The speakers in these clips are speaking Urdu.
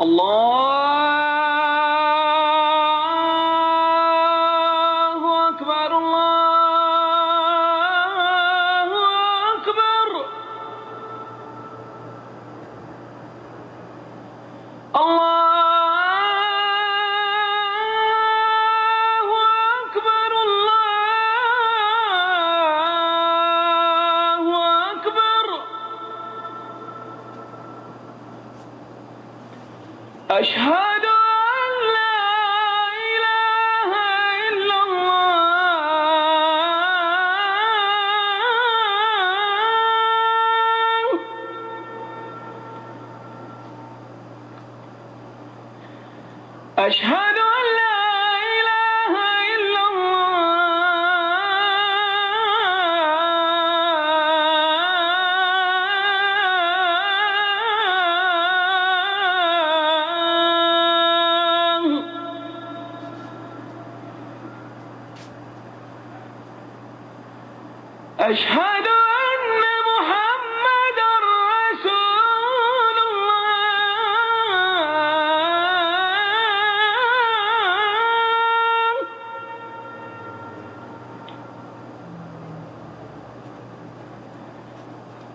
الله أكبر الله أكبر الله أكبر الله أكبر أشهد أن لا إله إلا الله أشهد أن لا إله إلا الله أشهد أن محمدا رسول الله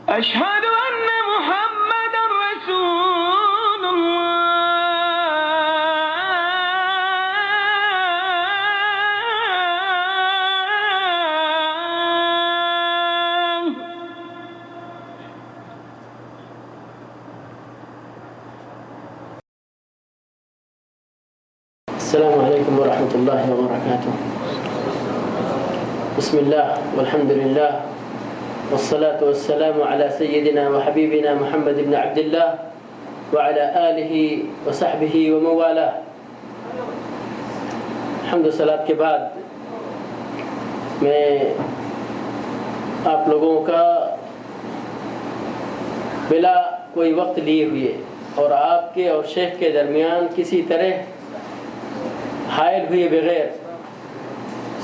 أشهد أن محمدا رسول الله السلام عليكم ورحمة الله وبركاته. بسم الله والحمد لله والصلاة والسلام على سيدنا وحبيبنا محمد بن عبد الله وعلى آله وصحبه ومن والاه. حمد و صلاۃ کے بعد میں آپ لوگوں کا بلا کوئی وقت لیے ہوئے اور آپ کے اور شیخ کے درمیان کسی طرح حائل ہوئے بغیر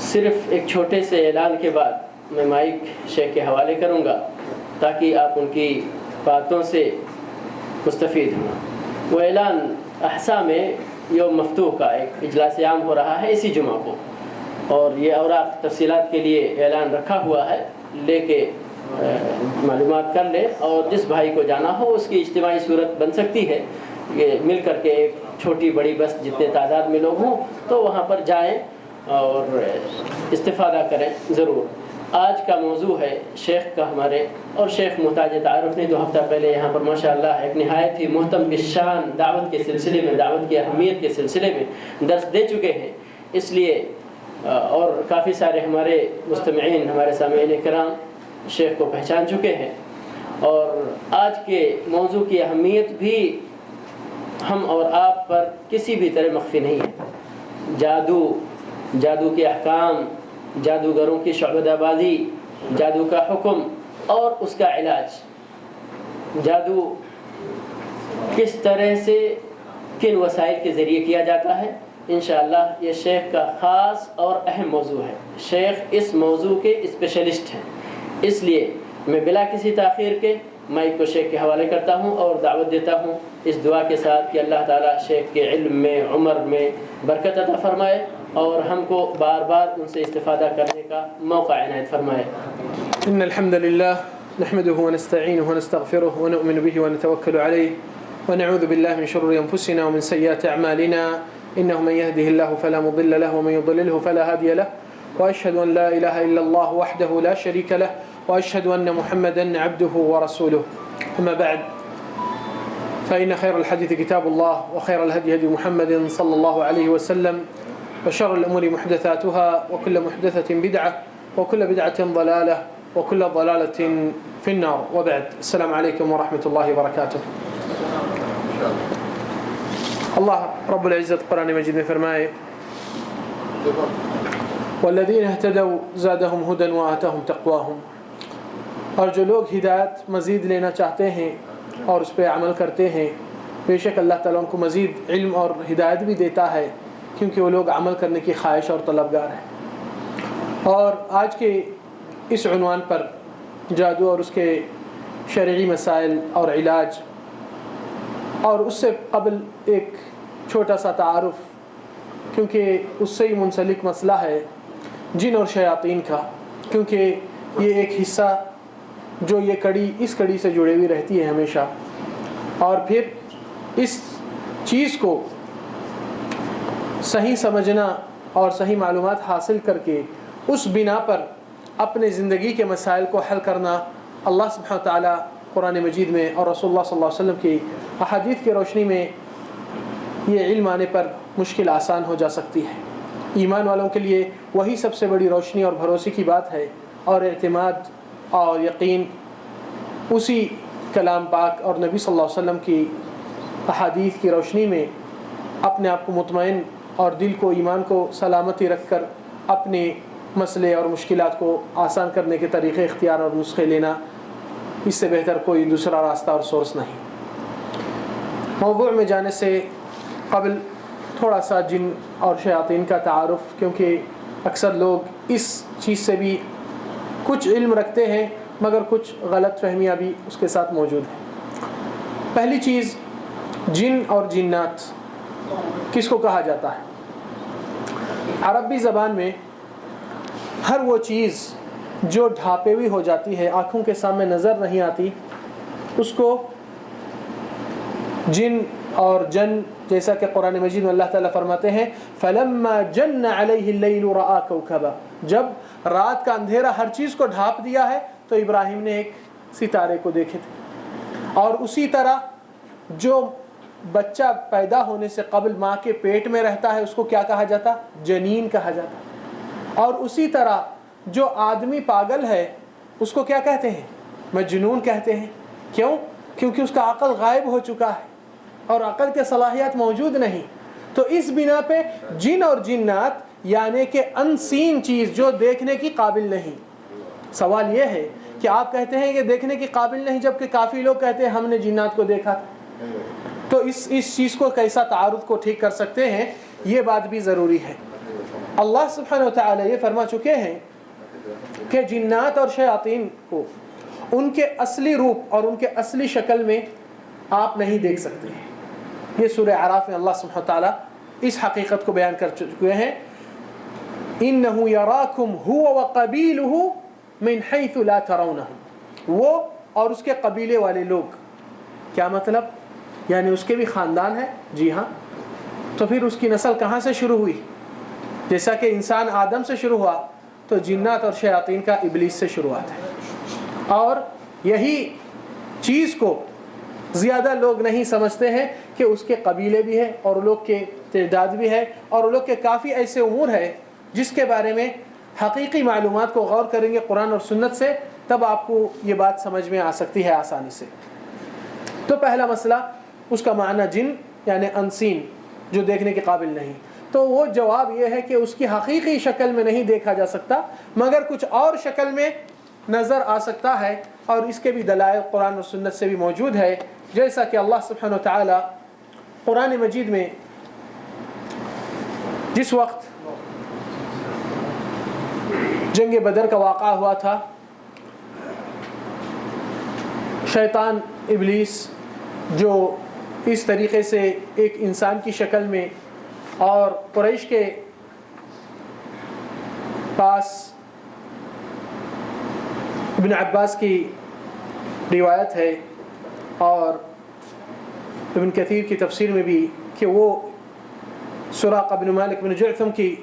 صرف ایک چھوٹے سے اعلان کے بعد میں مائک شیخ کے حوالے کروں گا تاکہ آپ ان کی باتوں سے مستفید ہوں. وہ اعلان احسا میں یوم مفتوح کا ایک اجلاس عام ہو رہا ہے اسی جمعہ کو، اور یہ اوراق تفصیلات کے لیے اعلان رکھا ہوا ہے، لے کے معلومات کر لیں، اور جس بھائی کو جانا ہو اس کی اجتماعی صورت بن سکتی ہے، یہ مل کر کے ایک چھوٹی بڑی بس جتنے تعداد میں لوگ ہوں تو وہاں پر جائیں اور استفادہ کریں ضرور. آج کا موضوع ہے شیخ کا ہمارے، اور شیخ محتاج تعارف نے 2 ہفتہ پہلے یہاں پر ماشاءاللہ ایک نہایت ہی محتم شان دعوت کے سلسلے میں، دعوت کی اہمیت کے سلسلے میں درس دے چکے ہیں. اس لیے اور کافی سارے ہمارے مستمعین، ہمارے سامعین کرام شیخ کو پہچان چکے ہیں، اور آج کے موضوع کی اہمیت بھی ہم اور آپ پر کسی بھی طرح مخفی نہیں ہے. جادو کے احکام، جادوگروں کی شعبدہ بازی، جادو کا حکم اور اس کا علاج. جادو کس طرح سے کن وسائل کے ذریعے کیا جاتا ہے، انشاءاللہ یہ شیخ کا خاص اور اہم موضوع ہے. شیخ اس موضوع کے اسپیشلسٹ ہیں، اس لیے میں بلا کسی تاخیر کے مائک کو شیخ کے حوالے کرتا ہوں اور دعوت دیتا ہوں اس دعا کے ساتھ کہ اللہ تعالیٰ شیخ کے علم میں، عمر میں برکت عطا فرمائے اور ہم کو بار بار ان سے استفادہ کرنے کا موقع عنایت فرمائے. إن الحمد لله نحمده ونستعينه ونستغفره ونؤمن به ونتوكل عليه ونعوذ بالله من شرور أنفسنا ومن سيئات أعمالنا إنه من يهده الله فلا مضل له ومن يضلله فلا هادي له وأشهد أن لا إله إلا الله وحده لا شريك له وأشهد أن محمدا عبده ورسوله. أما بعد فإن خير الحديث كتاب الله وخير الهدي هدي محمد صلى الله عليه وسلم وشر الأمور محدثاتها وكل محدثة بدعة وكل بدعة ضلالة وكل ضلالة في النار. وبعد السلام عليكم ورحمة الله وبركاته. اللہ رب العزت قرآن مجید میں فرمائے والذین اهتدوا زادهم هدى وآتاهم تقواهم. اور جو لوگ ہدایت مزید لینا چاہتے ہیں اور اس پہ عمل کرتے ہیں، بے شک اللہ تعالیٰ ان کو مزید علم اور ہدایت بھی دیتا ہے، کیونکہ وہ لوگ عمل کرنے کی خواہش اور طلبگار ہیں. اور آج کے اس عنوان پر جادو اور اس کے شرعی مسائل اور علاج، اور اس سے قبل ایک چھوٹا سا تعارف، کیونکہ اس سے ہی منسلک مسئلہ ہے جن اور شیاطین کا، کیونکہ یہ ایک حصہ جو یہ کڑی اس کڑی سے جڑے ہوئی رہتی ہے ہمیشہ، اور پھر اس چیز کو صحیح سمجھنا اور صحیح معلومات حاصل کر کے اس بنا پر اپنے زندگی کے مسائل کو حل کرنا اللہ سبحانہ تعالیٰ قرآن مجید میں اور رسول اللہ صلی اللہ علیہ وسلم کی احادیث کی روشنی میں یہ علم آنے پر مشکل آسان ہو جا سکتی ہے۔ ایمان والوں کے لیے وہی سب سے بڑی روشنی اور بھروسے کی بات ہے، اور اعتماد اور یقین اسی کلام پاک اور نبی صلی اللہ علیہ وسلم کی احادیث کی روشنی میں اپنے آپ کو مطمئن اور دل کو ایمان کو سلامتی رکھ کر اپنے مسئلے اور مشکلات کو آسان کرنے کے طریقے اختیار اور نسخے لینا، اس سے بہتر کوئی دوسرا راستہ اور سورس نہیں۔ موضوع میں جانے سے قبل تھوڑا سا جن اور شیاطین کا تعارف، کیونکہ اکثر لوگ اس چیز سے بھی کچھ علم رکھتے ہیں مگر کچھ غلط فہمیاں بھی اس کے ساتھ موجود ہیں۔ پہلی چیز، جن اور جنات کس کو کہا جاتا ہے؟ عربی زبان میں ہر وہ چیز جو ڈھانپے ہوئی ہو جاتی ہے، آنکھوں کے سامنے نظر نہیں آتی، اس کو جن اور جن، جیسا کہ قرآن مجید میں اللہ تعالیٰ فرماتے ہیں فَلَمَّا جَنَّ عَلَيْهِ اللَّيْلُ رَآ كَوْكَبًا، جب رات کا اندھیرا ہر چیز کو ڈھانپ دیا ہے تو ابراہیم نے ایک ستارے کو دیکھے تھے۔ اور اسی طرح جو بچہ پیدا ہونے سے قبل ماں کے پیٹ میں رہتا ہے اس کو کیا کہا جاتا؟ جنین کہا جاتا۔ اور اسی طرح جو آدمی پاگل ہے اس کو کیا کہتے ہیں؟ مجنون کہتے ہیں۔ کیوں؟ کیونکہ اس کا عقل غائب ہو چکا ہے اور عقل کے صلاحیت موجود نہیں۔ تو اس بنا پہ جن اور جنات یعنی کہ انسین چیز جو دیکھنے کی قابل نہیں۔ سوال یہ ہے کہ آپ کہتے ہیں کہ دیکھنے کی قابل نہیں، جبکہ کافی لوگ کہتے ہیں ہم نے جنات کو دیکھا تھا۔ تو اس چیز کو کیسا تعارض کو ٹھیک کر سکتے ہیں، یہ بات بھی ضروری ہے۔ اللہ سبحانہ وتعالی یہ فرما چکے ہیں کہ جنات اور شیاطین کو ان کے اصلی روپ اور ان کے اصلی شکل میں آپ نہیں دیکھ سکتے ہیں۔ یہ سورہ اعراف میں اللہ سبحانہ وتعالی اس حقیقت کو بیان کر چکے ہیں، اِنَّهُ يَرَاكُمْ هُوَ وَقَبِيلُهُ مِنْ حَيْثُ لَا تَرَوْنَهُمْ، وہ اور اس کے قبیلے والے لوگ۔ کیا مطلب؟ یعنی اس کے بھی خاندان ہے؟ جی ہاں۔ تو پھر اس کی نسل کہاں سے شروع ہوئی؟ جیسا کہ انسان آدم سے شروع ہوا تو جنات اور شیاطین کا ابلیس سے شروعات ہے۔ اور یہی چیز کو زیادہ لوگ نہیں سمجھتے ہیں کہ اس کے قبیلے بھی ہے اور لوگ کے تعداد بھی ہے اور لوگ کے کافی ایسے امور ہے جس کے بارے میں حقیقی معلومات کو غور کریں گے قرآن اور سنت سے، تب آپ کو یہ بات سمجھ میں آ سکتی ہے آسانی سے۔ تو پہلا مسئلہ، اس کا معنی جن یعنی انسین، جو دیکھنے کے قابل نہیں۔ تو وہ جواب یہ ہے کہ اس کی حقیقی شکل میں نہیں دیکھا جا سکتا مگر کچھ اور شکل میں نظر آ سکتا ہے، اور اس کے بھی دلائل قرآن اور سنت سے بھی موجود ہے، جیسا کہ اللہ سبحانہ وتعالی قرآن مجید میں جس وقت جنگ بدر کا واقعہ ہوا تھا، شیطان ابلیس جو اس طریقے سے ایک انسان کی شکل میں، اور قریش کے پاس ابن عباس کی روایت ہے اور ابن کثیر کی تفسیر میں بھی کہ وہ سراقہ بن مالک بن جعثم کی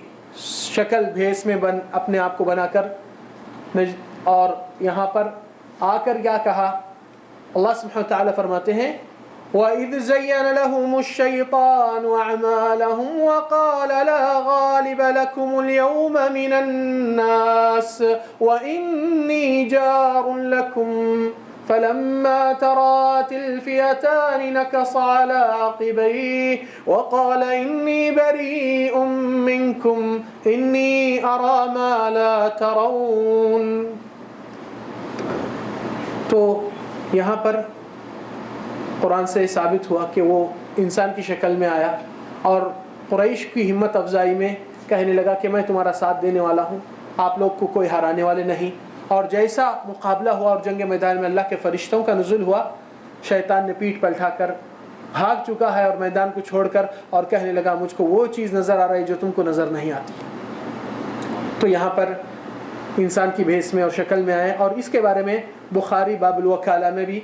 شکل بھیس میں اپنے آپ کو بنا کر، اور یہاں پر آ کر کیا کہا؟ اللہ سبحانہ وتعالی فرماتے ہیں وَإِذْ زَيَّنَ لَهُمُ الشَّيْطَانُ أَعْمَالَهُمْ وَقَالَ لَا غَالِبَ لَكُمُ الْيَوْمَ مِنَ النَّاسِ وَإِنِّي جَارٌ لَكُمْ فَلَمَّا تَرَاتِ الْفِئَتَانِ نَكَصَ عَلَى عَقِبَيْهِ وَقَالَ إِنِّي بَرِيءٌ مِّنكُمْ إِنِّي أَرَى مَا لَا تَرَوْنَ۔ تو یہاں پر قرآن سے ثابت ہوا کہ وہ انسان کی شکل میں آیا اور قریش کی ہمت افزائی میں کہنے لگا کہ میں تمہارا ساتھ دینے والا ہوں، آپ لوگ کو کوئی ہرانے والے نہیں۔ اور جیسا مقابلہ ہوا اور جنگ میدان میں اللہ کے فرشتوں کا نزول ہوا، شیطان نے پیٹھ پلٹا کر بھاگ چکا ہے اور میدان کو چھوڑ کر، اور کہنے لگا مجھ کو وہ چیز نظر آ رہی جو تم کو نظر نہیں آتی۔ تو یہاں پر انسان کی بھیس میں اور شکل میں آئے، اور اس کے بارے میں بخاری باب الوکالہ میں بھی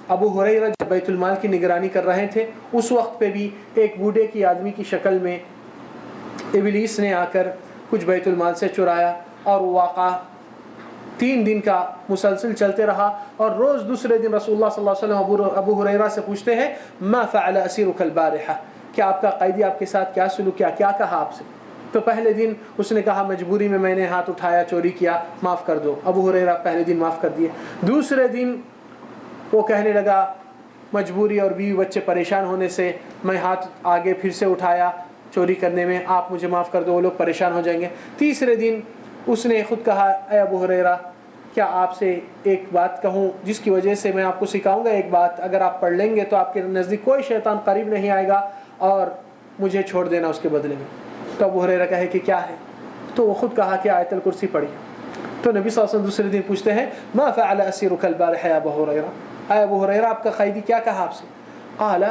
ابو ہریرہ جب بیت المال کی نگرانی کر رہے تھے اس وقت پہ بھی ایک بوڑھے کی آدمی کی شکل میں ابلیس نے آ کر کچھ بیت المال سے چرایا، اور وہ واقعہ 3 دن کا مسلسل چلتے رہا، اور روز دوسرے دن رسول اللہ صلی اللہ علیہ وسلم ابو ہریرہ سے پوچھتے ہیں ما فعل اسیرک البارحہ، کہ آپ کا قیدی آپ کے ساتھ کیا سلوک کیا، کیا کہا آپ سے؟ تو پہلے دن اس نے کہا مجبوری میں نے ہاتھ اٹھایا، چوری کیا، معاف کر دو۔ ابو ہریرہ پہلے دن معاف کر دیے۔ دوسرے دن وہ کہنے لگا مجبوری اور بیوی بچے پریشان ہونے سے میں ہاتھ آگے پھر سے اٹھایا چوری کرنے میں، آپ مجھے معاف کر دو، وہ لوگ پریشان ہو جائیں گے۔ تیسرے دن اس نے خود کہا اے ابو ہریرہ کیا آپ سے ایک بات کہوں جس کی وجہ سے میں آپ کو سکھاؤں گا، ایک بات اگر آپ پڑھ لیں گے تو آپ کے نزدیک کوئی شیطان قریب نہیں آئے گا اور مجھے چھوڑ دینا اس کے بدلے میں۔ تو ابو ہریرہ کہے کہ کیا ہے؟ تو وہ خود کہا کہ آیت الکرسی پڑھی۔ تو نبی صلی اللہ علیہ وسلم دوسرے دن پوچھتے ہیں ما فعل اسیرک البارحہ یا ابو ہریرہ، اے ابو ہریرہ آپ کا قیدی کیا کہا آپ سے؟ قال،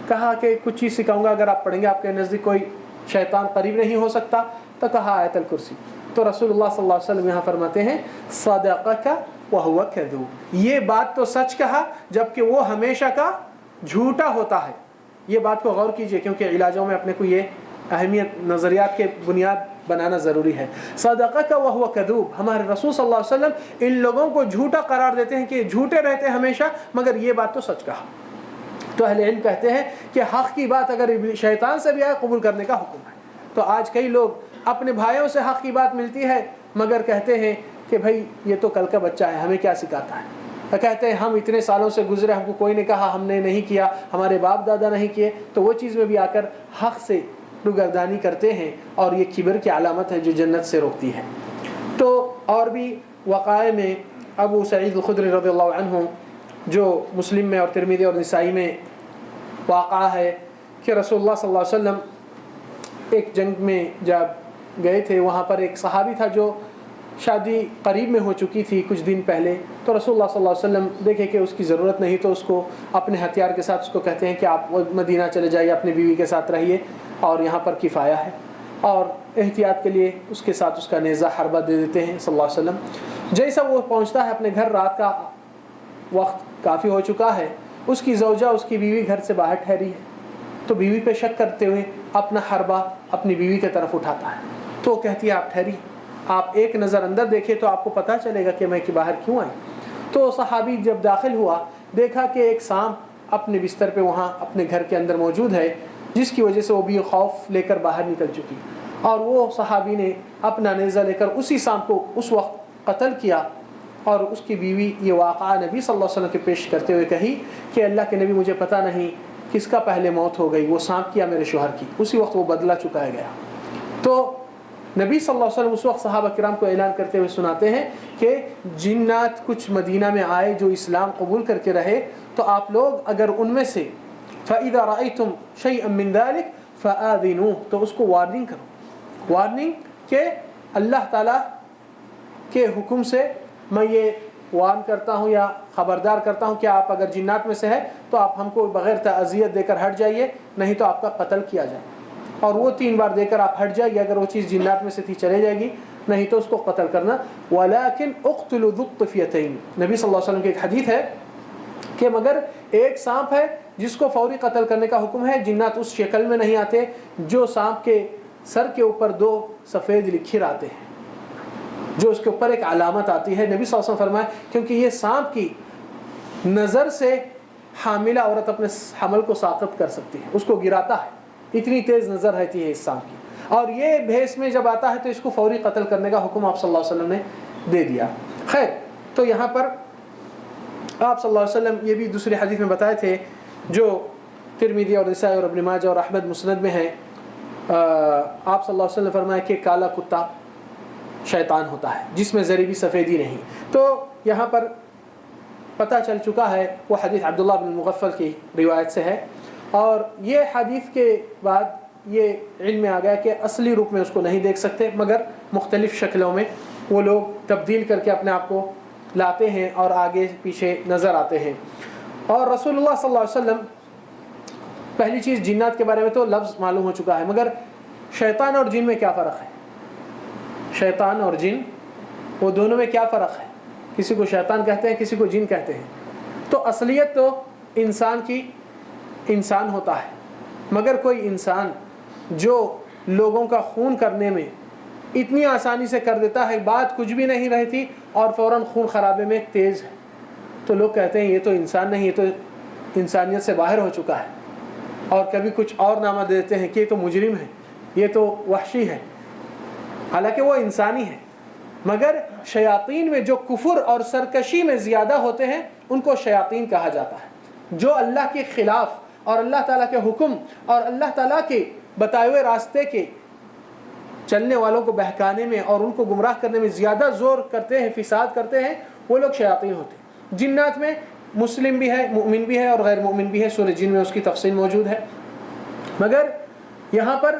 کہا کہ کچھ چیز سکھاؤں گا اگر آپ پڑھیں گے آپ کے نزدیک کوئی شیطان قریب نہیں ہو سکتا۔ تو کہا آیت الکرسی۔ تو رسول اللہ صلی اللہ علیہ وسلم یہاں فرماتے ہیں صدقک وہو کذوب، یہ بات تو سچ کہا جبکہ وہ ہمیشہ کا جھوٹا ہوتا ہے۔ یہ بات کو غور کیجئے کیونکہ علاجوں میں اپنے کو یہ اہمیت نظریات کے بنیاد بنانا ضروری ہے۔ صدقک وہو کذوب، ہمارے رسول صلی اللہ علیہ وسلم ان لوگوں کو جھوٹا قرار دیتے ہیں کہ جھوٹے رہتے ہیں ہمیشہ، مگر یہ بات تو سچ کہا۔ تو اہل علم کہتے ہیں کہ حق کی بات اگر شیطان سے بھی آئے قبول کرنے کا حکم ہے۔ تو آج کئی لوگ اپنے بھائیوں سے حق کی بات ملتی ہے مگر کہتے ہیں کہ بھائی یہ تو کل کا بچہ ہے، ہمیں کیا سکھاتا ہے، تو کہتے ہیں ہم اتنے سالوں سے گزرے، ہم کو کوئی نے کہا، ہم نے نہیں کیا، ہمارے باپ دادا نہیں کیے، تو وہ چیز میں بھی آ کر حق سے روگردانی کرتے ہیں، اور یہ کبر کی علامت ہے جو جنت سے روکتی ہے۔ تو اور بھی وقائع میں ابو سعید الخدری رضی اللہ عنہ جو مسلم میں اور ترمذی اور نسائی میں واقعہ ہے کہ رسول اللہ صلی اللہ علیہ وسلم ایک جنگ میں جب گئے تھے، وہاں پر ایک صحابی تھا جو شادی قریب میں ہو چکی تھی کچھ دن پہلے، تو رسول اللہ صلی اللہ علیہ وسلم دیکھے کہ اس کی ضرورت نہیں تو اس کو اپنے ہتھیار کے ساتھ اس کو کہتے ہیں کہ آپ مدینہ چلے جائیے، اپنی بیوی کے ساتھ رہیے اور یہاں پر کفایہ ہے، اور احتیاط کے لیے اس کے ساتھ اس کا نیزہ حربہ دے دیتے ہیں صلی اللہ علیہ وسلم۔ جیسا وہ پہنچتا ہے اپنے گھر، رات کا وقت کافی ہو چکا ہے، اس کی زوجہ اس کی بیوی گھر سے باہر ٹھہری ہے، تو بیوی پہ شک کرتے ہوئے اپنا حربہ اپنی بیوی کی طرف اٹھاتا ہے، تو وہ کہتی ہے آپ ٹھہری، آپ ایک نظر اندر دیکھیں تو آپ کو پتہ چلے گا کہ میں کہ باہر کیوں آئی۔ تو صحابی جب داخل ہوا دیکھا کہ ایک سانپ اپنے بستر پہ وہاں اپنے گھر کے اندر موجود ہے، جس کی وجہ سے وہ بھی خوف لے کر باہر نکل چکی، اور وہ صحابی نے اپنا نیزہ لے کر اسی سانپ کو اس وقت قتل کیا، اور اس کی بیوی یہ واقعہ نبی صلی اللہ علیہ وسلم کے پیش کرتے ہوئے کہی کہ اللہ کے نبی مجھے پتہ نہیں کس کا پہلے موت ہو گئی، وہ سانپ کیا میرے شوہر کی، اسی وقت وہ بدلہ چکایا گیا۔ تو نبی صلی اللہ علیہ وسلم اس وقت صحابہ کرام کو اعلان کرتے ہوئے سناتے ہیں کہ جنات کچھ مدینہ میں آئے جو اسلام قبول کر کے رہے، تو آپ لوگ اگر ان میں سے فَإِذَا رَأَيْتُمْ شَيْئًا مِّن ذَلِكَ فَآذِنُوهُ، تو اس کو وارننگ کرو، وارننگ کہ اللہ تعالیٰ کے حکم سے میں یہ وارن کرتا ہوں یا خبردار کرتا ہوں کہ آپ اگر جنات میں سے ہے تو آپ ہم کو بغیر تعزیت دے کر ہٹ جائیے، نہیں تو آپ کا قتل کیا جائے، اور وہ 3 بار دے کر آپ ہٹ جائیے، اگر وہ چیز جنات میں سے تھی چلے جائے گی، نہیں تو اس کو قتل کرنا۔ وَلَكِنْ اُقْتُلُوا ذُو الطِّفْيَتَيْنِ، نبی صلی اللہ علیہ وسلم کی ایک حدیث ہے کہ مگر ایک سانپ ہے جس کو فوری قتل کرنے کا حکم ہے، جنات اس شکل میں نہیں آتے، جو سانپ کے سر کے اوپر 2 سفید لکیر آتے ہیں، جو اس کے اوپر ایک علامت آتی ہے۔ نبی صلی اللہ علیہ وسلم فرمایا کیونکہ یہ سانپ کی نظر سے حاملہ عورت اپنے حمل کو ساقط کر سکتی ہے، اس کو گراتا ہے، اتنی تیز نظر رہتی ہے اس سانپ کی، اور یہ بھیس میں جب آتا ہے تو اس کو فوری قتل کرنے کا حکم آپ صلی اللہ علیہ وسلم نے دے دیا۔ خیر، تو یہاں پر آپ صلی اللہ علیہ وسلم یہ بھی دوسری حدیث میں بتائے تھے جو ترمذی اور نسائی اور ابن ماجہ اور احمد مسند میں ہے، آپ صلی اللہ علیہ وسلم نے فرمایا کہ کالا کتا شیطان ہوتا ہے جس میں ذری بھی سفیدی نہیں۔ تو یہاں پر پتہ چل چکا ہے، وہ حدیث عبداللہ بن مغفل کی روایت سے ہے، اور یہ حدیث کے بعد یہ علم میں آ گیا کہ اصلی روپ میں اس کو نہیں دیکھ سکتے، مگر مختلف شکلوں میں وہ لوگ تبدیل کر کے اپنے آپ کو لاتے ہیں اور آگے پیچھے نظر آتے ہیں۔ اور رسول اللہ صلی اللہ علیہ وسلم پہلی چیز جنات کے بارے میں تو لفظ معلوم ہو چکا ہے، مگر شیطان اور جن میں کیا فرق ہے؟ شیطان اور جن وہ دونوں میں کیا فرق ہے؟ کسی کو شیطان کہتے ہیں، کسی کو جن کہتے ہیں۔ تو اصلیت تو انسان ہوتا ہے، مگر کوئی انسان جو لوگوں کا خون کرنے میں اتنی آسانی سے کر دیتا ہے، بات کچھ بھی نہیں رہتی اور فوراً خون خرابے میں تیز ہے، تو لوگ کہتے ہیں یہ تو انسان نہیں، یہ تو انسانیت سے باہر ہو چکا ہے، اور کبھی کچھ اور نامہ دیتے ہیں کہ یہ تو مجرم ہے، یہ تو وحشی ہے، حالانکہ وہ انسانی ہے۔ مگر شیاطین میں جو کفر اور سرکشی میں زیادہ ہوتے ہیں ان کو شیاطین کہا جاتا ہے، جو اللہ کے خلاف اور اللہ تعالیٰ کے حکم اور اللہ تعالیٰ کے بتائے ہوئے راستے کے چلنے والوں کو بہکانے میں اور ان کو گمراہ کرنے میں زیادہ زور کرتے ہیں، فساد کرتے ہیں، وہ لوگ شیاطین ہوتے ہیں۔ جنات میں مسلم بھی ہے، مؤمن بھی ہے اور غیر مؤمن بھی ہے، سورہ جن میں اس کی تفصیل موجود ہے۔ مگر یہاں پر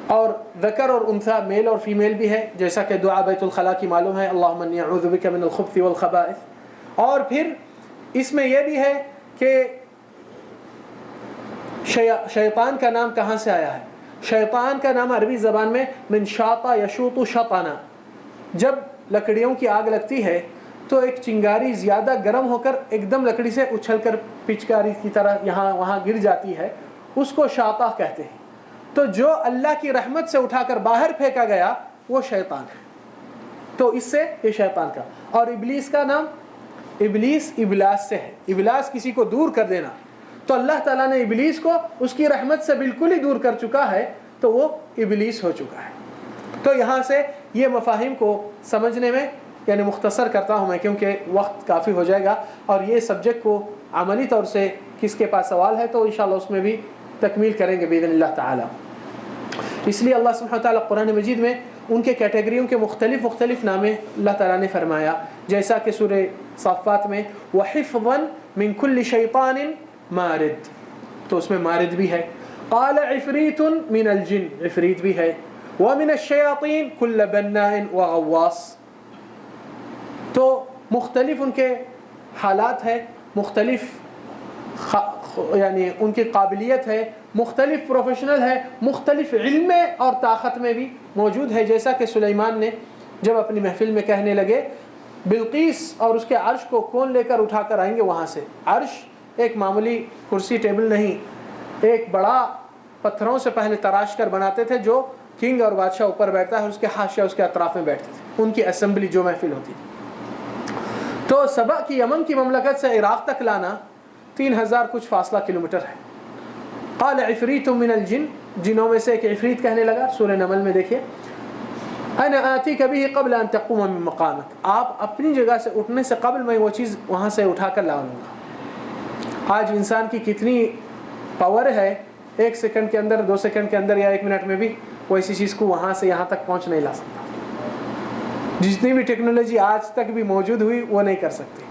اور ذکر اور انثیٰ، میل اور فیمیل بھی ہے، جیسا کہ دعا بیت الخلاء کی معلوم ہے، اللہم انی اعوذ بک من الخبث والخبائث۔ اور پھر اس میں یہ بھی ہے کہ شیطان کا نام کہاں سے آیا ہے؟ شیطان کا نام عربی زبان میں من شاطا یشوط شطنا، جب لکڑیوں کی آگ لگتی ہے تو ایک چنگاری زیادہ گرم ہو کر ایک دم لکڑی سے اچھل کر پچکاری کی طرح یہاں وہاں گر جاتی ہے، اس کو شاطا کہتے ہیں۔ تو جو اللہ کی رحمت سے اٹھا کر باہر پھینکا گیا وہ شیطان ہے، تو اس سے یہ شیطان کا۔ اور ابلیس کا نام، ابلیس ابلاس سے ہے، ابلاس کسی کو دور کر دینا، تو اللہ تعالیٰ نے ابلیس کو اس کی رحمت سے بالکل ہی دور کر چکا ہے، تو وہ ابلیس ہو چکا ہے۔ تو یہاں سے یہ مفاہیم کو سمجھنے میں یعنی مختصر کرتا ہوں میں کیونکہ وقت کافی ہو جائے گا، اور یہ سبجیکٹ کو عملی طور سے کس کے پاس سوال ہے تو انشاءاللہ اس میں بھی تکمیل کریں گے باذن اللہ تعالیٰ۔ اس لیے اللہ سبحانہ وتعالیٰ قرآن مجید میں ان کے کیٹیگریوں کے مختلف نامے اللہ تعالیٰ نے فرمایا، جیسا کہ سورہ صافات میں وَحِفْظًا مِنْ كُلِّ شَيْطَانٍ مَارِد، تو اس میں مارد بھی ہے۔ قَالَ عِفْرِيتٌ مِنَ الْجِنِّ، عفریت بھی ہے۔ وَمِنَ الشَّيَاطِينِ كُلَّ بَنَّاءٍ وَغَوَّاصٍ، تو مختلف ان کے حالات ہے، مختلف یعنی ان کی قابلیت ہے، مختلف پروفیشنل ہے، مختلف علم میں اور طاقت میں بھی موجود ہے، جیسا کہ سلیمان نے جب اپنی محفل میں کہنے لگے بلقیس اور اس کے عرش کو کون لے کر اٹھا کر آئیں گے وہاں سے۔ عرش ایک معمولی کرسی ٹیبل نہیں، ایک بڑا پتھروں سے پہلے تراش کر بناتے تھے، جو کنگ اور بادشاہ اوپر بیٹھتا ہے، اس کے حاشیہ اس کے اطراف میں بیٹھتے تھے، ان کی اسمبلی جو محفل ہوتی تھی۔ تو سبا کی یمن کی مملکت سے عراق تک لانا 3000 کچھ فاصلہ کلومیٹر ہے۔ قال عفریت من الجن، جنوں میں سے ایک عفریت کہنے لگا، سورہ نمل میں دیکھیے، انا آتیک بہ قبل ان تقوم من مقامک، آپ اپنی جگہ سے اٹھنے سے قبل میں وہ چیز وہاں سے اٹھا کر لاؤں گا۔ آج انسان کی کتنی پاور ہے، 1 سیکنڈ کے اندر، 2 سیکنڈ کے اندر یا 1 منٹ میں بھی وہ ایسی چیز کو وہاں سے یہاں تک پہنچ نہیں لا سکتا۔ جتنی بھی ٹیکنالوجی آج تک بھی موجود ہوئی وہ نہیں کر سکتی۔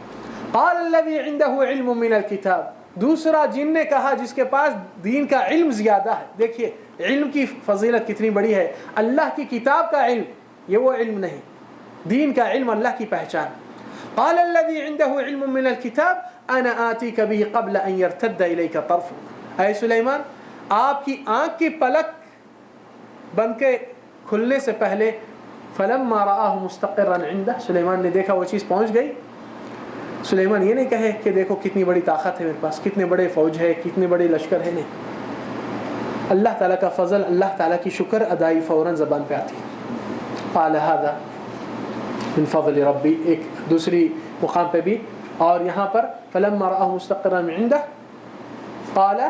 قال الذي عنده علم من الكتاب، دوسرا جن نے کہا جس کے پاس دین کا علم زیادہ ہے۔ دیکھیے علم کی فضیلت کتنی بڑی ہے، اللہ کی کتاب کا علم، یہ وہ علم نہیں، دین کا علم، اللہ کی پہچان۔ قال الذي عنده علم من الكتاب انا آتيك به قبل ان يرتد اليك طرفك، اے سلیمان آپ کی آنکھ کی پلک بند کے کھلنے سے پہلے، فلما رآه مستقرا عنده، سلیمان نے دیکھا وہ چیز پہنچ گئی۔ سلیمان یہ نہیں کہے کہ دیکھو کتنی بڑی طاقت ہے میرے پاس، کتنے بڑے فوج ہے، کتنے بڑے لشکر ہے، نہیں، اللہ تعالیٰ کا فضل، اللہ تعالیٰ کی شکر ادائی فوراً زبان پہ آتی ہے۔ قال هذا من فضل ربی، ایک دوسری مقام پہ بھی، اور یہاں پر فلما رآه مستقرا عنده قال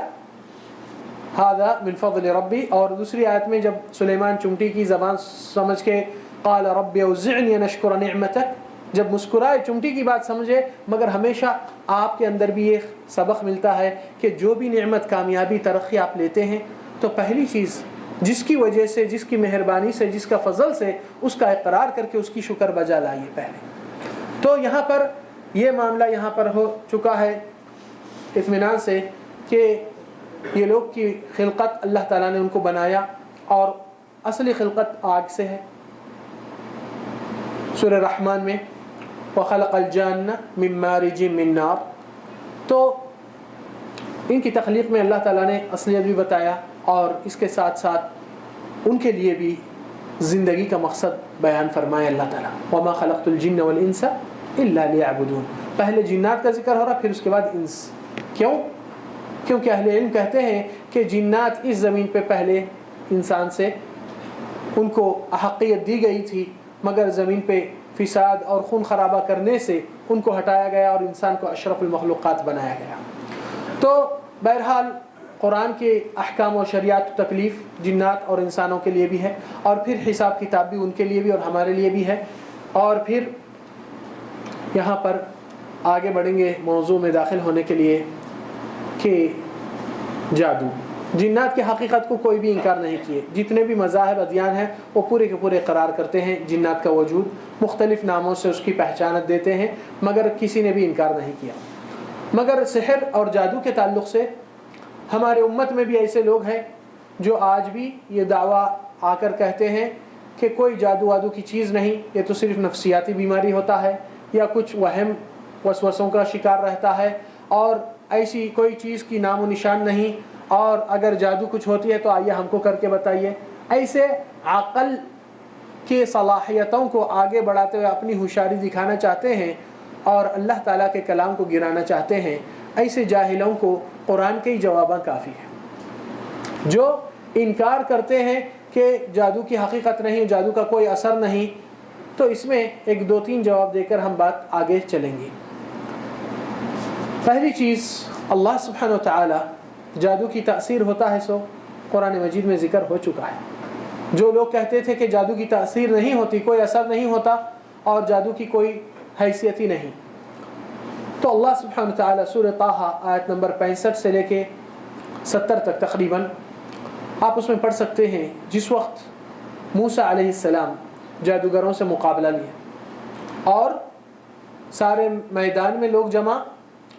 هذا من فضل ربی، اور دوسری آیت میں جب سلیمان چمٹی کی زبان سمجھ کے قال رب اوزعنی ان اشکر نعمتک، جب مسکرائے چمٹی کی بات سمجھے، مگر ہمیشہ آپ کے اندر بھی ایک سبق ملتا ہے کہ جو بھی نعمت، کامیابی، ترقی آپ لیتے ہیں تو پہلی چیز جس کی وجہ سے، جس کی مہربانی سے، جس کا فضل سے، اس کا اقرار کر کے اس کی شکر بجا لائیے پہلے۔ تو یہاں پر یہ معاملہ یہاں پر ہو چکا ہے اطمینان سے کہ یہ لوگ کی خلقت اللہ تعالیٰ نے ان کو بنایا، اور اصلی خلقت آگ سے ہے۔ سورہ رحمان میں وَخَلَقَ الْجَانَّ مِن مَّارِجٍ مِّن نَّارٍ، تو ان کی تخلیق میں اللہ تعالیٰ نے اصلیت بھی بتایا اور اس کے ساتھ ساتھ ان کے لیے بھی زندگی کا مقصد بیان فرمایا اللہ تعالیٰ. وما خلقت الجن والانس الا لیعبدون. پہلے جنات کا ذکر ہو رہا پھر اس کے بعد انس. کیونکہ اہل علم کہتے ہیں کہ جنات اس زمین پہ پہلے انسان سے ان کو احقیت دی گئی تھی، مگر زمین پہ فساد اور خون خرابہ کرنے سے ان کو ہٹایا گیا اور انسان کو اشرف المخلوقات بنایا گیا. تو بہرحال قرآن کے احکام و شریعت و تکلیف جنات اور انسانوں کے لیے بھی ہے، اور پھر حساب کتاب بھی ان کے لیے بھی اور ہمارے لیے بھی ہے. اور پھر یہاں پر آگے بڑھیں گے موضوع میں داخل ہونے کے لیے کہ جادو. جنات کی حقیقت کو کوئی بھی انکار نہیں کیے. جتنے بھی مذاہب ادیان ہیں وہ پورے کے پورے قرار کرتے ہیں جنات کا وجود، مختلف ناموں سے اس کی پہچانت دیتے ہیں، مگر کسی نے بھی انکار نہیں کیا. مگر سحر اور جادو کے تعلق سے ہمارے امت میں بھی ایسے لوگ ہیں جو آج بھی یہ دعویٰ آ کر کہتے ہیں کہ کوئی جادو وادو کی چیز نہیں، یہ تو صرف نفسیاتی بیماری ہوتا ہے یا کچھ وہم وسوسوں کا شکار رہتا ہے، اور ایسی کوئی چیز کی نام و نشان نہیں، اور اگر جادو کچھ ہوتی ہے تو آئیے ہم کو کر کے بتائیے. ایسے عقل کے صلاحیتوں کو آگے بڑھاتے ہوئے اپنی ہوشیاری دکھانا چاہتے ہیں اور اللہ تعالیٰ کے کلام کو گرانا چاہتے ہیں. ایسے جاہلوں کو قرآن کے ہی جواباں کافی ہیں. جو انکار کرتے ہیں کہ جادو کی حقیقت نہیں، جادو کا کوئی اثر نہیں، تو اس میں ایک دو تین جواب دے کر ہم بات آگے چلیں گے. پہلی چیز، اللہ سبحانہ و تعالی جادو کی تاثیر ہوتا ہے سو قرآن مجید میں ذکر ہو چکا ہے. جو لوگ کہتے تھے کہ جادو کی تاثیر نہیں ہوتی، کوئی اثر نہیں ہوتا اور جادو کی کوئی حیثیت ہی نہیں، تو اللہ سبحانہ و تعالی سورہ طٰہٰ آیت نمبر 65 سے لے کے 70 تک تقریباً آپ اس میں پڑھ سکتے ہیں. جس وقت موسیٰ علیہ السلام جادوگروں سے مقابلہ لیا اور سارے میدان میں لوگ جمع،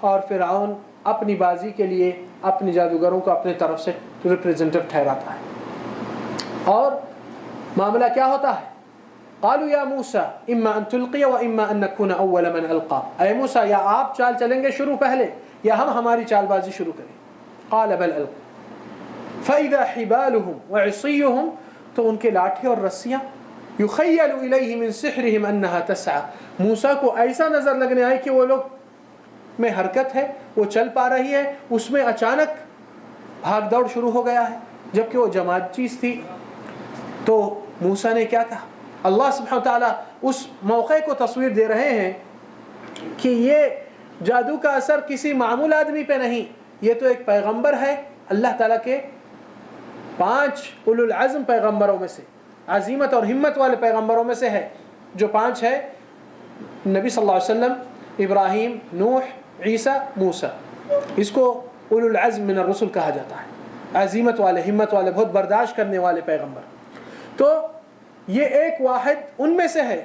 اور فرعون اپنی بازی کے لیے اپنے جادوگروں کو اپنے طرف سے ریپریزنٹیو ٹھہراتا ہے. اور معاملہ کیا ہوتا ہے؟ قالوا یا موسیٰ اما ان تلقی و اما ان نکون اول من القا. اے موسیٰ، یا آپ چال چلیں گے شروع پہلے یا ہم ہماری چال بازی شروع کریں. قال بل القوا فاذا حبالهم وعصيهم، تو ان کے لاٹھی اور رسیاں، یخیل الیہ من سحرهم انها تسعى، موسیٰ کو ایسا نظر لگنے آئی کہ وہ لوگ میں حرکت ہے، وہ چل پا رہی ہے، اس میں اچانک بھاگ دوڑ شروع ہو گیا ہے، جبکہ وہ جماعت چیز تھی. تو موسیٰ نے کیا کہا؟ اللہ سبحانہ وتعالیٰ اس موقع کو تصویر دے رہے ہیں کہ یہ جادو کا اثر کسی معمول آدمی پہ نہیں، یہ تو ایک پیغمبر ہے اللہ تعالیٰ کے 5 اولو العزم پیغمبروں میں سے، عزیمت اور ہمت والے پیغمبروں میں سے ہے. جو 5 ہے، نبی صلی اللہ علیہ وسلم، ابراہیم، نوح، عیسیٰ، موسیٰ. اس کو اولو العزم من الرسل کہا جاتا ہے، عزیمت والے، ہمت والے، بہت برداشت کرنے والے پیغمبر. تو یہ ایک واحد ان میں سے ہے،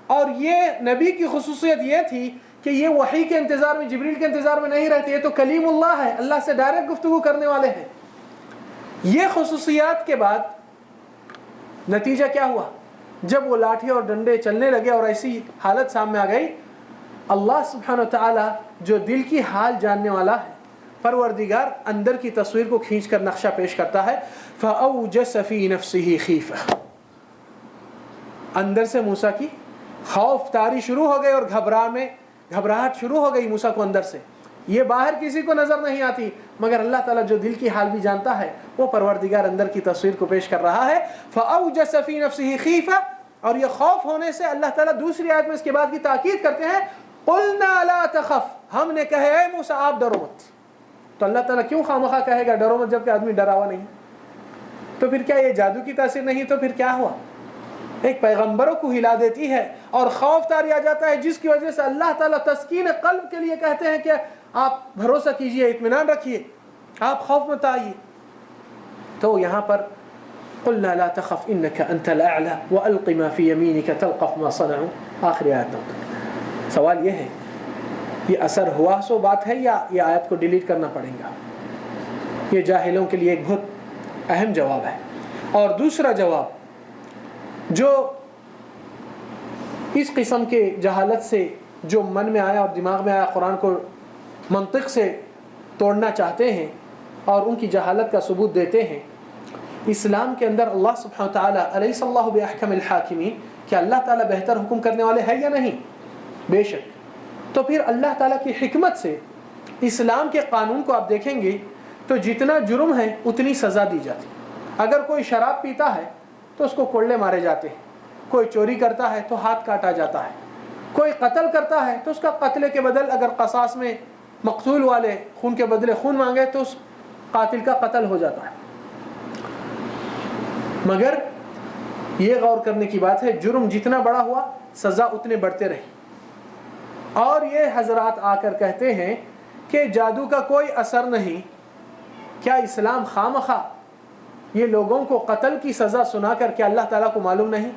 اور یہ نبی کی خصوصیت یہ تھی کہ یہ وحی کے انتظار میں، جبریل کے انتظار میں نہیں رہتے، یہ تو کلیم اللہ ہے، اللہ سے ڈائریکٹ گفتگو کرنے والے ہیں. یہ خصوصیات کے بعد نتیجہ کیا ہوا؟ جب وہ لاٹھی اور ڈنڈے چلنے لگے اور ایسی حالت سامنے آ گئی، اللہ سبحانہ و تعالی جو دل کی حال جاننے والا ہے، پروردگار اندر کی تصویر کو کھینچ کر نقشہ پیش کرتا ہے. فَأَوْجَسَ فِي نَفْسِهِ خِيفَةً، اندر سے موسیٰ کی خوف طاری شروع ہو گئی اور گھبراہٹ شروع ہو گئی موسیٰ کو اندر سے. یہ باہر کسی کو نظر نہیں آتی، مگر اللہ تعالیٰ جو دل کی حال بھی جانتا ہے، وہ پروردگار اندر کی تصویر کو پیش کر رہا ہے. فَأَوْجَسَ فِي نَفْسِهِ خِيفَةً، اور یہ خوف ہونے سے اللہ تعالیٰ دوسری آیت میں اس کے بعد کی تاکید کرتے ہیں، قُلْنَا لَا تَخَفْ، ہم نے کہے اے موسیٰ آپ ڈرو مت. تو اللہ تعالیٰ کیوں خواہ کہے گا ڈرو مت جبکہ آدمی ڈرا ہوا نہیں؟ تو پھر کیا یہ جادو کی تاثیر نہیں؟ تو پھر کیا ہوا؟ ایک پیغمبروں کو ہلا دیتی ہے اور خوف طاری آ جاتا ہے، جس کی وجہ سے اللہ تعالیٰ تسکین قلب کے لیے کہتے ہیں کہ آپ بھروسہ کیجئے، اطمینان رکھیے، آپ خوف مت آئیے. تو یہاں پر قلنا لا تخف انك انت الاعلى والق ما في يمينك تلقف ما صنعوا، آخری آیت تک. سوال یہ ہے، یہ اثر ہوا سو بات ہے یا یہ آیت کو ڈیلیٹ کرنا پڑے گا؟ یہ جاہلوں کے لیے ایک بہت اہم جواب ہے. اور دوسرا جواب، جو اس قسم کے جہالت سے جو من میں آیا اور دماغ میں آیا، قرآن کو منطق سے توڑنا چاہتے ہیں اور ان کی جہالت کا ثبوت دیتے ہیں. اسلام کے اندر اللہ سبحانہ وتعالیٰ الیس اللہ باحکم الحاکمین، کہ اللہ تعالیٰ بہتر حکم کرنے والے ہیں یا نہیں؟ بے شک. تو پھر اللہ تعالیٰ کی حکمت سے اسلام کے قانون کو آپ دیکھیں گے تو جتنا جرم ہے اتنی سزا دی جاتی. اگر کوئی شراب پیتا ہے تو اس کو کوڑلے مارے جاتے ہیں، کوئی چوری کرتا ہے تو ہاتھ کاٹا جاتا ہے، کوئی قتل کرتا ہے تو اس کا قتل کے بدل اگر قصاص میں مقتول والے خون کے بدلے خون مانگے تو اس قاتل کا قتل ہو جاتا ہے. مگر یہ غور کرنے کی بات ہے، جرم جتنا بڑا ہوا سزا اتنے بڑھتے رہی. اور یہ حضرات آ کر کہتے ہیں کہ جادو کا کوئی اثر نہیں. کیا اسلام خواہ یہ لوگوں کو قتل کی سزا سنا کر کے اللہ تعالیٰ کو معلوم نہیں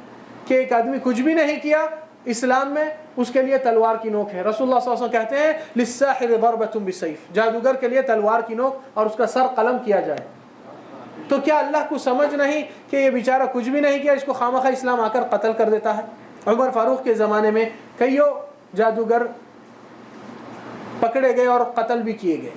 کہ ایک آدمی کچھ بھی نہیں کیا اسلام میں اس کے لیے تلوار کی نوک ہے؟ رسول اللہ صلی اللہ علیہ وسلم کہتے ہیں للساحر ضربۃ بالسیف، جادوگر کے لیے تلوار کی نوک اور اس کا سر قلم کیا جائے. تو کیا اللہ کو سمجھ نہیں کہ یہ بیچارہ کچھ بھی نہیں کیا، اس کو خامخواہ اسلام آ کر قتل کر دیتا ہے؟ عمر فاروق کے زمانے میں کئیوں جادوگر پکڑے گئے اور قتل بھی کیے گئے.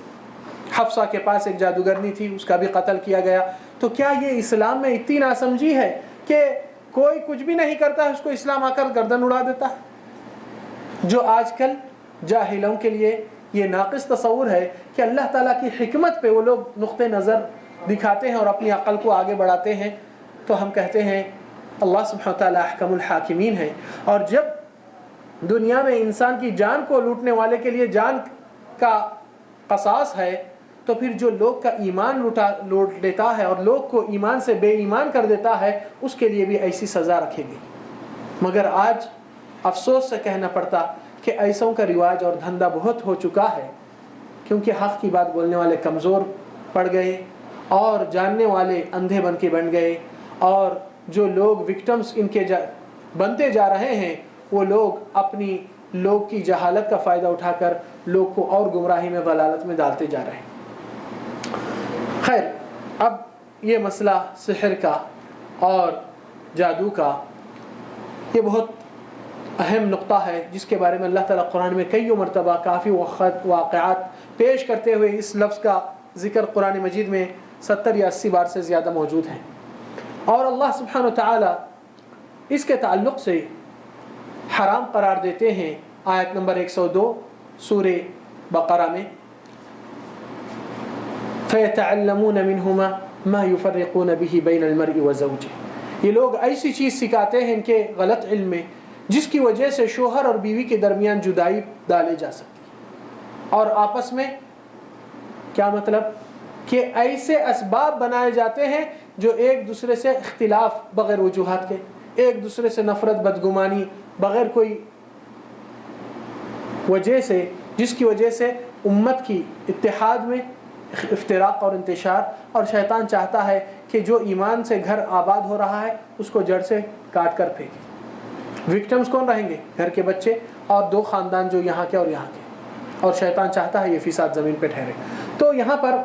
حفصہ کے پاس ایک جادوگرنی تھی، اس کا بھی قتل کیا گیا. تو کیا یہ اسلام میں اتنی ناسمجھی ہے کہ کوئی کچھ بھی نہیں کرتا ہے اس کو اسلام آ کر گردن اڑا دیتا ہے؟ جو آج کل جاہلوں کے لیے یہ ناقص تصور ہے کہ اللہ تعالیٰ کی حکمت پہ وہ لوگ نقطہ نظر دکھاتے ہیں اور اپنی عقل کو آگے بڑھاتے ہیں. تو ہم کہتے ہیں اللہ سبحانہ تعالیٰ احکم الحاکمین ہے. اور جب دنیا میں انسان کی جان کو لوٹنے والے کے لیے جان کا قصاص ہے تو پھر جو لوگ کا ایمان لوٹ لیتا ہے اور لوگ کو ایمان سے بے ایمان کر دیتا ہے اس کے لیے بھی ایسی سزا رکھے گی. مگر آج افسوس سے کہنا پڑتا کہ ایسوں کا رواج اور دھندا بہت ہو چکا ہے، کیونکہ حق کی بات بولنے والے کمزور پڑ گئے اور جاننے والے اندھے بن کے بن گئے، اور جو لوگ وکٹمز ان کے بنتے جا رہے ہیں وہ لوگ اپنی لوگ کی جہالت کا فائدہ اٹھا کر لوگ کو اور گمراہی میں ضلالت میں ڈالتے جا رہے ہیں. خیر، اب یہ مسئلہ سحر کا اور جادو کا یہ بہت اہم نقطہ ہے جس کے بارے میں اللہ تعالیٰ قرآن میں کئی مرتبہ کافی وقت واقعات پیش کرتے ہوئے اس لفظ کا ذکر قرآن مجید میں 70 یا 80 بار سے زیادہ موجود ہے. اور اللہ سبحانہ وتعالی اس کے تعلق سے حرام قرار دیتے ہیں آیت نمبر 102 سورہ بقرہ میں، فَيَتَعَلَّمُونَ مِنْهُمَا مَا يُفَرِّقُونَ بِهِ بَيْنَ الْمَرْءِ وَزَوْجِهِ. یہ لوگ ایسی چیز سکھاتے ہیں ان کے غلط علم میں جس کی وجہ سے شوہر اور بیوی کے درمیان جدائی ڈالے جا سکتی ہے. اور آپس میں کیا مطلب کہ ایسے اسباب بنائے جاتے ہیں جو ایک دوسرے سے اختلاف بغیر وجوہات کے، ایک دوسرے سے نفرت بدگمانی بغیر کوئی وجہ سے، جس کی وجہ سے امت کی اتحاد میں افتراق اور انتشار. اور شیطان چاہتا ہے کہ جو ایمان سے گھر آباد ہو رہا ہے اس کو جڑ سے کاٹ کر پھینکے. وکٹمز کون رہیں گے؟ گھر کے بچے اور دو خاندان جو یہاں کے اور یہاں کے. اور شیطان چاہتا ہے یہ فساد زمین پہ ٹھہرے. تو یہاں پر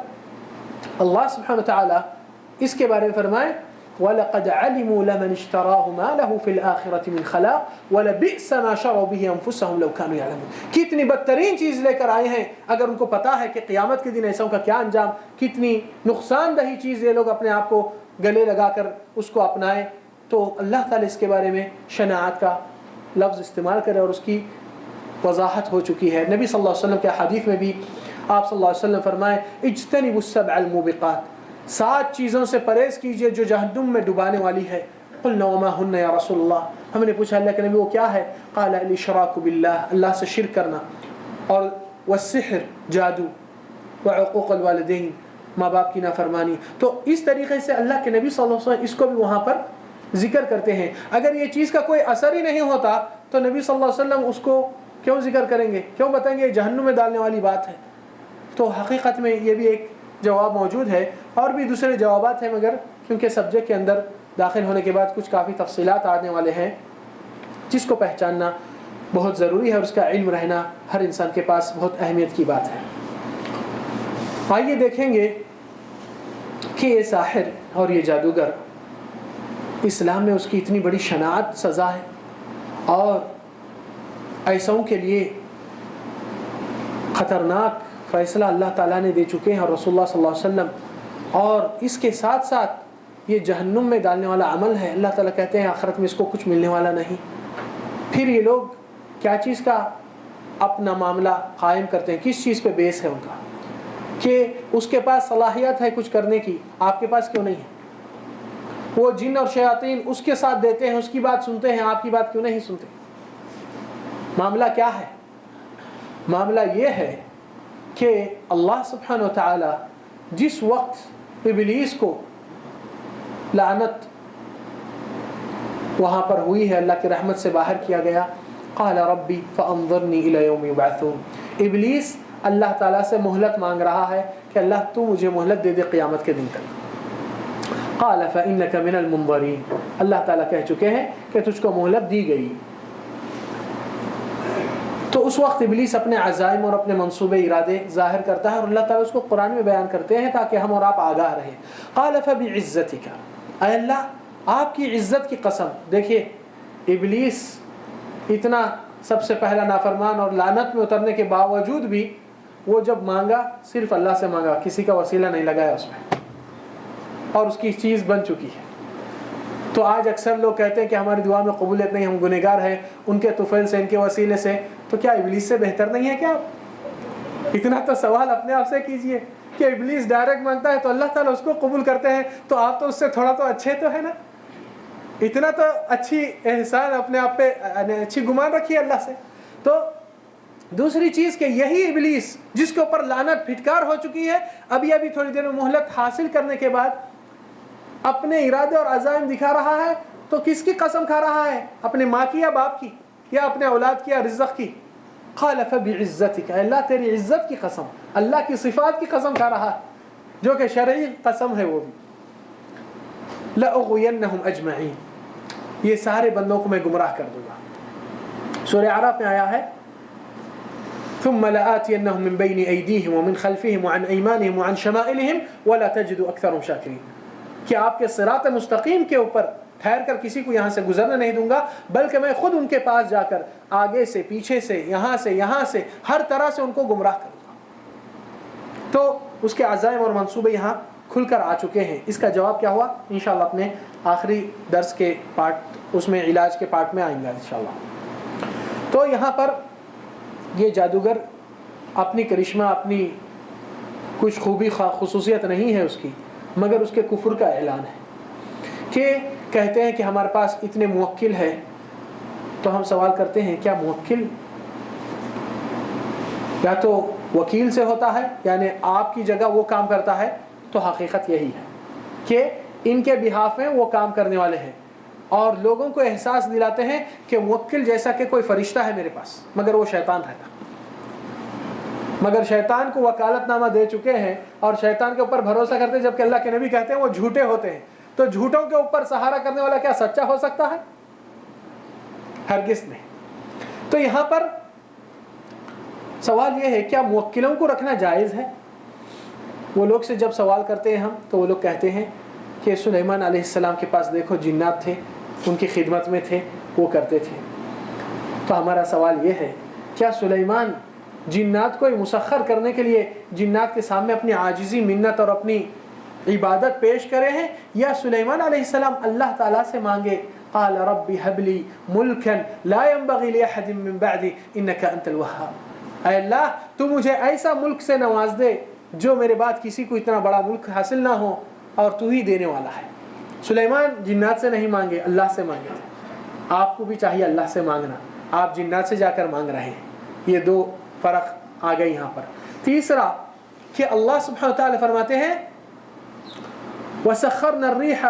اللہ سبحانہ وتعالی اس کے بارے میں فرمائے وَلَقَدْ عَلِمُوا لَمَنِ اشْتَرَاهُ مَا لَهُ فِي الْآخِرَةِ مِنْ خَلَاقٍ وَلَبِئْسَ مَا شَرَوْا بِهِ أَنفُسَهُمْ لَوْ كَانُوا يَعْلَمُونَ. کتنی بدترین چیز لے کر آئے ہیں اگر ان کو پتا ہے کہ قیامت کے دن ایسوں کا کیا انجام، کتنی نقصان دہی چیز یہ لوگ اپنے آپ کو گلے لگا کر اس کو اپنائے. تو اللہ تعالی اس کے بارے میں شناعت کا لفظ استعمال کرے اور اس کی وضاحت ہو چکی ہے. نبی صلی اللہ علیہ وسلم کے حدیث میں بھی آپ صلی اللہ علیہ وسلم فرمائے اجتنبوا السبع الموبقات، 7 چیزوں سے پرہیز کیجئے جو جہنم میں ڈبانے والی ہے. قلنا وما ہن یا رسول اللہ، ہم نے پوچھا اللہ کے نبی وہ کیا ہے؟ قال الاشراک باللہ، اللہ سے شرک کرنا، اور والسحر جادو، وعقوق الوالدین، ماں باپ کی نافرمانی. تو اس طریقے سے اللہ کے نبی صلی اللہ علیہ وسلم اس کو بھی وہاں پر ذکر کرتے ہیں. اگر یہ چیز کا کوئی اثر ہی نہیں ہوتا تو نبی صلی اللہ علیہ وسلم اس کو کیوں ذکر کریں گے، کیوں بتائیں گے یہ جہنم میں ڈالنے والی بات ہے؟ تو حقیقت میں یہ بھی ایک جواب موجود ہے، اور بھی دوسرے جوابات ہیں، مگر کیونکہ سبجیکٹ کے اندر داخل ہونے کے بعد کچھ کافی تفصیلات آنے والے ہیں جس کو پہچاننا بہت ضروری ہے اور اس کا علم رہنا ہر انسان کے پاس بہت اہمیت کی بات ہے. آئیے دیکھیں گے کہ یہ ساحر اور یہ جادوگر اسلام میں اس کی اتنی بڑی شناعت سزا ہے، اور ایسوں کے لیے خطرناک فیصلہ اللہ تعالیٰ نے دے چکے ہیں اور رسول اللہ صلی اللہ علیہ وسلم، اور اس کے ساتھ ساتھ یہ جہنم میں ڈالنے والا عمل ہے، اللہ تعالیٰ کہتے ہیں آخرت میں اس کو کچھ ملنے والا نہیں، پھر یہ لوگ کیا چیز کا اپنا معاملہ قائم کرتے ہیں؟ کس چیز پہ بیس ہے ان کا کہ اس کے پاس صلاحیت ہے کچھ کرنے کی، آپ کے پاس کیوں نہیں ہے؟ وہ جن اور شیاطین اس کے ساتھ دیتے ہیں، اس کی بات سنتے ہیں، آپ کی بات کیوں نہیں سنتے؟ معاملہ کیا ہے؟ معاملہ یہ ہے کہ اللہ سبحانہ و تعالی جس وقت ابلیس کو لعنت وہاں پر ہوئی ہے، اللہ کی رحمت سے باہر کیا گیا، قال ربی فانظرنی الی یوم یبعثون، ابلیس اللہ تعالیٰ سے مہلت مانگ رہا ہے کہ اللہ تو مجھے مہلت دے دے قیامت کے دن تک۔ قال فإنک من المنظرین، اللہ تعالیٰ کہہ چکے ہیں کہ تجھ کو مہلت دی گئی۔ تو اس وقت ابلیس اپنے عزائم اور اپنے منصوبے ارادے ظاہر کرتا ہے، اور اللہ تعالیٰ اس کو قرآن میں بیان کرتے ہیں تاکہ ہم اور آپ آگاہ رہیں۔ قال فبعزتک، اے اللہ آپ کی عزت کی قسم۔ دیکھیے ابلیس اتنا سب سے پہلا نافرمان اور لعنت میں اترنے کے باوجود بھی وہ جب مانگا صرف اللہ سے مانگا، کسی کا وسیلہ نہیں لگایا اس میں، اور اس کی چیز بن چکی ہے۔ تو آج اکثر لوگ کہتے ہیں کہ ہماری دعا میں قبولیت نہیں، ہم گنہگار ہیں، ان کے طفیل سے، ان کے وسیلے سے، تو کیا ابلیس سے بہتر نہیں ہے کیا؟ اتنا تو سوال اپنے آپ سے کیجئے کہ ابلیس ڈائریکٹ مانگتا ہے تو اللہ تعالیٰ اس کو قبول کرتے ہیں، تو آپ تو اس سے تھوڑا تو اچھے تو ہے نا؟ اتنا تو اچھی احسان اپنے آپ پہ، اچھی گمان رکھیے اللہ سے۔ تو دوسری چیز کہ یہی ابلیس جس کے اوپر لعنت پھٹکار ہو چکی ہے، ابھی تھوڑی دیر میں مہلت حاصل کرنے کے بعد اپنے ارادے اور عزائم دکھا رہا ہے، تو کس کی قسم کھا رہا ہے؟ اپنے ماں کی یا باپ کی یا اپنے اولاد کی یا رزق کی؟ قال فبعزتک، اللہ تیری عزت کی قسم، اللہ کی صفات کی قسم کھا رہا ہے جو کہ شرعی قسم ہے وہ بھی۔ لأغوینہم اجمعین، یہ سارے بندوں کو میں گمراہ کر دوں گا۔ سورہ اعراف میں آیا ہے ثم لآتینہم من بین ایدیہم ومن خلفہم وعن ایمانہم وعن شمائلہم ولا تجد اکثرہم شاکرین، کہ آپ کے صراط مستقیم کے اوپر ٹھہر کر کسی کو یہاں سے گزرنے نہیں دوں گا، بلکہ میں خود ان کے پاس جا کر آگے سے، پیچھے سے، یہاں سے ہر طرح سے ان کو گمراہ کروں گا۔ تو اس کے عزائم اور منصوبے یہاں کھل کر آ چکے ہیں۔ اس کا جواب کیا ہوا انشاءاللہ اپنے آخری درس کے پارٹ، اس میں علاج کے پارٹ میں آئیں گا انشاءاللہ۔ تو یہاں پر یہ جادوگر اپنی کرشمہ، اپنی کچھ خوبی خصوصیت نہیں ہے اس کی، مگر اس کے کفر کا اعلان ہے کہ کہتے ہیں کہ ہمارے پاس اتنے موکل ہیں۔ تو ہم سوال کرتے ہیں کیا موکل یا تو وکیل سے ہوتا ہے، یعنی آپ کی جگہ وہ کام کرتا ہے؟ تو حقیقت یہی ہے کہ ان کے بہاف میں وہ کام کرنے والے ہیں، اور لوگوں کو احساس دلاتے ہیں کہ موکل جیسا کہ کوئی فرشتہ ہے میرے پاس، مگر وہ شیطان رہتا، مگر شیطان کو وکالت نامہ دے چکے ہیں اور شیطان کے اوپر بھروسہ کرتے ہیں، جبکہ اللہ کے نبی کہتے ہیں وہ جھوٹے ہوتے ہیں۔ تو جھوٹوں کے اوپر سہارا کرنے والا کیا سچا ہو سکتا ہے؟ ہرگز نہیں۔ تو یہاں پر سوال یہ ہے کیا موکلوں کو رکھنا جائز ہے؟ وہ لوگ سے جب سوال کرتے ہیں ہم، تو وہ لوگ کہتے ہیں کہ سلیمان علیہ السلام کے پاس دیکھو جنات تھے، ان کی خدمت میں تھے، وہ کرتے تھے۔ تو ہمارا سوال یہ ہے کیا سلیمان جنات کو مسخر کرنے کے لیے جنات کے سامنے اپنی عاجزی، منت اور اپنی عبادت پیش کرے ہیں، یا سلیمان علیہ السلام اللہ تعالیٰ سے مانگے قال رب هب لي ملكا لا ينبغي لأحد من بعدي انك انت الوهاب، اے اللہ تو مجھے ایسا ملک سے نواز دے جو میرے بعد کسی کو اتنا بڑا ملک حاصل نہ ہو، اور تو ہی دینے والا ہے۔ سلیمان جنات سے نہیں مانگے، اللہ سے مانگے تھے۔ آپ کو بھی چاہیے اللہ سے مانگنا، آپ جنات سے جا کر مانگ رہے ہیں۔ یہ دو فرق آ گئے یہاں پر۔ تیسرا کہ اللہ سبحانہ وتعالی فرماتے ہیں وَسَخَّرْنَا الرِّيحَ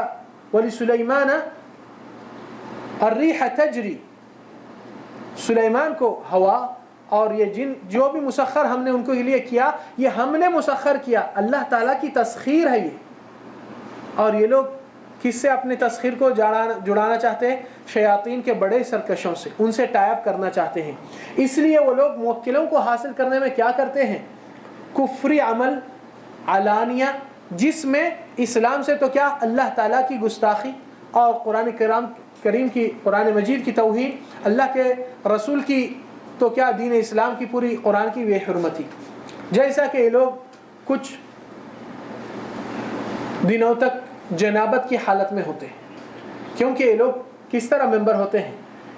وَلِسُلَيْمَانَ الرِّيحَ تَجْرِي، سلیمان کو ہوا اور یہ جن جو بھی مسخر ہم نے ان کو لیے کیا، یہ ہم نے مسخر کیا، اللہ تعالیٰ کی تسخیر ہے یہ۔ اور یہ لوگ کس سے اپنے تسخیر کو جڑانا چاہتے ہیں؟ شیاطین کے بڑے سرکشوں سے، ان سے ٹائپ کرنا چاہتے ہیں۔ اس لیے وہ لوگ موکلوں کو حاصل کرنے میں کیا کرتے ہیں؟ کفری عمل علانیہ، جس میں اسلام سے تو کیا اللہ تعالیٰ کی گستاخی اور قرآن کریم کی، قرآن مجید کی توہین، اللہ کے رسول کی تو کیا دین اسلام کی پوری قرآن کی بے حرمتی۔ جیسا کہ یہ لوگ کچھ دنوں تک جنابت کی حالت میں ہوتے ہیں، کیونکہ یہ لوگ کس طرح ممبر ہوتے ہیں،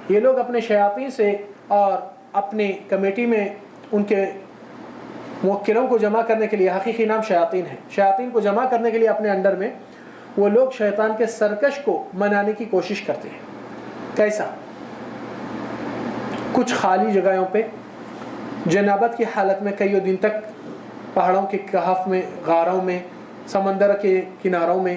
یہ لوگ اپنے شیاطین سے اور اپنے کمیٹی میں ان کے موکلوں کو جمع کرنے کے لیے، حقیقی نام شیاطین ہے، شیاطین کو جمع کرنے کے لیے اپنے انڈر میں وہ لوگ شیطان کے سرکش کو منانے کی کوشش کرتے ہیں۔ کیسا؟ کچھ خالی جگہوں پہ جنابت کی حالت میں کئی دن تک پہاڑوں کے کہف میں، غاروں میں، سمندر کے کناروں میں،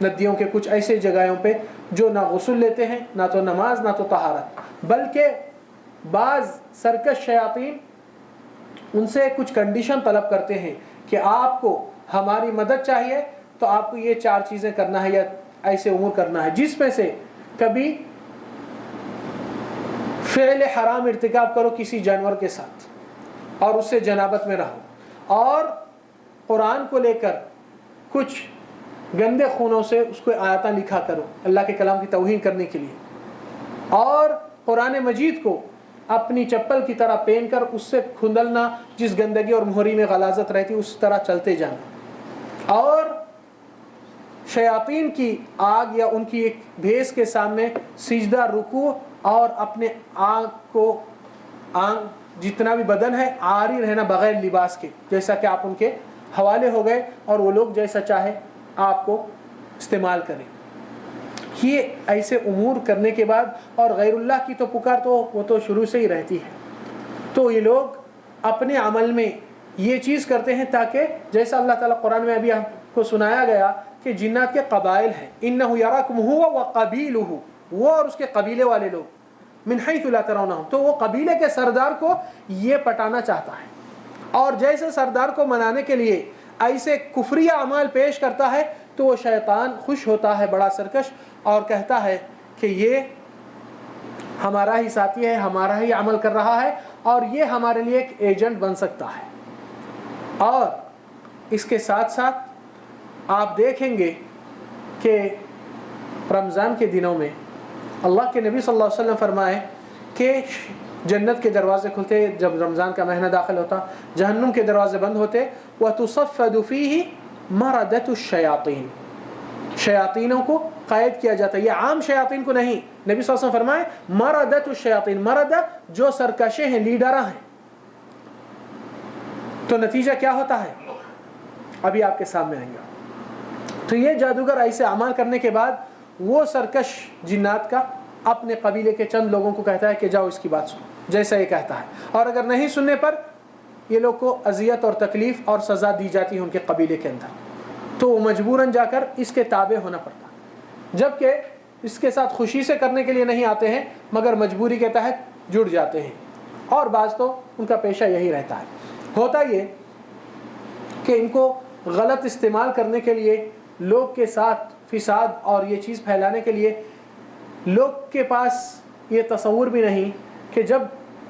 ندیوں کے کچھ ایسے جگہوں پہ جو نہ غسل لیتے ہیں، نہ تو نماز، نہ تو طہارت، بلکہ بعض سرکش شیاطین ان سے کچھ کنڈیشن طلب کرتے ہیں کہ آپ کو ہماری مدد چاہیے تو آپ کو یہ 4 چیزیں کرنا ہے یا ایسے امور کرنا ہے، جس میں سے کبھی فعل حرام ارتکاب کرو کسی جانور کے ساتھ اور اس سے جنابت میں رہو، اور قرآن کو لے کر کچھ گندے خونوں سے اس کو آیاتیں لکھا کرو اللہ کے کلام کی توہین کرنے کے لیے، اور قرآن مجید کو اپنی چپل کی طرح پہن کر اس سے کھندلنا، جس گندگی اور مہری میں غلاظت رہتی اس طرح چلتے جانا، اور شیاطین کی آگ یا ان کی ایک بھیس کے سامنے سجدہ، رکوع، اور اپنے آنکھ جتنا بھی بدن ہے عاری رہنا بغیر لباس کے، جیسا کہ آپ ان کے حوالے ہو گئے اور وہ لوگ جیسا چاہے آپ کو استعمال کریں۔ یہ ایسے امور کرنے کے بعد، اور غیر اللہ کی تو پکار تو وہ تو شروع سے ہی رہتی ہے، تو یہ لوگ اپنے عمل میں یہ چیز کرتے ہیں تاکہ جیسا اللہ تعالیٰ قرآن میں ابھی آپ کو سنایا گیا کہ جنات کے قبائل ہیں، انہ یراکم ہوا وقبیلہ، وہ اور اس کے قبیلے والے لوگ، من حیث لا ترونہم، تو وہ قبیلے کے سردار کو یہ پٹانا چاہتا ہے، اور جیسے سردار کو منانے کے لیے ایسے کفریہ اعمال پیش کرتا ہے تو وہ شیطان خوش ہوتا ہے، بڑا سرکش، اور کہتا ہے کہ یہ ہمارا ہی ساتھی ہے، ہمارا ہی عمل کر رہا ہے، اور یہ ہمارے لیے ایک ایجنٹ بن سکتا ہے۔ اور اس کے ساتھ ساتھ آپ دیکھیں گے کہ رمضان کے دنوں میں اللہ کے نبی صلی اللہ علیہ وسلم فرمائے کہ جنت کے دروازے کھلتے جب رمضان کا مہینہ داخل ہوتا، جہنم کے دروازے بند ہوتے، وَتُصَفَّدُ فِيهِ مَرَدَةُ الشَّيَاطِينِ، شیاطینوں کو قید کیا جاتا ہے، یہ عام شیاطین کو نہیں، نبی صلی اللہ علیہ وسلم فرمائے مَرَدَةُ الشَّيَاطِينِ، مرد جو سرکشے ہیں، لیڈراں ہیں۔ تو نتیجہ کیا ہوتا ہے ابھی آپ کے سامنے آئیں گا۔ تو یہ جادوگر ایسے عمل کرنے کے بعد وہ سرکش جنات کا اپنے قبیلے کے چند لوگوں کو کہتا ہے کہ جاؤ اس کی بات سنو، جیسا یہ کہتا ہے، اور اگر نہیں سننے پر یہ لوگ کو اذیت اور تکلیف اور سزا دی جاتی ہے ان کے قبیلے کے اندر، تو وہ مجبوراً جا کر اس کے تابع ہونا پڑتا، جبکہ اس کے ساتھ خوشی سے کرنے کے لیے نہیں آتے ہیں مگر مجبوری کے تحت جڑ جاتے ہیں، اور بعض تو ان کا پیشہ یہی رہتا ہے۔ ہوتا یہ کہ ان کو غلط استعمال کرنے کے لیے، لوگ کے ساتھ فساد اور یہ چیز پھیلانے کے لیے، لوگ کے پاس یہ تصور بھی نہیں کہ جب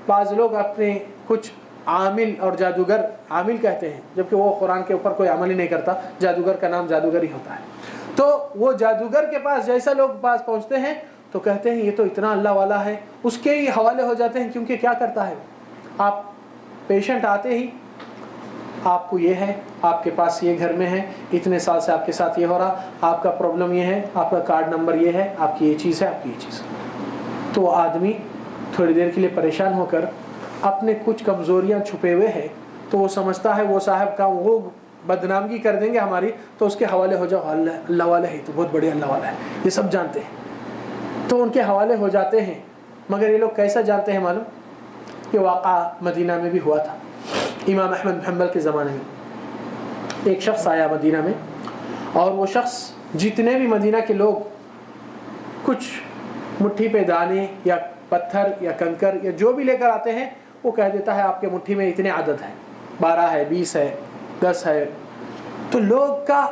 بعض لوگ اپنے کچھ عامل اور جادوگر، عامل کہتے ہیں جبکہ وہ قرآن کے اوپر کوئی عمل ہی نہیں کرتا، جادوگر کا نام جادوگر ہی ہوتا ہے، تو وہ جادوگر کے پاس جیسا لوگ پاس پہنچتے ہیں تو کہتے ہیں یہ تو اتنا اللہ والا ہے، اس کے ہی حوالے ہو جاتے ہیں، کیونکہ کیا کرتا ہے، آپ پیشنٹ آتے ہی آپ کو یہ ہے، آپ کے پاس یہ گھر میں ہے، اتنے سال سے آپ کے ساتھ یہ ہو رہا، آپ کا پرابلم یہ ہے، آپ کا کارڈ نمبر یہ ہے، آپ کی یہ چیز ہے، آپ کی یہ چیز ہے، تو وہ آدمی تھوڑی دیر کے لیے پریشان ہو کر اپنے کچھ کمزوریاں چھپے ہوئے ہیں تو وہ سمجھتا ہے وہ صاحب کا وہ بدنامگی کر دیں گے ہماری، تو اس کے حوالے ہو جاؤ، اللہ والا ہے تو بہت بڑے اللہ والا ہے، یہ سب جانتے ہیں، تو ان کے حوالے ہو جاتے ہیں۔ مگر یہ لوگ کیسا جانتے ہیں معلوم؟ یہ واقعہ مدینہ میں بھی ہوا تھا، امام احمد بن حنبل کے زمانے میں ایک شخص آیا مدینہ میں، اور وہ شخص جتنے بھی مدینہ کے لوگ کچھ مٹھی پہ دانے یا پتھر یا کنکر یا جو بھی لے کر آتے ہیں، وہ کہہ دیتا ہے آپ کے مٹھی میں اتنے عدد ہے، 12 ہے، 20 ہے، 10 ہے، تو لوگ کا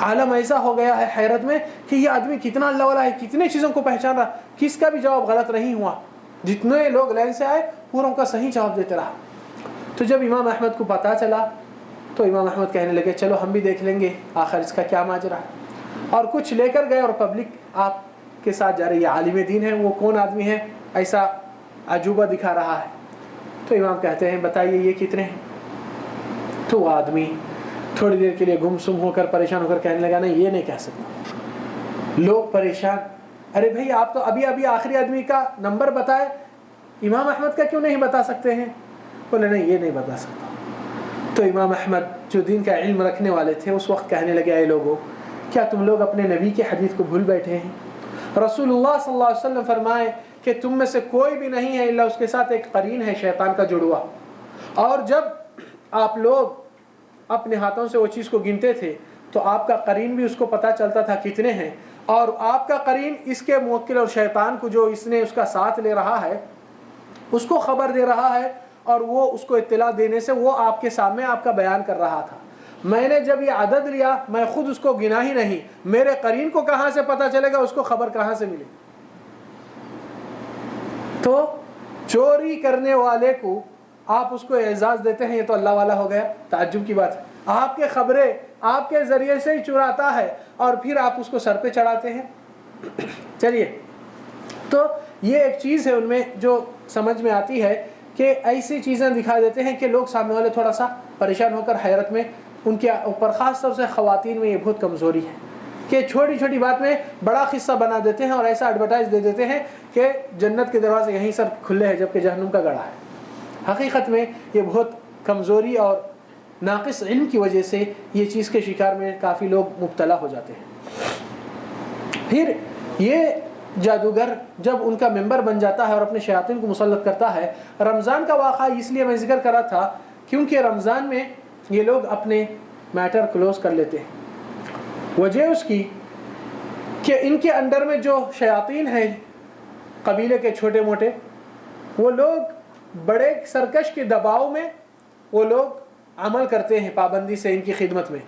عالم ایسا ہو گیا ہے حیرت میں کہ یہ آدمی کتنا اللہ والا ہے، کتنے چیزوں کو پہچان رہا، کس کا بھی جواب غلط نہیں ہوا، جتنے لوگ لائن سے آئے پوروں کا صحیح جواب دیتے رہا۔ تو جب امام احمد کو پتہ چلا تو امام احمد کہنے لگے چلو ہم بھی دیکھ لیں گے آخر اس کا کیا ماجرا ہے، اور کچھ لے کر گئے اور پبلک آپ کے ساتھ جا رہی ہے، عالم دین ہے، وہ کون آدمی ہے ایسا عجوبہ دکھا رہا ہے، تو امام کہتے ہیں بتائیے یہ کتنے ہیں؟ تو وہ آدمی تھوڑی دیر کے لیے گم سم ہو کر پریشان ہو کر کہنے لگا نہیں یہ نہیں کہہ سکتا. لوگ پریشان, ارے بھائی آپ تو ابھی آخری آدمی کا نمبر بتائے, امام احمد کا کیوں نہیں بتا سکتے ہیں؟ بولے نہیں یہ نہیں بتا سکتا. تو امام احمد جو دین کا علم رکھنے والے تھے اس وقت کہنے لگے اے لوگوں, کیا تم لوگ اپنے نبی کے حدیث کو بھول بیٹھے ہیں؟ رسول اللہ صلی اللہ علیہ وسلم فرمائے کہ تم میں سے کوئی بھی نہیں ہے الا اس کے ساتھ ایک قرین ہے, شیطان کا جڑوا. اور جب آپ لوگ اپنے ہاتھوں سے وہ چیز کو گنتے تھے تو آپ کا قرین بھی اس کو پتہ چلتا تھا کتنے ہیں, اور آپ کا قرین اس کے موکل اور شیطان کو جو اس نے اس کا ساتھ لے رہا ہے اس کو خبر دے رہا ہے, اور وہ اس کو اطلاع دینے سے وہ آپ کے سامنے آپ کا بیان کر رہا تھا. میں نے جب یہ عدد لیا میں خود اس کو گنا ہی نہیں, میرے قرین کو کہاں سے پتہ چلے گا, اس کو خبر کہاں سے ملے؟ تو چوری کرنے والے کو آپ اس کو اعزاز دیتے ہیں, یہ تو اللہ والا ہو گیا. تعجب کی بات ہے, آپ کے خبریں آپ کے ذریعے سے ہی چراتا ہے اور پھر آپ اس کو سر پہ چڑھاتے ہیں. چلیے, تو یہ ایک چیز ہے ان میں جو سمجھ میں آتی ہے کہ ایسی چیزیں دکھا دیتے ہیں کہ لوگ سامنے والے تھوڑا سا پریشان ہو کر حیرت میں, ان کے اوپر خاص طور سے خواتین میں یہ بہت کمزوری ہے کہ چھوٹی چھوٹی بات میں بڑا قصہ بنا دیتے ہیں اور ایسا ایڈورٹائز دے دیتے ہیں کہ جنت کے دروازے یہیں سر کھلے ہیں جبکہ جہنم کا گڑھا ہے. حقیقت میں یہ بہت کمزوری اور ناقص علم کی وجہ سے یہ چیز کے شکار میں کافی لوگ مبتلا ہو جاتے ہیں. پھر یہ جادوگر جب ان کا ممبر بن جاتا ہے اور اپنے شیاطین کو مسلط کرتا ہے, رمضان کا واقعہ اس لیے میں ذکر کرا تھا کیونکہ رمضان میں یہ لوگ اپنے میٹر کلوز کر لیتے ہیں. وجہ اس کی کہ ان کے اندر میں جو شیاطین ہیں قبیلے کے چھوٹے موٹے, وہ لوگ بڑے سرکش کے دباؤ میں وہ لوگ عمل کرتے ہیں پابندی سے ان کی خدمت میں.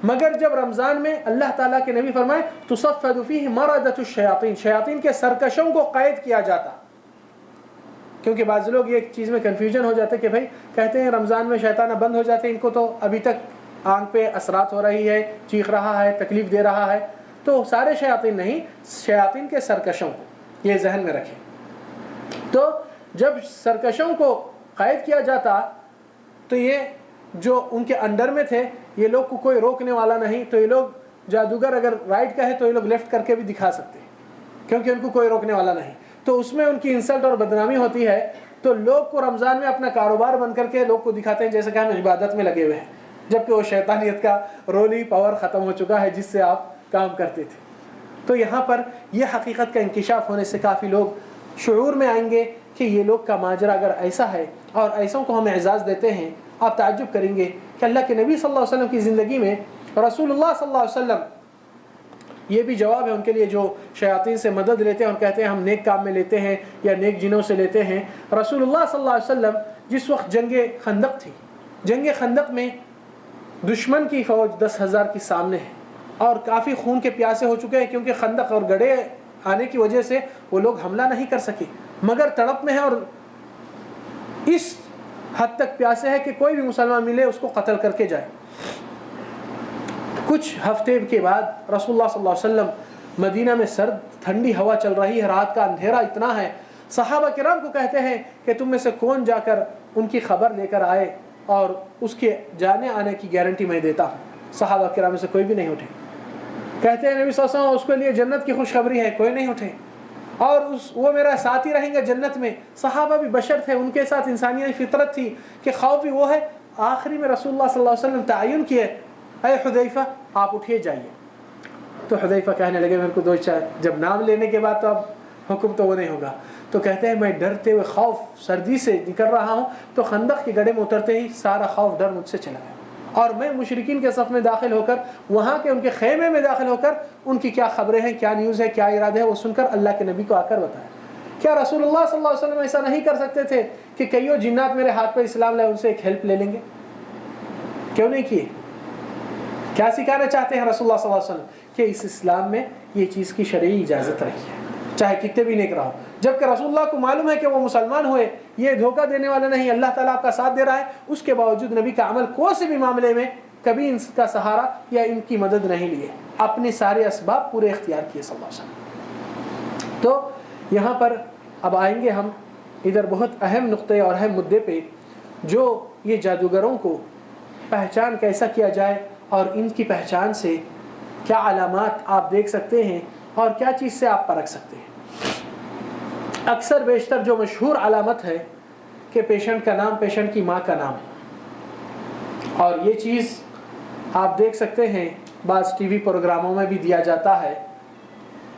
مگر جب رمضان میں اللہ تعالیٰ کے نبی فرمائے تصفد فیہ مردۃ الشیاطین, شیاطین کے سرکشوں کو قید کیا جاتا. کیونکہ بعض لوگ یہ چیز میں کنفیوژن ہو جاتے کہ بھائی کہتے ہیں رمضان میں شیطان بند ہو جاتے ہیں, ان کو تو ابھی تک آنکھ پہ اثرات ہو رہی ہے, چیخ رہا ہے, تکلیف دے رہا ہے. تو سارے شیاطین نہیں, شیاطین کے سرکشوں کو یہ ذہن میں رکھیں. تو جب سرکشوں کو قید کیا جاتا تو یہ جو ان کے انڈر میں تھے یہ لوگ کو کوئی روکنے والا نہیں. تو یہ لوگ جادوگر اگر رائٹ کہے تو یہ لوگ لیفٹ کر کے بھی دکھا سکتے ہیں کیونکہ ان کو کوئی روکنے والا نہیں. تو اس میں ان کی انسلٹ اور بدنامی ہوتی ہے. تو لوگ کو رمضان میں اپنا کاروبار بن کر کے لوگ کو دکھاتے ہیں جیسے کہ ہم عبادت میں لگے ہوئے ہیں, جبکہ وہ شیطانیت کا رول ہی پاور ختم ہو چکا ہے جس سے آپ کام کرتے تھے. تو یہاں پر یہ حقیقت کا انکشاف ہونے سے کافی لوگ شعور میں آئیں گے کہ یہ لوگ کا ماجرا اگر ایسا ہے اور ایسوں کو ہم اعزاز دیتے ہیں. آپ تعجب کریں گے کہ اللہ کے نبی صلی اللہ علیہ وسلم کی زندگی میں رسول اللہ صلی اللہ علیہ وسلم, یہ بھی جواب ہے ان کے لیے جو شیاطین سے مدد لیتے ہیں اور کہتے ہیں ہم نیک کام میں لیتے ہیں یا نیک جنوں سے لیتے ہیں. رسول اللہ صلی اللہ علیہ وسلم جس وقت جنگ خندق تھی, جنگ خندق میں دشمن کی فوج 10,000 کی سامنے ہے اور کافی خون کے پیاسے ہو چکے ہیں کیونکہ خندق اور گڑھے آنے کی وجہ سے وہ لوگ حملہ نہیں کر سکے, مگر تڑپ میں ہیں اور اس حد تک پیاسے ہے کہ کوئی بھی مسلمان ملے اس کو قتل کر کے جائے. کچھ ہفتے کے بعد رسول اللہ صلی اللہ علیہ وسلم مدینہ میں سرد ٹھنڈی ہوا چل رہی ہے, رات کا اندھیرا اتنا ہے, صحابہ کرام کو کہتے ہیں کہ تم میں سے کون جا کر ان کی خبر لے کر آئے اور اس کے جانے آنے کی گارنٹی میں دیتا ہوں. صحابہ کرام میں سے کوئی بھی نہیں اٹھے. کہتے ہیں نبی صلی اللہ علیہ وسلم اس کے لیے جنت کی خوشخبری ہے, کوئی نہیں اٹھے, اور وہ میرا ساتھی رہیں گا جنت میں. صحابہ بھی بشر تھے, ان کے ساتھ انسانیت فطرت تھی کہ خوف بھی وہ ہے. آخری میں رسول اللہ صلی اللہ علیہ وسلم تعین کیے اے حذیفہ آپ اٹھیے جائیے. تو حذیفہ کہنے لگے میرے کو دو چار, جب نام لینے کے بعد تو اب حکم تو وہ نہیں ہوگا. تو کہتے ہیں میں ڈرتے ہوئے خوف سردی سے نکل رہا ہوں, تو خندق کے گڑھے میں اترتے ہی سارا خوف ڈر مجھ سے چلا گیا اور میں مشرکین کے صف میں داخل ہو کر وہاں کے ان کے خیمے میں داخل ہو کر ان کی کیا خبریں ہیں, کیا نیوز ہے, کیا ارادہ ہے, وہ سن کر اللہ کے نبی کو آ کر بتایا. کیا رسول اللہ صلی اللہ علیہ وسلم ایسا نہیں کر سکتے تھے کہ کئیوں جنات میرے ہاتھ پہ اسلام لائے, ان سے ایک ہیلپ لے لیں گے؟ کیوں نہیں کیے؟ کیا سکھانا چاہتے ہیں رسول اللہ صلی اللہ علیہ وسلم کہ اس اسلام میں یہ چیز کی شرعی اجازت رہی ہے چاہے کتنے بھی نیک رہو. جبکہ رسول اللہ کو معلوم ہے کہ وہ مسلمان ہوئے, یہ دھوکہ دینے والا نہیں, اللہ تعالیٰ آپ کا ساتھ دے رہا ہے, اس کے باوجود نبی کا عمل کوئی سے بھی معاملے میں کبھی ان کا سہارا یا ان کی مدد نہیں لیے, اپنے سارے اسباب پورے اختیار کیے صلی اللہ علیہ وسلم. تو یہاں پر اب آئیں گے ہم ادھر بہت اہم نقطے اور اہم مدے پہ جو یہ جادوگروں کو پہچان کیسا کیا جائے اور ان کی پہچان سے کیا علامات آپ دیکھ سکتے ہیں اور کیا چیز سے آپ پرکھ سکتے ہیں۔ اکثر بیشتر جو مشہور علامت ہے کہ پیشنٹ کا نام پیشنٹ کی ماں کا نام، اور یہ چیز آپ دیکھ سکتے ہیں بعض ٹی وی پروگراموں میں بھی دیا جاتا ہے۔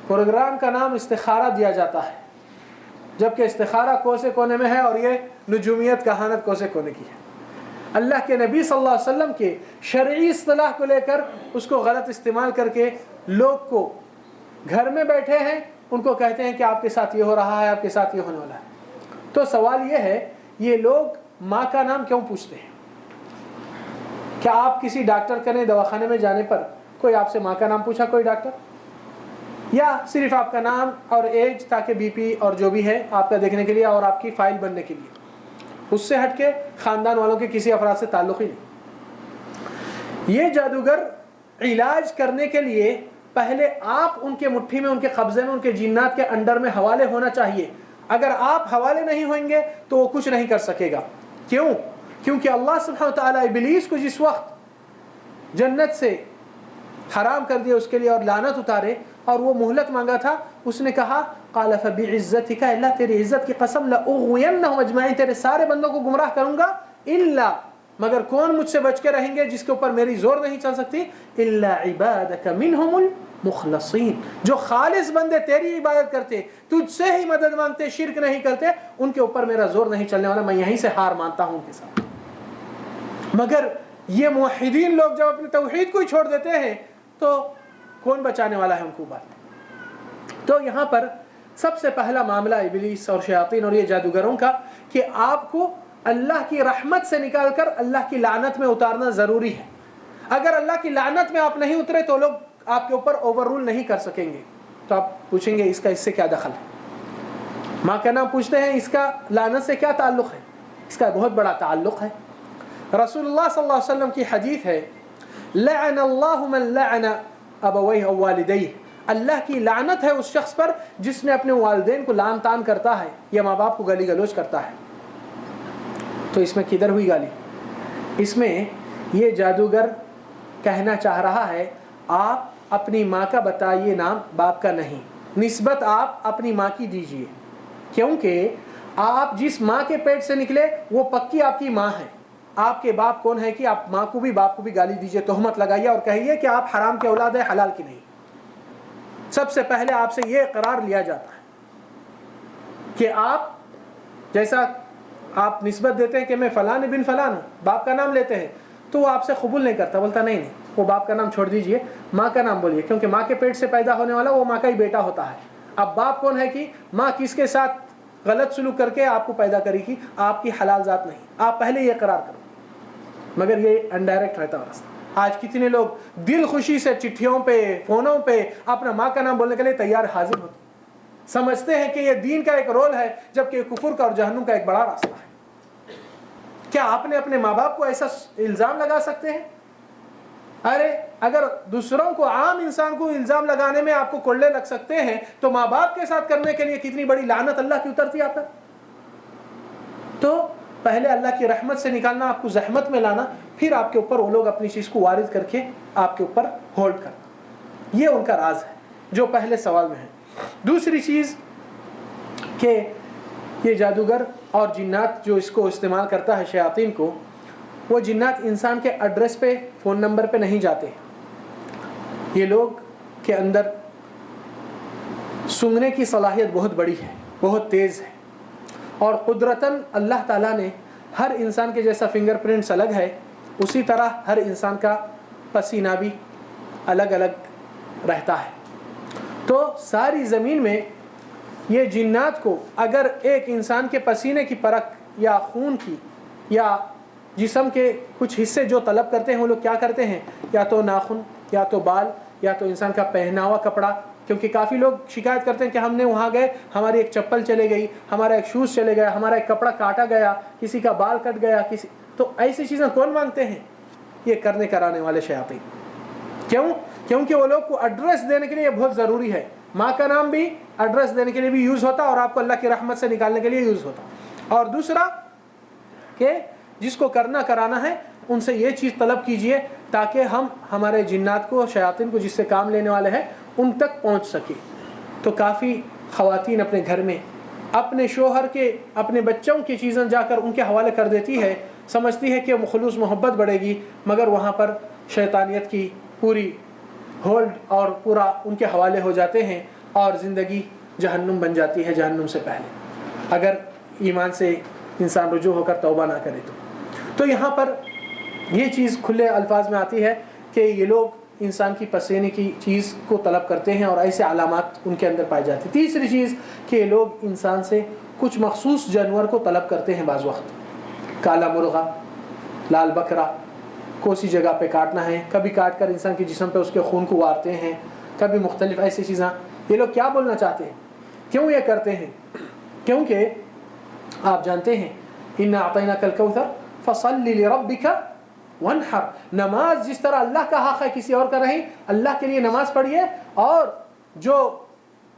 پروگرام کا نام استخارہ دیا جاتا ہے، جبکہ استخارہ کوسے کونے میں ہے اور یہ نجومیت کہانت کوسے کونے کی ہے۔ اللہ کے نبی صلی اللہ علیہ وسلم کے شرعی اصطلاح کو لے کر اس کو غلط استعمال کر کے لوگ کو گھر میں بیٹھے ہیں ان کو کہتے ہیں کہ آپ کے ساتھ یہ ہو رہا ہے، آپ کے ساتھ یہ ہونے والا ہے۔ تو سوال یہ ہے، یہ لوگ ماں کا نام کیوں پوچھتے ہیں؟ کیا آپ کسی ڈاکٹر کے دواخانے میں جانے پر کوئی آپ سے ماں کا نام پوچھا کوئی ڈاکٹر؟ یا صرف آپ کا نام اور ایج تاکہ بی پی اور جو بھی ہے آپ کا دیکھنے کے لیے اور آپ کی فائل بننے کے لیے، اس سے ہٹ کے خاندان والوں کے کسی افراد سے تعلق ہی نہیں۔ یہ جادوگر علاج کرنے کے لیے پہلے آپ ان کے مٹھی میں، ان کے قبضے میں، ان کے جنات کے انڈر میں حوالے ہونا چاہیے۔ اگر آپ حوالے نہیں ہوئیں گے تو وہ کچھ نہیں کر سکے گا۔ کیوں؟ کیونکہ اللہ سبحانہ وتعالی ابلیس کو جس وقت جنت سے حرام کر دیا اس کے لیے اور لعنت اتارے اور وہ مہلت مانگا تھا، اس نے کہا قال فبعزتک، اللہ تیری عزت کی قسم لاغوینہم اجمعین، تیرے سارے بندوں کو گمراہ کروں گا، الا مگر کون مجھ سے بچ کے رہیں گے جس کے اوپر میری زور نہیں چل سکتی، الا عبادک منہم المخلصین، جو خالص بندے تیری عبادت کرتے، تجھ سے ہی مدد مانگتے، شرک نہیں کرتے، ان کے اوپر میرا زور نہیں چلنے والا، میں یہیں سے ہار مانتا ہوں ان کے ساتھ۔ مگر یہ موحدین لوگ جب اپنے توحید کو ہی چھوڑ دیتے ہیں تو کون بچانے والا ہے ان کو بات؟ تو یہاں پر سب سے پہلا معاملہ ابلیس اور شیاطین اور یہ جادوگروں کا کہ آپ کو اللہ کی رحمت سے نکال کر اللہ کی لعنت میں اتارنا ضروری ہے۔ اگر اللہ کی لعنت میں آپ نہیں اترے تو لوگ آپ کے اوپر اوور رول نہیں کر سکیں گے۔ تو آپ پوچھیں گے اس کا اس سے کیا دخل ہے؟ ماں کا نام پوچھتے ہیں، اس کا لعنت سے کیا تعلق ہے؟ اس کا بہت بڑا تعلق ہے۔ رسول اللہ صلی اللہ علیہ وسلم کی حدیث ہے، لعن اللہ من لعن ابویہ او والدیہ، اللہ کی لعنت ہے اس شخص پر جس نے اپنے والدین کو لعن طعن کرتا ہے یا ماں باپ کو گالی گلوچ کرتا ہے۔ تو اس میں کدھر ہوئی گالی؟ اس میں یہ جادوگر کہنا چاہ رہا ہے آپ اپنی ماں کا بتائیے نام، باپ کا نہیں، نسبت آپ اپنی ماں کی دیجئے، کیونکہ آپ جس ماں کے پیٹ سے نکلے وہ پکی آپ کی ماں ہے۔ آپ کے باپ کون ہے کہ آپ ماں کو بھی باپ کو بھی گالی دیجئے، تہمت لگائیے اور کہیے کہ آپ حرام کے اولاد ہیں، حلال کی نہیں۔ سب سے پہلے آپ سے یہ اقرار لیا جاتا ہے کہ آپ جیسا آپ نسبت دیتے ہیں کہ میں فلان بن فلان ہوں، باپ کا نام لیتے ہیں، تو وہ آپ سے قبول نہیں کرتا، بولتا نہیں وہ باپ کا نام چھوڑ دیجئے، ماں کا نام بولیے، کیونکہ ماں کے پیٹ سے پیدا ہونے والا وہ ماں کا ہی بیٹا ہوتا ہے۔ اب باپ کون ہے کہ ماں کس کے ساتھ غلط سلوک کر کے آپ کو پیدا کرے گی، آپ کی حلال ذات نہیں۔ آپ پہلے یہ اقرار کرو، مگر یہ انڈائریکٹ رہتا ہے راستہ۔ آج کتنے لوگ دل خوشی سے چٹھیوں پہ، فونوں پہ اپنا ماں کا نام بولنے کے لیے تیار حاضر ہوتے، سمجھتے ہیں کہ یہ دین کا ایک رول ہے، جبکہ یہ کفر کا اور جہنم کا ایک بڑا راستہ ہے۔ کیا آپ نے اپنے ماں باپ کو ایسا الزام لگا سکتے ہیں؟ ارے اگر دوسروں کو، عام انسان کو الزام لگانے میں آپ کو کوڑے لگ سکتے ہیں تو ماں باپ کے ساتھ کرنے کے لیے کتنی بڑی لعنت اللہ کی اترتی آپ پر۔ تو پہلے اللہ کی رحمت سے نکالنا، آپ کو زحمت میں لانا، پھر آپ کے اوپر وہ لوگ اپنی چیز کو وارد کر کے آپ کے اوپر ہولڈ کرنا، یہ ان کا راز ہے جو پہلے سوال میں ہے۔ دوسری چیز کہ یہ جادوگر اور جنات جو اس کو استعمال کرتا ہے شیاطین کو، وہ جنات انسان کے ایڈریس پہ، فون نمبر پہ نہیں جاتے۔ یہ لوگ کے اندر سونگنے کی صلاحیت بہت بڑی ہے، بہت تیز ہے، اور قدرتاً اللہ تعالیٰ نے ہر انسان کے جیسا فنگر پرنٹس الگ ہے، اسی طرح ہر انسان کا پسینہ بھی الگ الگ رہتا ہے۔ تو ساری زمین میں یہ جنات کو اگر ایک انسان کے پسینے کی پرکھ یا خون کی یا جسم کے کچھ حصے جو طلب کرتے ہیں، وہ لوگ کیا کرتے ہیں، یا تو ناخن، یا تو بال، یا تو انسان کا پہناوا کپڑا، کیونکہ کافی لوگ شکایت کرتے ہیں کہ ہم نے وہاں گئے، ہماری ایک چپل چلے گئی، ہمارا ایک شوز چلے گیا، ہمارا ایک کپڑا کاٹا گیا، کسی کا بال کٹ گیا، کسی، تو ایسی چیزیں کون مانگتے ہیں؟ یہ کرنے کرانے والے شیاطین۔ کیوں؟ کیونکہ وہ لوگ کو ایڈریس دینے کے لیے یہ بہت ضروری ہے، ماں کا نام بھی، ایڈریس دینے کے لیے بھی یوز ہوتا اور آپ کو اللہ کی رحمت سے نکالنے کے لیے یوز ہوتا. اور دوسرا کہ جس کو کرنا کرانا ہے ان سے یہ چیز طلب کیجئے تاکہ ہم ہمارے جنات کو شیاطین کو جس سے کام لینے والے ہیں ان تک پہنچ سکے. تو کافی خواتین اپنے گھر میں اپنے شوہر کے اپنے بچوں کی چیزیں جا کر ان کے حوالے کر دیتی ہے, سمجھتی ہے کہ خلوص محبت بڑھے گی, مگر وہاں پر شیطانیت کی پوری ہولڈ اور پورا ان کے حوالے ہو جاتے ہیں اور زندگی جہنم بن جاتی ہے جہنم سے پہلے, اگر ایمان سے انسان رجوع ہو کر توبہ نہ کرے تو یہاں پر یہ چیز کھلے الفاظ میں آتی ہے کہ یہ لوگ انسان کی پسینے کی چیز کو طلب کرتے ہیں اور ایسے علامات ان کے اندر پائی جاتی ہیں. تیسری چیز کہ یہ لوگ انسان سے کچھ مخصوص جانور کو طلب کرتے ہیں. بعض وقت کالا مرغا, لال بکرا, کوسی جگہ پہ کاٹنا ہے, کبھی کاٹ کر انسان کے جسم پہ اس کے خون کو وارتے ہیں, کبھی مختلف ایسی چیزیں. یہ لوگ کیا بولنا چاہتے ہیں, کیوں یہ کرتے ہیں؟ کیونکہ آپ جانتے ہیں اِنَّا أَعْطَيْنَاكَ الْكَوْثَرَ فَصَلِّ لِرَبِّكَ وَانْحَرْ. نماز جس طرح اللہ کا حق ہے کسی اور کا نہیں, اللہ کے لیے نماز پڑھیے, اور جو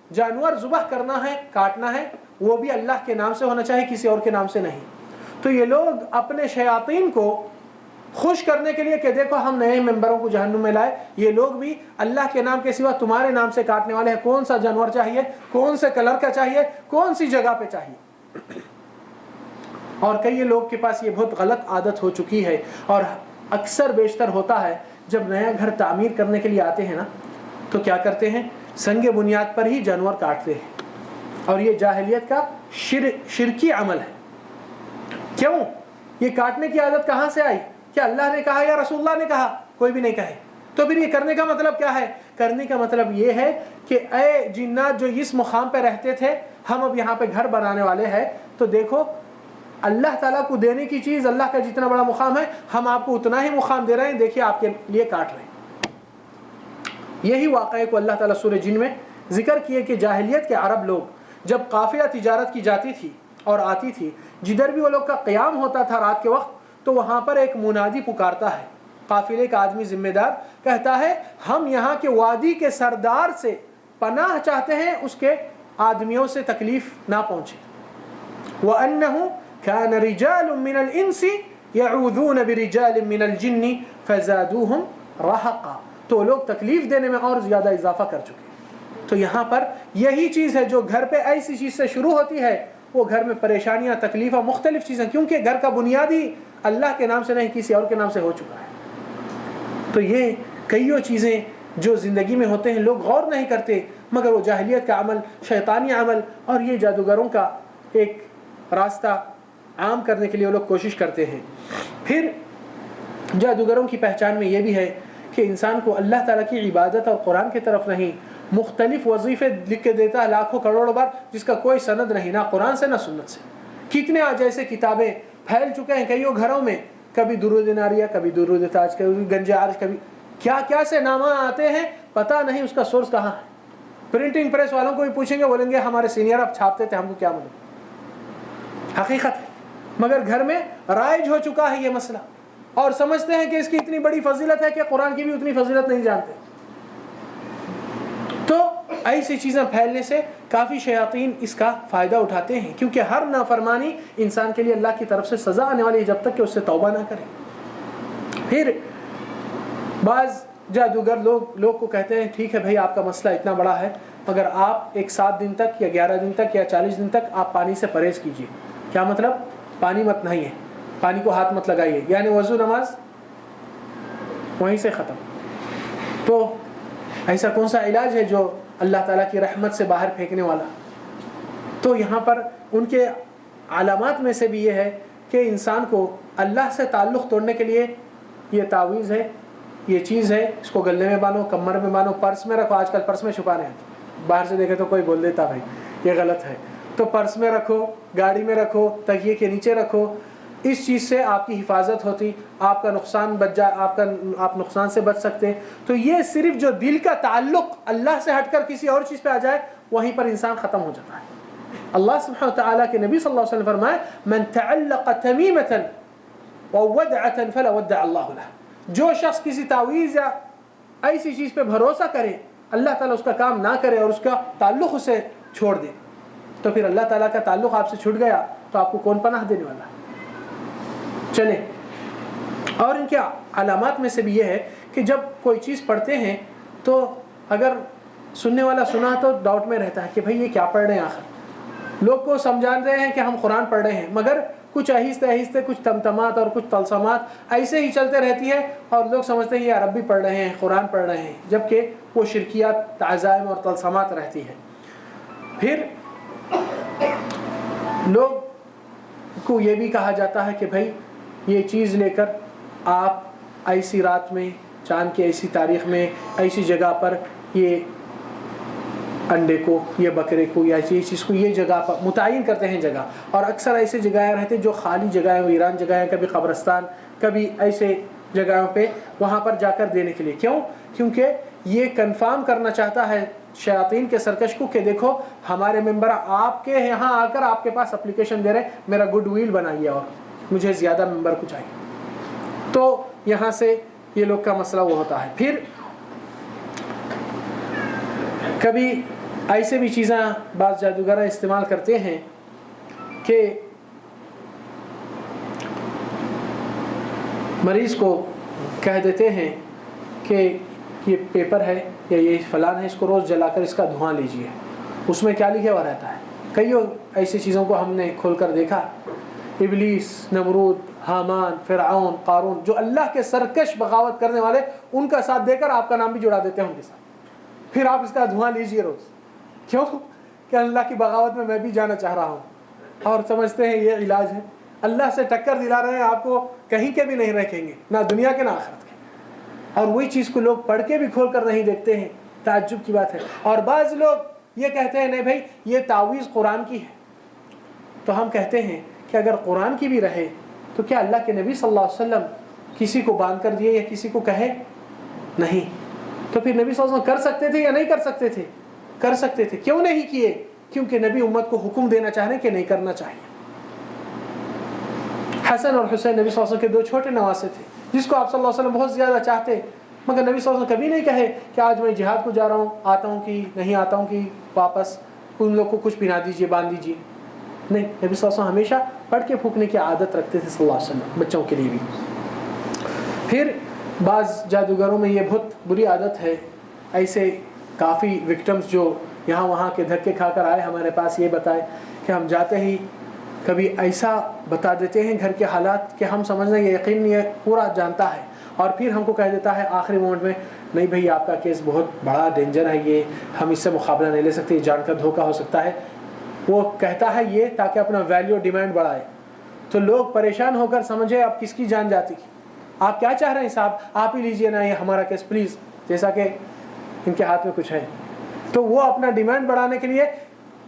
جانور ذبح کرنا ہے کاٹنا ہے وہ بھی اللہ کے نام سے ہونا چاہیے, کسی اور کے نام سے نہیں. تو یہ لوگ اپنے شیاطین کو خوش کرنے کے لیے کہ دیکھو ہم نئے ممبروں کو جہنم میں لائے, یہ لوگ بھی اللہ کے نام کے سوا تمہارے نام سے کاٹنے والے ہیں. کون سا جانور چاہیے, کون سے کلر کا چاہیے, کون سی جگہ پہ چاہیے. اور کئی لوگ کے پاس یہ بہت غلط عادت ہو چکی ہے, اور اکثر بیشتر ہوتا ہے جب نیا گھر تعمیر کرنے کے لیے آتے ہیں نا تو کیا کرتے ہیں, سنگ بنیاد پر ہی جانور کاٹتے ہیں. اور یہ جاہلیت کا شرکی عمل ہے. کیوں یہ کاٹنے کی عادت کہاں سے آئی؟ کیا اللہ نے کہا یا رسول اللہ نے کہا؟ کوئی بھی نہیں کہے. تو پھر یہ کرنے کا مطلب کیا ہے؟ کرنے کا مطلب یہ ہے کہ اے جنات جو اس مقام پہ رہتے تھے, ہم اب یہاں پہ گھر بنانے والے ہیں, تو دیکھو اللہ تعالیٰ کو دینے کی چیز اللہ کا جتنا بڑا مقام ہے ہم آپ کو اتنا ہی مقام دے رہے ہیں, دیکھیے آپ کے لیے کاٹ رہے ہیں. یہی واقعے کو اللہ تعالیٰ سورہ جن میں ذکر کیے کہ جاہلیت کے عرب لوگ جب قافلہ تجارت کی جاتی تھی اور آتی تھی, جدھر بھی وہ لوگ کا قیام ہوتا تھا رات کے وقت, تو وہاں پر ایک منادی پکارتا ہے. قافلے کا آدمی ذمہ دار کہتا ہے ہم یہاں کے وادی کے سردار سے پناہ چاہتے ہیں, اس کے آدمیوں سے تکلیف نہ پہنچے. وَأَنَّهُ كَانَ رِجَالٌ مِّنَ الْإِنسِ يَعُوذُونَ بِرِجَالٍ مِّنَ الْجِنِّ فَزَادُوهُمْ رَهَقًا. تو لوگ تکلیف دینے میں اور زیادہ اضافہ کر چکے. تو یہاں پر یہی چیز ہے جو گھر پہ ایسی چیز سے شروع ہوتی ہے, وہ گھر میں پریشانیاں, تکلیف اور مختلف چیزیں, کیونکہ گھر کا بنیادی اللہ کے نام سے نہیں کسی اور کے نام سے ہو چکا ہے. تو یہ کئیوں چیزیں جو زندگی میں ہوتے ہیں لوگ غور نہیں کرتے, مگر وہ جاہلیت کا عمل, شیطانی عمل, اور یہ جادوگروں کا ایک راستہ عام کرنے کے لیے وہ لوگ کوشش کرتے ہیں. پھر جادوگروں کی پہچان میں یہ بھی ہے کہ انسان کو اللہ تعالیٰ کی عبادت اور قرآن کی طرف نہیں, مختلف وظیفے لکھ کے دیتا ہے لاکھوں کروڑوں بار, جس کا کوئی سند نہیں, نہ قرآن سے نہ سنت سے. کتنے جیسے کتابیں پھیل چکے ہیں کئیوں گھروں میں, کبھی درود ناریہ, کبھی درود تاج, کبھی گنج عارج, کبھی کیا کیا سے نامہ آتے ہیں, پتہ نہیں اس کا سورس کہاں ہے. پرنٹنگ پریس والوں کو بھی پوچھیں گے, بولیں گے ہمارے سینئر اب چھاپتے تھے, ہم کو کیا معلوم. حقیقت ہے, مگر گھر میں رائج ہو چکا ہے یہ مسئلہ, اور سمجھتے ہیں کہ اس کی اتنی بڑی فضیلت ہے کہ قرآن کی بھی اتنی فضیلت نہیں جانتے. تو ایسی چیزیں پھیلنے سے کافی شیاطین اس کا فائدہ اٹھاتے ہیں, کیونکہ ہر نافرمانی انسان کے لیے اللہ کی طرف سے سزا آنے والی ہے جب تک کہ اس سے توبہ نہ کرے. پھر بعض جادوگر لوگ کو کہتے ہیں ٹھیک ہے بھائی آپ کا مسئلہ اتنا بڑا ہے, مگر آپ ایک 7 دن تک یا 11 دن تک یا 40 دن تک آپ پانی سے پرہیز کیجیے. کیا مطلب؟ پانی مت نہیں ہے, پانی کو ہاتھ مت لگائیے, یعنی وضو نماز وہیں سے ختم. تو ایسا کون سا علاج ہے جو اللہ تعالیٰ کی رحمت سے باہر پھینکنے والا؟ تو یہاں پر ان کے علامات میں سے بھی یہ ہے کہ انسان کو اللہ سے تعلق توڑنے کے لیے یہ تعویذ ہے, یہ چیز ہے, اس کو گلے میں باندھو, کمر میں باندھو, پرس میں رکھو. آج کل پرس میں چھپا رہے ہیں, باہر سے دیکھے تو کوئی بول دیتا بھائی یہ غلط ہے, تو پرس میں رکھو, گاڑی میں رکھو, تکیے کے نیچے رکھو. اس چیز سے آپ کی حفاظت ہوتی, آپ کا نقصان بچ جائے, آپ نقصان سے بچ سکتے. تو یہ صرف جو دل کا تعلق اللہ سے ہٹ کر کسی اور چیز پہ آ جائے, وہیں پر انسان ختم ہو جاتا ہے. اللہ سبحانہ وتعالیٰ کے نبی صلی اللہ علیہ وسلم فرمائے من تعلق تمیمة وودعة فلا ودع اللہ له. جو شخص کسی تعویذ یا ایسی چیز پہ بھروسہ کرے, اللہ تعالیٰ اس کا کام نہ کرے اور اس کا تعلق اسے چھوڑ دیں تو پھر اللہ تعالیٰ کا تعلق آپ سے چھٹ گیا تو آپ کو کون پناہ دینے والا ہے؟ چلیں، اور ان کے علامات میں سے بھی یہ ہے کہ جب کوئی چیز پڑھتے ہیں تو اگر سننے والا سنا تو ڈاؤٹ میں رہتا ہے کہ بھئی یہ کیا پڑھ رہے ہیں، آخر لوگ کو سمجھان رہے ہیں کہ ہم قرآن پڑھ رہے ہیں، مگر کچھ آہستہ آہستہ کچھ تمتمات اور کچھ طلسمات ایسے ہی چلتے رہتی ہے اور لوگ سمجھتے ہیں یہ عربی پڑھ رہے ہیں، قرآن پڑھ رہے ہیں، جبکہ وہ شرکیات، عزائم اور طلسمات رہتی ہے۔ پھر لوگ کو یہ بھی کہا جاتا ہے کہ بھائی یہ چیز لے کر آپ ایسی رات میں، چاند کی ایسی تاریخ میں، ایسی جگہ پر یہ انڈے کو، یہ بکرے کو یا یہ چیز کو یہ جگہ پر متعین کرتے ہیں جگہ، اور اکثر ایسے جگہیں رہتے جو خالی جگہیں، ویران جگہیں، کبھی قبرستان، کبھی ایسے جگہوں پہ وہاں پر جا کر دینے کے لیے۔ کیوں؟ کیونکہ یہ کنفرم کرنا چاہتا ہے شیاطین کے سرکش کو کہ دیکھو ہمارے ممبر آپ کے یہاں آ کر آپ کے پاس اپلیکیشن دے رہے، میرا گڈ ویل بنائیے اور مجھے زیادہ ممبر کو چاہیے۔ تو یہاں سے یہ لوگ کا مسئلہ وہ ہوتا ہے۔ پھر کبھی ایسے بھی چیزیں بعض جادوگر استعمال کرتے ہیں کہ مریض کو کہہ دیتے ہیں کہ یہ پیپر ہے یا یہ فلان ہے، اس کو روز جلا کر اس کا دھواں لیجئے، اس میں کیا لکھا ہوا رہتا ہے۔ کئی ایسی چیزوں کو ہم نے کھول کر دیکھا، ابلیس، نمرود، حامان، فرعون، قارون، جو اللہ کے سرکش بغاوت کرنے والے، ان کا ساتھ دے کر آپ کا نام بھی جڑا دیتے ہیں ان کے ساتھ، پھر آپ اس کا دھواں لیجئے روز۔ کیوں؟ کہ اللہ کی بغاوت میں بھی جانا چاہ رہا ہوں، اور سمجھتے ہیں یہ علاج ہے۔ اللہ سے ٹکر دلا رہے ہیں، آپ کو کہیں کے بھی نہیں رکھیں گے، نہ دنیا کے نہ آخرت کے، اور وہی چیز کو لوگ پڑھ کے بھی کھول کر نہیں دیکھتے ہیں۔ تعجب کی بات ہے۔ اور بعض لوگ یہ کہتے ہیں نہیں بھائی یہ تعویذ قرآن کی ہے، تو ہم کہتے ہیں کہ اگر قرآن کی بھی رہے تو کیا اللہ کے نبی صلی اللہ علیہ وسلم کسی کو باندھ کر دیے یا کسی کو کہے؟ نہیں۔ تو پھر نبی صلی اللہ علیہ وسلم کر سکتے تھے یا نہیں کر سکتے تھے؟ کر سکتے تھے۔ کیوں نہیں کیے؟ کیونکہ نبی امت کو حکم دینا چاہ رہے ہیں کہ نہیں کرنا چاہیے۔ حسن اور حسین نبی صلی اللہ علیہ وسلم کے دو چھوٹے نواسے تھے، جس کو آپ صلی اللہ علیہ وسلم بہت زیادہ چاہتے، مگر نبی صلی اللہ علیہ وسلم کبھی نہیں کہے کہ آج میں جہاد کو جا رہا ہوں، آتا ہوں کہ نہیں آتا ہوں کہ واپس ان لوگ کو کچھ پہنا دیجیے، باندھ دیجیے۔ نہیں، نبی صلی اللہ علیہ وسلم ہمیشہ پڑھ کے پھونکنے کی عادت رکھتے تھے صلی اللہ علیہ وسلم، بچوں کے لیے بھی۔ پھر بعض جادوگروں میں یہ بہت بری عادت ہے، ایسے کافی وکٹمز جو یہاں وہاں کے دھکے کھا کر آئے ہمارے پاس، یہ بتائے کہ ہم جاتے ہی کبھی ایسا بتا دیتے ہیں گھر کے حالات کہ ہم سمجھنا یہ یقین یہ پورا جانتا ہے، اور پھر ہم کو کہہ دیتا ہے آخری مومنٹ میں نہیں بھائی آپ کا کیس بہت بڑا ڈینجر ہے، یہ ہم اس سے مقابلہ نہیں لے سکتے، جان کا دھوکہ ہو سکتا ہے۔ وہ کہتا ہے یہ تاکہ اپنا ویلیو ڈیمانڈ بڑھائے، تو لوگ پریشان ہو کر سمجھے اب کس کی جان جاتی کی، آپ کیا چاہ رہے ہیں صاحب، آپ ہی لیجئے نا یہ ہمارا کیس پلیز، جیسا کہ ان کے ہاتھ میں کچھ ہے۔ تو وہ اپنا ڈیمانڈ بڑھانے کے لیے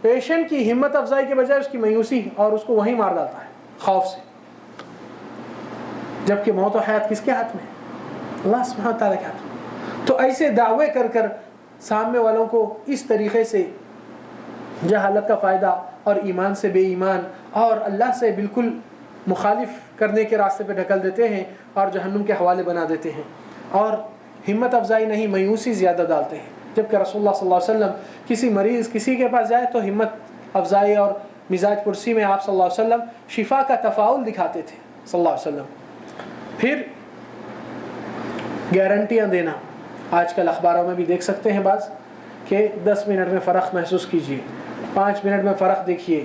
پیشنٹ کی ہمت افزائی کے بجائے اس کی مایوسی اور اس کو وہیں مار ڈالتا ہے خوف سے، جبکہ موت و حیات کس کے ہاتھ میں؟ اللہ سبحانہ تعالیٰ کے ہاتھ میں۔ تو ایسے دعوے کر کر سامنے والوں کو اس طریقے سے جہالت کا فائدہ اور ایمان سے بے ایمان اور اللہ سے بالکل مخالف کرنے کے راستے پہ ڈھکل دیتے ہیں اور جہنم کے حوالے بنا دیتے ہیں، اور ہمت افزائی نہیں مایوسی زیادہ ڈالتے ہیں۔ جبکہ رسول اللہ صلی اللہ علیہ وسلم کسی مریض کسی کے پاس جائے تو ہمت افزائی اور مزاج پرسی میں آپ صلی اللہ علیہ وسلم شفا کا تفاعل دکھاتے تھے صلی اللہ علیہ وسلم۔ پھر گارنٹیاں دینا، آج کل اخباروں میں بھی دیکھ سکتے ہیں بعض کہ 10 منٹ میں فرق محسوس کیجئے، 5 منٹ میں فرق دیکھیے،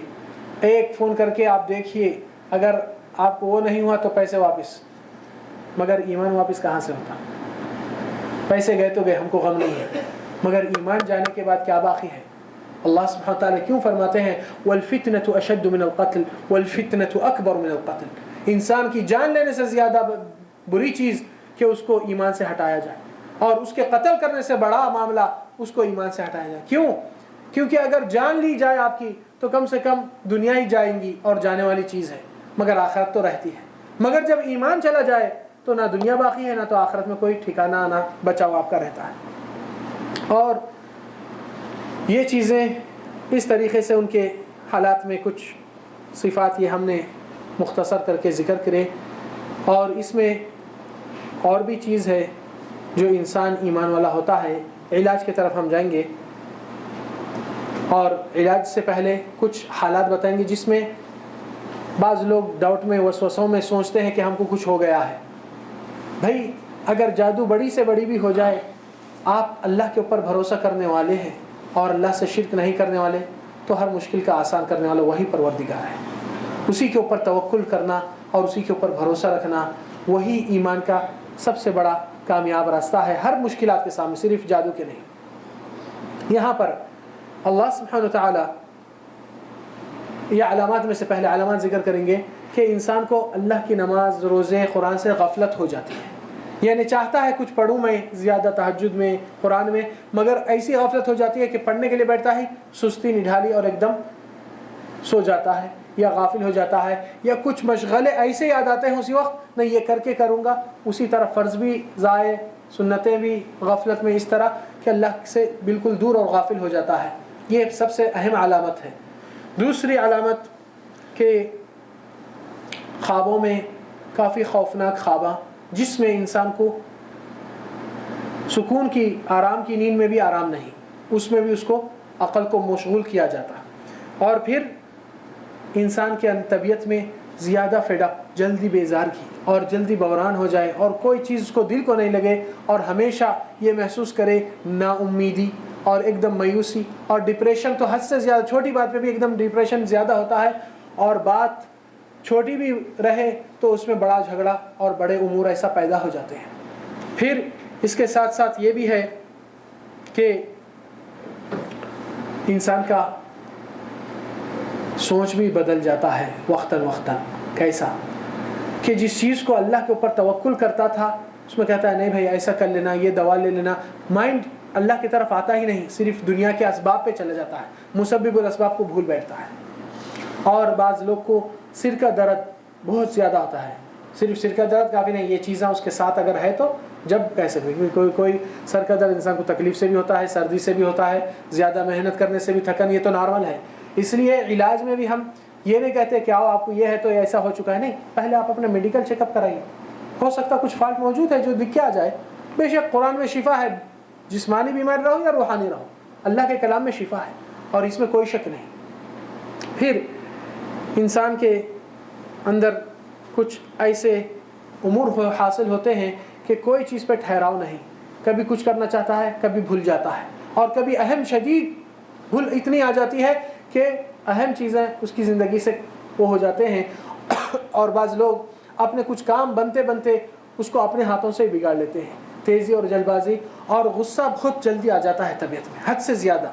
ایک فون کر کے آپ دیکھیے، اگر آپ کو وہ نہیں ہوا تو پیسے واپس۔ مگر ایمان واپس کہاں سے ہوتا؟ پیسے گئے تو گئے، ہم کو غم نہیں ہے، مگر ایمان جانے کے بعد کیا باقی ہے؟ اللہ سبحانہ تعالیٰ کیوں فرماتے ہیں وَالْفِتْنَةُ أَشَدُّ مِنَ الْقَتْلِ وَالْفِتْنَةُ أَكْبَرُ مِنَ الْقَتْلِ۔ انسان کی جان لینے سے زیادہ بری چیز کہ اس کو ایمان سے ہٹایا جائے، اور اس کے قتل کرنے سے بڑا معاملہ اس کو ایمان سے ہٹایا جائے۔ کیوں؟ کیونکہ اگر جان لی جائے آپ کی تو کم سے کم دنیا ہی جائیں گی اور جانے والی چیز ہے، مگر آخرت تو رہتی ہے۔ مگر جب ایمان چلا جائے تو نہ دنیا باقی ہے، نہ تو آخرت میں کوئی ٹھکانہ، نہ بچاؤ آپ کا رہتا ہے۔ اور یہ چیزیں اس طریقے سے ان کے حالات میں کچھ صفات یہ ہم نے مختصر کر کے ذکر کرے، اور اس میں اور بھی چیز ہے جو انسان ایمان والا ہوتا ہے۔ علاج کی طرف ہم جائیں گے۔ اور علاج سے پہلے کچھ حالات بتائیں گے جس میں بعض لوگ ڈاؤٹ میں وسوسوں میں سوچتے ہیں کہ ہم کو کچھ ہو گیا ہے. بھائی اگر جادو بڑی سے بڑی بھی ہو جائے، آپ اللہ کے اوپر بھروسہ کرنے والے ہیں اور اللہ سے شرک نہیں کرنے والے، تو ہر مشکل کا آسان کرنے والا وہی پروردگار ہے. اسی کے اوپر توکل کرنا اور اسی کے اوپر بھروسہ رکھنا، وہی ایمان کا سب سے بڑا کامیاب راستہ ہے ہر مشکلات کے سامنے، صرف جادو کے نہیں. یہاں پر اللہ سبحانہ وتعالی یہ علامات میں سے پہلے علامات ذکر کریں گے کہ انسان کو اللہ کی نماز، روزے، قرآن سے غفلت ہو جاتی ہے. یعنی چاہتا ہے کچھ پڑھوں میں زیادہ تہجد میں، قرآن میں، مگر ایسی غفلت ہو جاتی ہے کہ پڑھنے کے لیے بیٹھتا ہے سستی نڈھالی اور ایک دم سو جاتا ہے یا غافل ہو جاتا ہے، یا کچھ مشغلے ایسے یاد آتے ہیں اسی وقت، نہیں یہ کر کے کروں گا، اسی طرح فرض بھی ضائع، سنتیں بھی غفلت میں، اس طرح کہ اللہ سے بالکل دور اور غافل ہو جاتا ہے. یہ سب سے اہم علامت ہے. دوسری علامت کہ خوابوں میں کافی خوفناک خواباں جس میں انسان کو سکون کی، آرام کی نیند میں بھی آرام نہیں، اس میں بھی اس کو عقل کو مشغول کیا جاتا. اور پھر انسان کے طبیعت میں زیادہ فیڈ اپ، جلدی بیزارگی اور جلدی بحران ہو جائے اور کوئی چیز اس کو دل کو نہیں لگے اور ہمیشہ یہ محسوس کرے نا امیدی اور ایک دم مایوسی اور ڈپریشن. تو حد سے زیادہ چھوٹی بات پہ بھی ایک دم ڈپریشن زیادہ ہوتا ہے، اور بات چھوٹی بھی رہے تو اس میں بڑا جھگڑا اور بڑے امور ایسا پیدا ہو جاتے ہیں. پھر اس کے ساتھ ساتھ یہ بھی ہے کہ انسان کا سوچ بھی بدل جاتا ہے وقتاً وقتاً. کیسا کہ جس چیز کو اللہ کے اوپر توکل کرتا تھا اس میں کہتا ہے نہیں بھائی ایسا کر لینا، یہ دوا لے لینا، مائنڈ اللہ کی طرف آتا ہی نہیں، صرف دنیا کے اسباب پہ چلا جاتا ہے، مسبب الاسباب کو بھول بیٹھتا ہے. اور بعض لوگ کو سر کا درد بہت زیادہ ہوتا ہے، صرف سر کا درد کافی نہیں، یہ چیزیں اس کے ساتھ اگر ہے تو جب کہہ سکتے کوئی سر کا درد انسان کو تکلیف سے بھی ہوتا ہے، سردی سے بھی ہوتا ہے، زیادہ محنت کرنے سے بھی تھکن، یہ تو نارمل ہے. اس لیے علاج میں بھی ہم یہ نہیں کہتے کہ آؤ آپ کو یہ ہے تو ایسا ہو چکا ہے، نہیں، پہلے آپ اپنا میڈیکل چیک اپ کرائیے. ہو سکتا کچھ فالٹ موجود ہے جو دکھ کے آ جائے. بے شک قرآن میں شفا ہے، جسمانی بیماری رہو یا روحانی رہو، اللہ کے کلام میں شفا ہے اور اس میں کوئی شک نہیں. پھر انسان کے اندر کچھ ایسے امور حاصل ہوتے ہیں کہ کوئی چیز پہ ٹھہراؤ نہیں، کبھی کچھ کرنا چاہتا ہے، کبھی بھول جاتا ہے، اور کبھی اہم شدید بھول اتنی آ جاتی ہے کہ اہم چیزیں اس کی زندگی سے وہ ہو جاتے ہیں. اور بعض لوگ اپنے کچھ کام بنتے بنتے اس کو اپنے ہاتھوں سے بگاڑ لیتے ہیں. تیزی اور جلد بازی اور غصہ بہت جلدی آ جاتا ہے طبیعت میں حد سے زیادہ.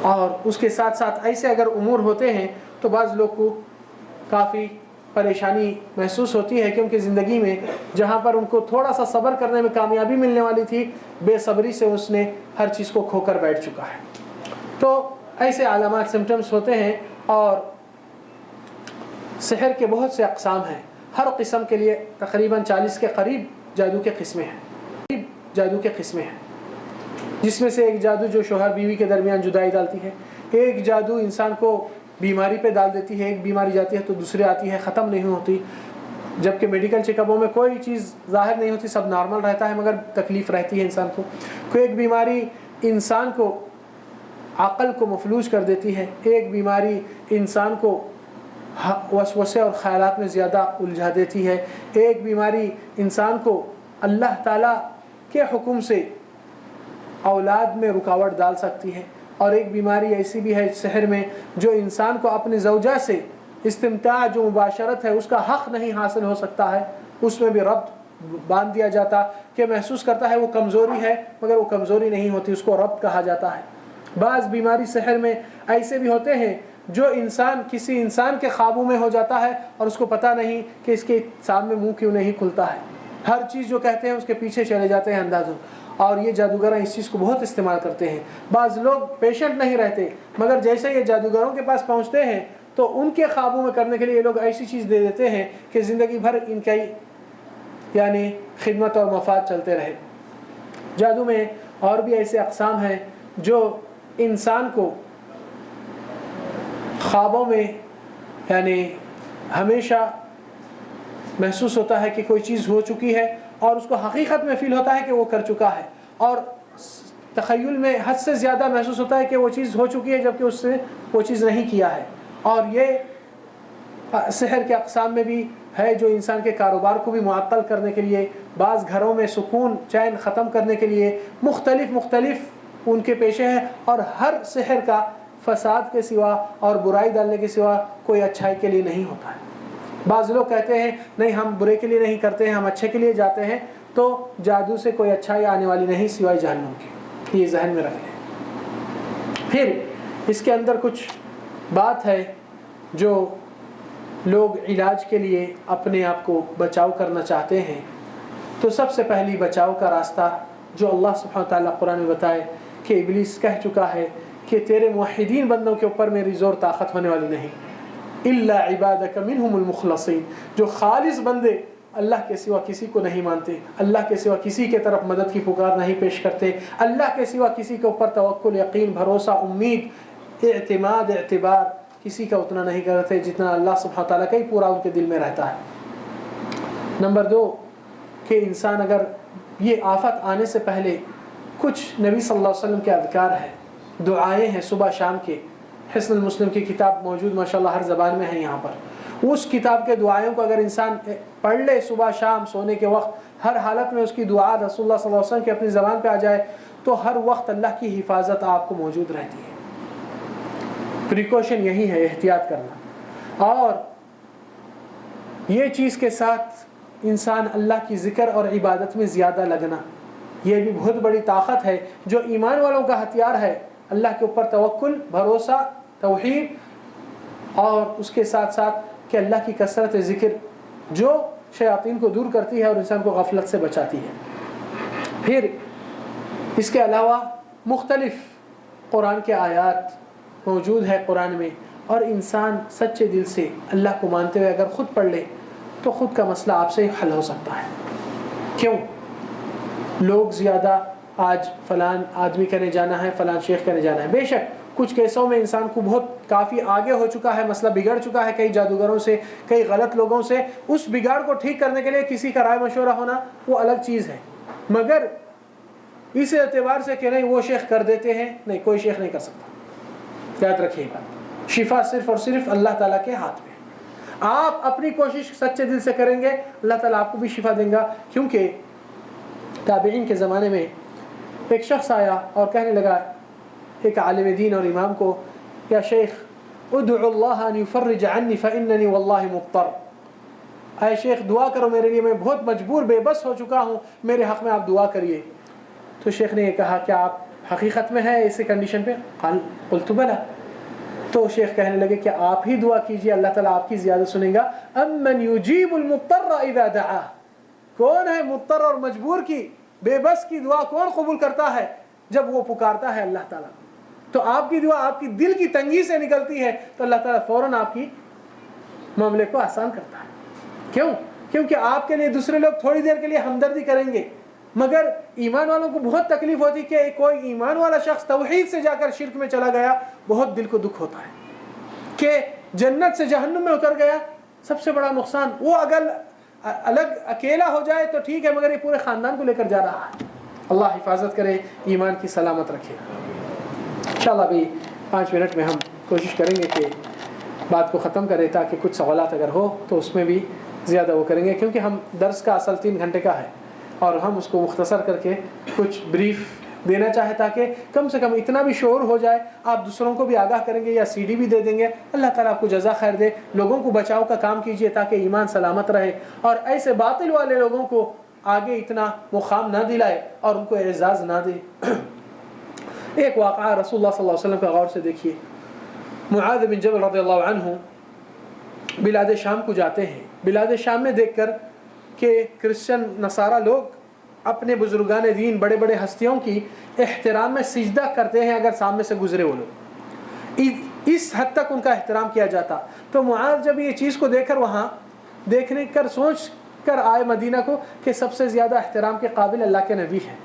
اور اس کے ساتھ ساتھ ایسے اگر امور ہوتے ہیں تو بعض لوگ کو کافی پریشانی محسوس ہوتی ہے کہ ان کی زندگی میں جہاں پر ان کو تھوڑا سا صبر کرنے میں کامیابی ملنے والی تھی، بے صبری سے اس نے ہر چیز کو کھو کر بیٹھ چکا ہے. تو ایسے علامات سمٹمز ہوتے ہیں. اور سحر کے بہت سے اقسام ہیں، ہر قسم کے لیے تقریباً 40 کے قریب جادو کے قسمیں ہیں، جس میں سے ایک جادو جو شوہر بیوی کے درمیان جدائی ڈالتی ہے، ایک جادو انسان کو بیماری پہ ڈال دیتی ہے، ایک بیماری جاتی ہے تو دوسری آتی ہے، ختم نہیں ہوتی. جبکہ میڈیکل چیک اپوں میں کوئی چیز ظاہر نہیں ہوتی، سب نارمل رہتا ہے مگر تکلیف رہتی ہے انسان کو. کوئی ایک بیماری انسان کو عقل کو مفلوج کر دیتی ہے، ایک بیماری انسان کو وسوسے اور خیالات میں زیادہ الجھا دیتی ہے، ایک بیماری انسان کو اللہ تعالیٰ کے حکم سے اولاد میں رکاوٹ ڈال سکتی ہے، اور ایک بیماری ایسی بھی ہے سحر میں جو انسان کو اپنی زوجہ سے استمتاع جو مباشرت ہے اس کا حق نہیں حاصل ہو سکتا ہے، اس میں بھی ربط باندھ دیا جاتا کہ محسوس کرتا ہے وہ کمزوری ہے مگر وہ کمزوری نہیں ہوتی، اس کو ربط کہا جاتا ہے. بعض بیماری سحر میں ایسے بھی ہوتے ہیں جو انسان کسی انسان کے خوابوں میں ہو جاتا ہے اور اس کو پتہ نہیں کہ اس کے سامنے منہ کیوں نہیں کھلتا ہے، ہر چیز جو کہتے ہیں اس کے پیچھے چلے جاتے ہیں اندازوں. اور یہ جادوگر اس چیز کو بہت استعمال کرتے ہیں. بعض لوگ پیشنٹ نہیں رہتے مگر جیسے یہ جادوگروں کے پاس پہنچتے ہیں تو ان کے خوابوں میں کرنے کے لیے یہ لوگ ایسی چیز دے دیتے ہیں کہ زندگی بھر ان کی یعنی خدمت اور مفاد چلتے رہے. جادو میں اور بھی ایسے اقسام ہیں جو انسان کو خوابوں میں یعنی ہمیشہ محسوس ہوتا ہے کہ کوئی چیز ہو چکی ہے اور اس کو حقیقت میں فیل ہوتا ہے کہ وہ کر چکا ہے، اور تخیل میں حد سے زیادہ محسوس ہوتا ہے کہ وہ چیز ہو چکی ہے جبکہ اس سے وہ چیز نہیں کیا ہے. اور یہ سحر کے اقسام میں بھی ہے جو انسان کے کاروبار کو بھی معطل کرنے کے لیے، بعض گھروں میں سکون چین ختم کرنے کے لیے مختلف ان کے پیشے ہیں، اور ہر سحر کا فساد کے سوا اور برائی ڈالنے کے سوا کوئی اچھائی کے لیے نہیں ہوتا ہے. بعض لوگ کہتے ہیں نہیں ہم برے کے لیے نہیں کرتے ہیں، ہم اچھے کے لیے جاتے ہیں، تو جادو سے کوئی اچھائی آنے والی نہیں سوائے جہنم کی. یہ ذہن میں رکھ لیں. پھر اس کے اندر کچھ بات ہے جو لوگ علاج کے لیے اپنے آپ کو بچاؤ کرنا چاہتے ہیں. تو سب سے پہلی بچاؤ کا راستہ جو اللہ سبحانہ وتعالیٰ قرآن میں بتائے کہ ابلیس کہہ چکا ہے کہ تیرے موحدین بندوں کے اوپر میری زور طاقت ہونے والی نہیں، الا عبادک منہم المخلصین، جو خالص بندے اللہ کے سوا کسی کو نہیں مانتے، اللہ کے سوا کسی کے طرف مدد کی پکار نہیں پیش کرتے، اللہ کے سوا کسی کے اوپر توکل، یقین، بھروسہ، امید، اعتماد، اعتبار کسی کا اتنا نہیں کرتے جتنا اللہ سبحانہ تعالیٰ کا ہی پورا ان کے دل میں رہتا ہے. نمبر 2 کہ انسان اگر یہ آفت آنے سے پہلے کچھ نبی صلی اللہ علیہ وسلم کے اذکار ہیں، دعائیں ہیں صبح شام کے، حصن المسلم کی کتاب موجود ماشاءاللہ ہر زبان میں ہے یہاں پر، اس کتاب کے دعائوں کو اگر انسان پڑھ لے صبح شام سونے کے وقت، ہر حالت میں اس کی دعا رسول اللہ صلی اللہ علیہ وسلم کی اپنی زبان پہ آ جائے تو ہر وقت اللہ کی حفاظت آپ کو موجود رہتی ہے. پریکاشن یہی ہے، احتیاط کرنا. اور یہ چیز کے ساتھ انسان اللہ کی ذکر اور عبادت میں زیادہ لگنا، یہ بھی بہت بڑی طاقت ہے جو ایمان والوں کا ہتھیار ہے. اللہ کے اوپر توکل، بھروسہ، توحید، اور اس کے ساتھ ساتھ کہ اللہ کی کثرت ذکر جو شیاطین کو دور کرتی ہے اور انسان کو غفلت سے بچاتی ہے. پھر اس کے علاوہ مختلف قرآن کے آیات موجود ہے قرآن میں، اور انسان سچے دل سے اللہ کو مانتے ہوئے اگر خود پڑھ لے تو خود کا مسئلہ آپ سے حل ہو سکتا ہے. کیوں؟ لوگ زیادہ آج فلان آدمی کرنے جانا ہے، فلان شیخ کرنے جانا ہے. بے شک کچھ کیسوں میں انسان کو بہت کافی آگے ہو چکا ہے، مسئلہ بگڑ چکا ہے کئی جادوگروں سے، کئی غلط لوگوں سے. اس بگاڑ کو ٹھیک کرنے کے لیے کسی کا رائے مشورہ ہونا وہ الگ چیز ہے، مگر اس اعتبار سے کہ نہیں وہ شیخ کر دیتے ہیں، نہیں، کوئی شیخ نہیں کر سکتا. یاد رکھیے بات، شفا صرف اور صرف اللہ تعالیٰ کے ہاتھ میں. آپ اپنی کوشش سچے دل سے کریں گے، اللہ تعالیٰ آپ کو بھی شفا دیں گا. کیونکہ تابعین کے زمانے میں ایک شخص آیا اور کہنے لگا ایک عالم دین اور امام کو، یا شیخ ادعو اللہ ان یفرج عنی فاننی واللہ مضطر، اے شیخ دعا کرو میرے لیے، میں بہت مجبور بے بس ہو چکا ہوں، میرے حق میں آپ دعا کریے. تو شیخ نے یہ کہا کہ آپ حقیقت میں ہے اسی کنڈیشن پہ؟ قلت بلا. تو شیخ کہنے لگے کہ آپ ہی دعا کیجئے، اللہ تعالیٰ آپ کی زیادہ سنیں گا. امن یجیب المضطر اذا دعا، کون ہے مضطر اور مجبور کی، بے بس کی دعا کون قبول کرتا ہے جب وہ پکارتا ہے اللہ تعالیٰ. تو آپ کی دعا آپ کی دل کی تنگی سے نکلتی ہے تو اللہ تعالیٰ فوراً آپ کی معاملے کو آسان کرتا ہے. کیوں؟ کیونکہ آپ کے لیے دوسرے لوگ تھوڑی دیر کے لیے ہمدردی کریں گے، مگر ایمان والوں کو بہت تکلیف ہوتی کہ کوئی ایمان والا شخص توحید سے جا کر شرک میں چلا گیا، بہت دل کو دکھ ہوتا ہے کہ جنت سے جہنم میں اتر گیا. سب سے بڑا نقصان وہ اگر الگ اکیلا ہو جائے تو ٹھیک ہے، مگر یہ پورے خاندان کو لے کر جا رہا ہے. اللہ حفاظت کرے، ایمان کی سلامت رکھے. انشاءاللہ ابھی 5 منٹ میں ہم کوشش کریں گے کہ بات کو ختم کریں تاکہ کچھ سوالات اگر ہو تو اس میں بھی زیادہ وہ کریں گے، کیونکہ ہم درس کا اصل 3 گھنٹے کا ہے اور ہم اس کو مختصر کر کے کچھ بریف دینا چاہے تاکہ کم سے کم اتنا بھی شعور ہو جائے. آپ دوسروں کو بھی آگاہ کریں گے یا CD بھی دے دیں گے. اللہ تعالیٰ آپ کو جزا خیر دے. لوگوں کو بچاؤ کا کام کیجئے تاکہ ایمان سلامت رہے اور ایسے باطل والے لوگوں کو آگے اتنا مقام نہ دلائے اور ان کو اعزاز نہ دے. ایک واقعہ رسول اللہ صلی اللہ علیہ وسلم کا غور سے دیکھیے. معاذ بن جبل رضی اللہ عنہ بلاد شام کو جاتے ہیں. بلاد شام میں دیکھ کر کہ کرسچن نصارہ لوگ اپنے بزرگان دین بڑے بڑے ہستیوں کی احترام میں سجدہ کرتے ہیں اگر سامنے سے گزرے وہ لوگ، اس حد تک ان کا احترام کیا جاتا. تو معاذ جب یہ چیز کو دیکھ کر وہاں دیکھنے کر سوچ کر آئے مدینہ کو کہ سب سے زیادہ احترام کے قابل اللہ کے نبی ہیں.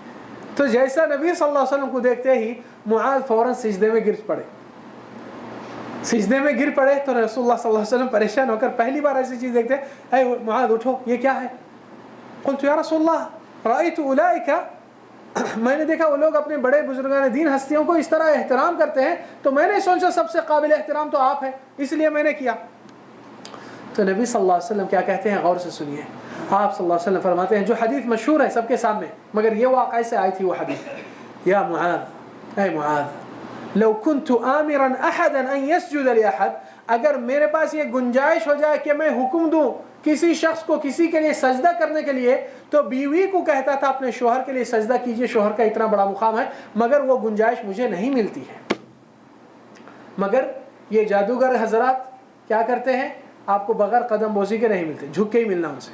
تو جیسا نبی صلی اللہ علیہ وسلم کو دیکھتے ہی معاذ فوراً سجدے میں گر پڑے. سجدے میں گر پڑے تو رسول اللہ صلی اللہ علیہ وسلم پریشان ہو کر پہلی بار ایسی چیز دیکھتے، اے معاذ اٹھو، یہ کیا ہے؟ قلت یا رسول اللہ رأيت أولئك میں نے دیکھا وہ لوگ اپنے بڑے بزرگان دین ہستیوں کو اس طرح احترام کرتے ہیں، تو میں نے سوچا سب سے قابل احترام تو آپ ہیں، اس لیے میں نے کیا۔ تو نبی صلی اللہ علیہ وسلم کیا کہتے ہیں، غور سے سنیے۔ آپ صلی اللہ علیہ وسلم فرماتے ہیں، جو حدیث مشہور ہے سب کے سامنے، مگر یہ واقعے سے آئی تھی وہ حدیث، یا معاذ، اے معاذ، لو كنت آمرا احدا ان يسجد لاحد، اگر میرے پاس یہ گنجائش ہو جائے کہ میں حکم دوں کسی شخص کو کسی کے لیے سجدہ کرنے کے لیے، تو بیوی کو کہتا تھا اپنے شوہر کے لیے سجدہ کیجئے، شوہر کا اتنا بڑا مقام ہے، مگر وہ گنجائش مجھے نہیں ملتی ہے۔ مگر یہ جادوگر حضرات کیا کرتے ہیں، آپ کو بغیر قدم بوسی کے نہیں ملتے، جھک کے ہی ملنا ان سے۔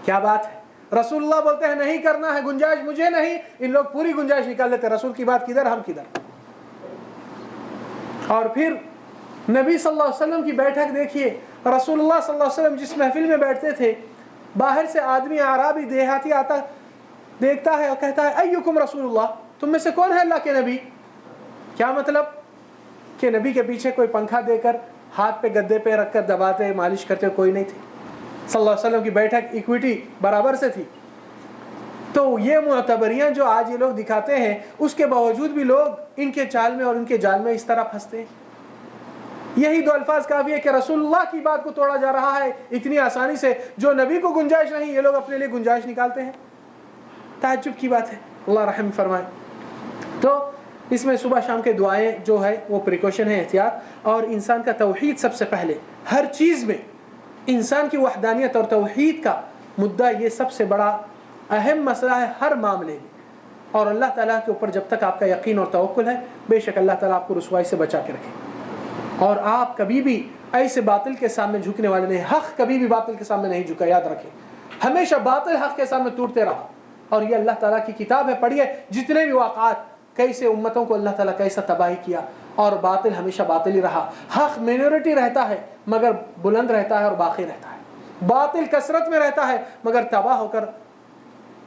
کیا بات ہے، رسول اللہ بولتے ہیں نہیں کرنا ہے، گنجائش مجھے نہیں، ان لوگ پوری گنجائش نکال لیتے، رسول کی بات کدھر، ہم کدھر۔ اور پھر نبی صلی اللہ علیہ وسلم کی بیٹھک دیکھیے، رسول اللہ صلی اللہ علیہ وسلم جس محفل میں بیٹھتے تھے، باہر سے آدمی اعرابی دیہاتی آتا دیکھتا ہے اور کہتا ہے ایکم رسول اللہ، تم میں سے کون ہے اللہ کے نبی؟ کیا مطلب کہ نبی کے پیچھے کوئی پنکھا دے کر ہاتھ پہ گدے پہ رکھ کر دباتے مالش کرتے کوئی نہیں تھے، صلی اللہ علیہ وسلم کی بیٹھک ایکویٹی برابر سے تھی۔ تو یہ معتبریاں جو آج یہ لوگ دکھاتے ہیں، اس کے باوجود بھی لوگ ان کے چال میں اور ان کے جال میں اس طرح پھنستے ہیں۔ یہی دو الفاظ کافی ہے کہ رسول اللہ کی بات کو توڑا جا رہا ہے اتنی آسانی سے، جو نبی کو گنجائش نہیں، یہ لوگ اپنے لیے گنجائش نکالتے ہیں۔ تعجب کی بات ہے، اللہ رحم فرمائے۔ تو اس میں صبح شام کے دعائیں جو ہے وہ پریکوشن ہے، احتیاط، اور انسان کا توحید سب سے پہلے، ہر چیز میں انسان کی وحدانیت اور توحید کا مدعا یہ سب سے بڑا اہم مسئلہ ہے ہر معاملے میں۔ اور اللہ تعالیٰ کے اوپر جب تک آپ کا یقین اور توکل ہے، بے شک اللہ تعالیٰ آپ کو رسوائی سے بچا کے رکھے، اور آپ کبھی بھی ایسے باطل کے سامنے جھکنے والے نہیں۔ حق کبھی بھی باطل کے سامنے نہیں جھکا، یاد رکھیں، ہمیشہ باطل حق کے سامنے ٹوٹتے رہا۔ اور یہ اللہ تعالیٰ کی کتاب ہے، پڑھیے جتنے بھی واقعات، کیسے امتوں کو اللہ تعالیٰ کیسا تباہی کیا، اور باطل ہمیشہ باطل ہی رہا۔ حق مینورٹی رہتا ہے مگر بلند رہتا ہے اور باقی رہتا ہے، باطل کثرت میں رہتا ہے مگر تباہ ہو کر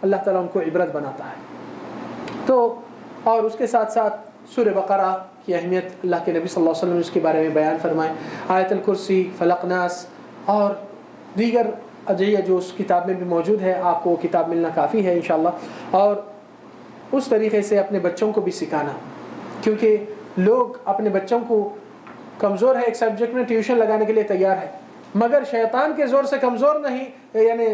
اللہ تعالیٰ ان کو عبرت بناتا ہے۔ تو اور اس کے ساتھ ساتھ سورہ بقرہ کی اہمیت اللہ کے نبی صلی اللہ علیہ وسلم نے اس کے بارے میں بیان فرمائے، آیت الکرسی، فلق ناس اور دیگر ادعیہ جو اس کتاب میں بھی موجود ہے، آپ کو وہ کتاب ملنا کافی ہے انشاءاللہ۔ اور اس طریقے سے اپنے بچوں کو بھی سکھانا، کیونکہ لوگ اپنے بچوں کو کمزور ہے ایک سبجیکٹ میں ٹیوشن لگانے کے لیے تیار ہے، مگر شیطان کے زور سے کمزور نہیں، یعنی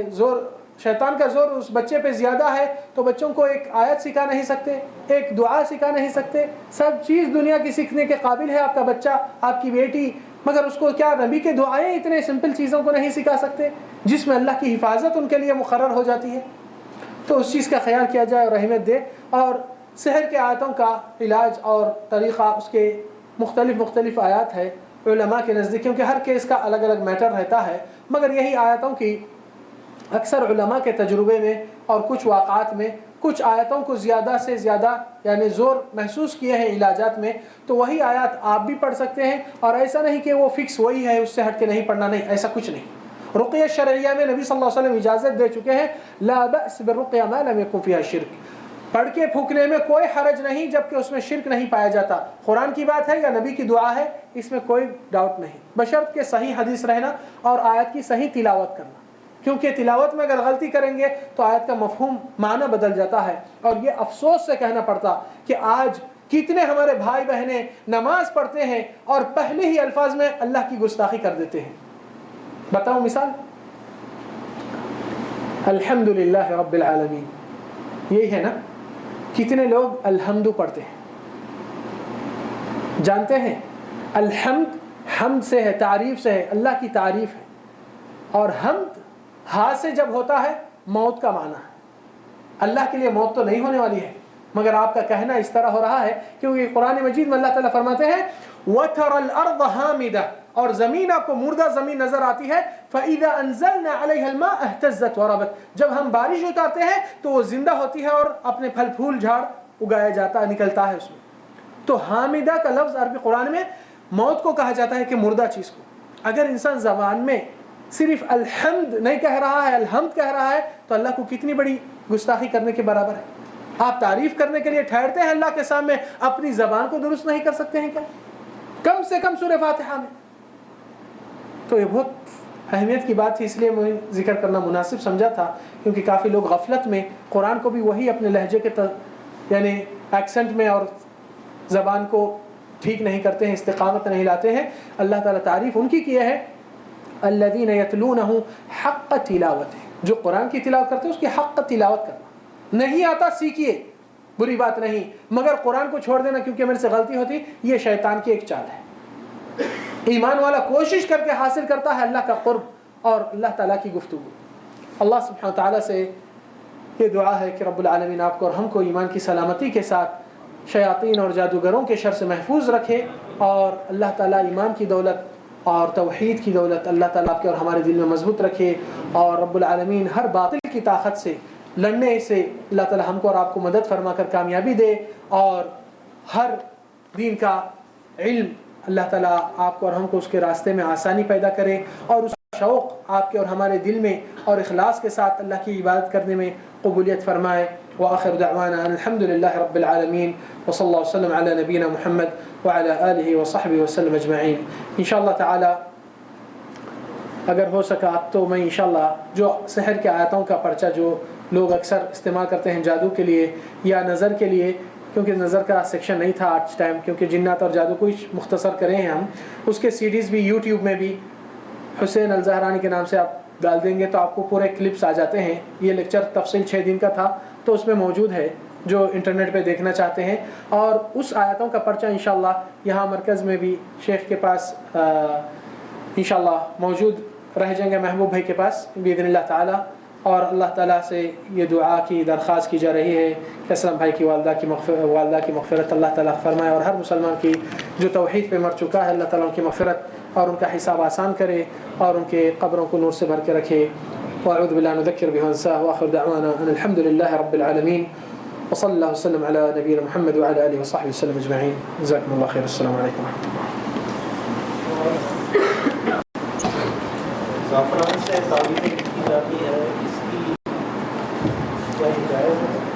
شیطان کا زور اس بچے پہ زیادہ ہے، تو بچوں کو ایک آیت سکھا نہیں سکتے، ایک دعا سکھا نہیں سکتے، سب چیز دنیا کی سیکھنے کے قابل ہے آپ کا بچہ، آپ کی بیٹی، مگر اس کو کیا نبی کے دعائیں اتنے سمپل چیزوں کو نہیں سکھا سکتے جس میں اللہ کی حفاظت ان کے لیے مقرر ہو جاتی ہے؟ تو اس چیز کا خیال کیا جائے اور اہمیت دے۔ اور سحر کے آیتوں کا علاج اور طریقہ، اس کے مختلف آیات ہے علماء کے نزدیک، کیونکہ ہر کیس کا الگ الگ میٹر رہتا ہے، مگر یہی آیتوں کی اکثر علماء کے تجربے میں اور کچھ واقعات میں کچھ آیتوں کو زیادہ سے زیادہ یعنی زور محسوس کیے ہیں علاجات میں، تو وہی آیات آپ بھی پڑھ سکتے ہیں، اور ایسا نہیں کہ وہ فکس وہی ہے اس سے ہٹ کے نہیں پڑھنا، نہیں، ایسا کچھ نہیں۔ رقیہ شرعیہ میں نبی صلی اللہ علیہ وسلم اجازت دے چکے ہیں، لا بأس بالرقیہ ما لم یکن فیہا شرک، پڑھ کے پھونکنے میں کوئی حرج نہیں جبکہ اس میں شرک نہیں پایا جاتا۔ قرآن کی بات ہے یا نبی کی دعا ہے، اس میں کوئی ڈاؤٹ نہیں، بشرط کہ صحیح حدیث رہنا اور آیت کی صحیح تلاوت کرنا، کیونکہ تلاوت میں اگر غلطی کریں گے تو آیت کا مفہوم معنی بدل جاتا ہے۔ اور یہ افسوس سے کہنا پڑتا کہ آج کتنے ہمارے بھائی بہنیں نماز پڑھتے ہیں اور پہلے ہی الفاظ میں اللہ کی گستاخی کر دیتے ہیں۔ بتاؤں مثال، الحمدللہ رب العالمین، یہی ہے نا، کتنے لوگ الحمد پڑھتے ہیں؟ جانتے ہیں الحمد حمد سے ہے، تعریف سے ہے، اللہ کی تعریف ہے، اور حمد ہاتھ سے جب ہوتا ہے موت کا معنی ہے۔ اللہ کے لیے موت تو نہیں ہونے والی ہے، مگر آپ کا کہنا اس طرح ہو رہا ہے کیونکہ قرآن مجید میں اللہ تعالیٰ فرماتے ہیں وَتَرَى الْأَرْضَ حَامِدَةً، اور زمین آپ کو مردہ زمین نظر آتی ہے، فَإِذَا أَنزَلْنَا عَلَيْهَا الْمَاءَ اهْتَزَّتْ وَرَبَتْ، جب ہم بارش اتارتے ہیں تو وہ زندہ ہوتی ہے اور اپنے پھل پھول جھاڑ اگایا جاتا ہے، نکلتا ہے اس میں۔ تو حامدہ کا لفظ عربی قرآن میں موت کو کہا جاتا ہے کہ مردہ چیز کو۔ اگر انسان زبان میں صرف الحمد نہیں کہہ رہا ہے، الحمد کہہ رہا ہے، تو اللہ کو کتنی بڑی گستاخی کرنے کے برابر ہے۔ آپ تعریف کرنے کے لیے ٹھہرتے ہیں اللہ کے سامنے، اپنی زبان کو درست نہیں کر سکتے ہیں کیا؟ کم سے کم سورہ فاتحہ میں۔ تو یہ بہت اہمیت کی بات تھی، اس لیے میں ذکر کرنا مناسب سمجھا تھا، کیونکہ کافی لوگ غفلت میں قرآن کو بھی وہی اپنے لہجے کے یعنی ایکسنٹ میں اور زبان کو ٹھیک نہیں کرتے ہیں، استقامت نہیں لاتے ہیں، اللہ تعالیٰ تعریف ان کی کیا ہے، الذین یتلونہ حق تلاوتہ، جو قرآن کی تلاوت کرتے ہیں اس کی حق تلاوت کرنا، نہیں آتا سیکھیے، بری بات نہیں، مگر قرآن کو چھوڑ دینا کیونکہ میرے سے غلطی ہوتی، یہ شیطان کی ایک چال ہے۔ ایمان والا کوشش کر کے حاصل کرتا ہے اللہ کا قرب اور اللہ تعالیٰ کی گفتگو۔ اللہ سبحانہ وتعالیٰ سے یہ دعا ہے کہ رب العالمین آپ کو اور ہم کو ایمان کی سلامتی کے ساتھ شیاطین اور جادوگروں کے شر سے محفوظ رکھے، اور اللہ تعالیٰ ایمان کی دولت اور توحید کی دولت اللہ تعالیٰ آپ کے اور ہمارے دل میں مضبوط رکھے، اور رب العالمین ہر باطل کی طاقت سے لڑنے سے اللہ تعالیٰ ہم کو اور آپ کو مدد فرما کر کامیابی دے، اور ہر دین کا علم اللہ تعالیٰ آپ کو اور ہم کو اس کے راستے میں آسانی پیدا کرے، اور اس شوق آپ کے اور ہمارے دل میں اور اخلاص کے ساتھ اللہ کی عبادت کرنے میں قبولیت فرمائے۔ وآخر دعوانا الحمد للہ رب العالمین، وصلی اللہ وسلم علی نبینا محمد وعلی آلہ وصحبہ وسلم اجمعین۔ انشاءاللہ تعالی اگر ہو سکا تو میں انشاءاللہ جو سحر کے آیاتوں کا پرچہ جو لوگ اکثر استعمال کرتے ہیں جادو کے لیے یا نظر کے لیے، کیونکہ نظر کا سیکشن نہیں تھا آج ٹائم، کیونکہ جنات اور جادو کو مختصر کرے ہیں ہم، اس کے سیڈیز بھی یوٹیوب میں بھی حسین الزہرانی کے نام سے آپ ڈال دیں گے تو آپ کو پورے کلپس آ جاتے ہیں۔ یہ لیکچر تفصیل 6 دن کا تھا تو اس میں موجود ہے جو انٹرنیٹ پہ دیکھنا چاہتے ہیں، اور اس آیاتوں کا پرچہ انشاءاللہ یہاں مرکز میں بھی شیخ کے پاس انشاءاللہ موجود رہ جائیں گے، محبوب بھائی کے پاس باذن اللہ تعالی۔ اور اللہ تعالیٰ سے یہ دعا کی درخواست کی جا رہی ہے کہ اسلم بھائی کی والدہ کی مغفرت اللہ تعالیٰ فرمائے، اور ہر مسلمان کی جو توحید پہ مر چکا ہے اللہ تعالیٰ ان کی مغفرت اور ان کا حساب آسان کرے، اور ان کے قبروں کو نور سے بھر کے رکھے۔ وأعوذ بالله نذكر به وننساه، وآخر دعوانا أن الحمد لله رب العالمين، وصلى الله وسلم على نبينا محمد وعلى آله وصحبه وسلم أجمعين. جزاكم الله خير. السلام عليكم ورحمة الله.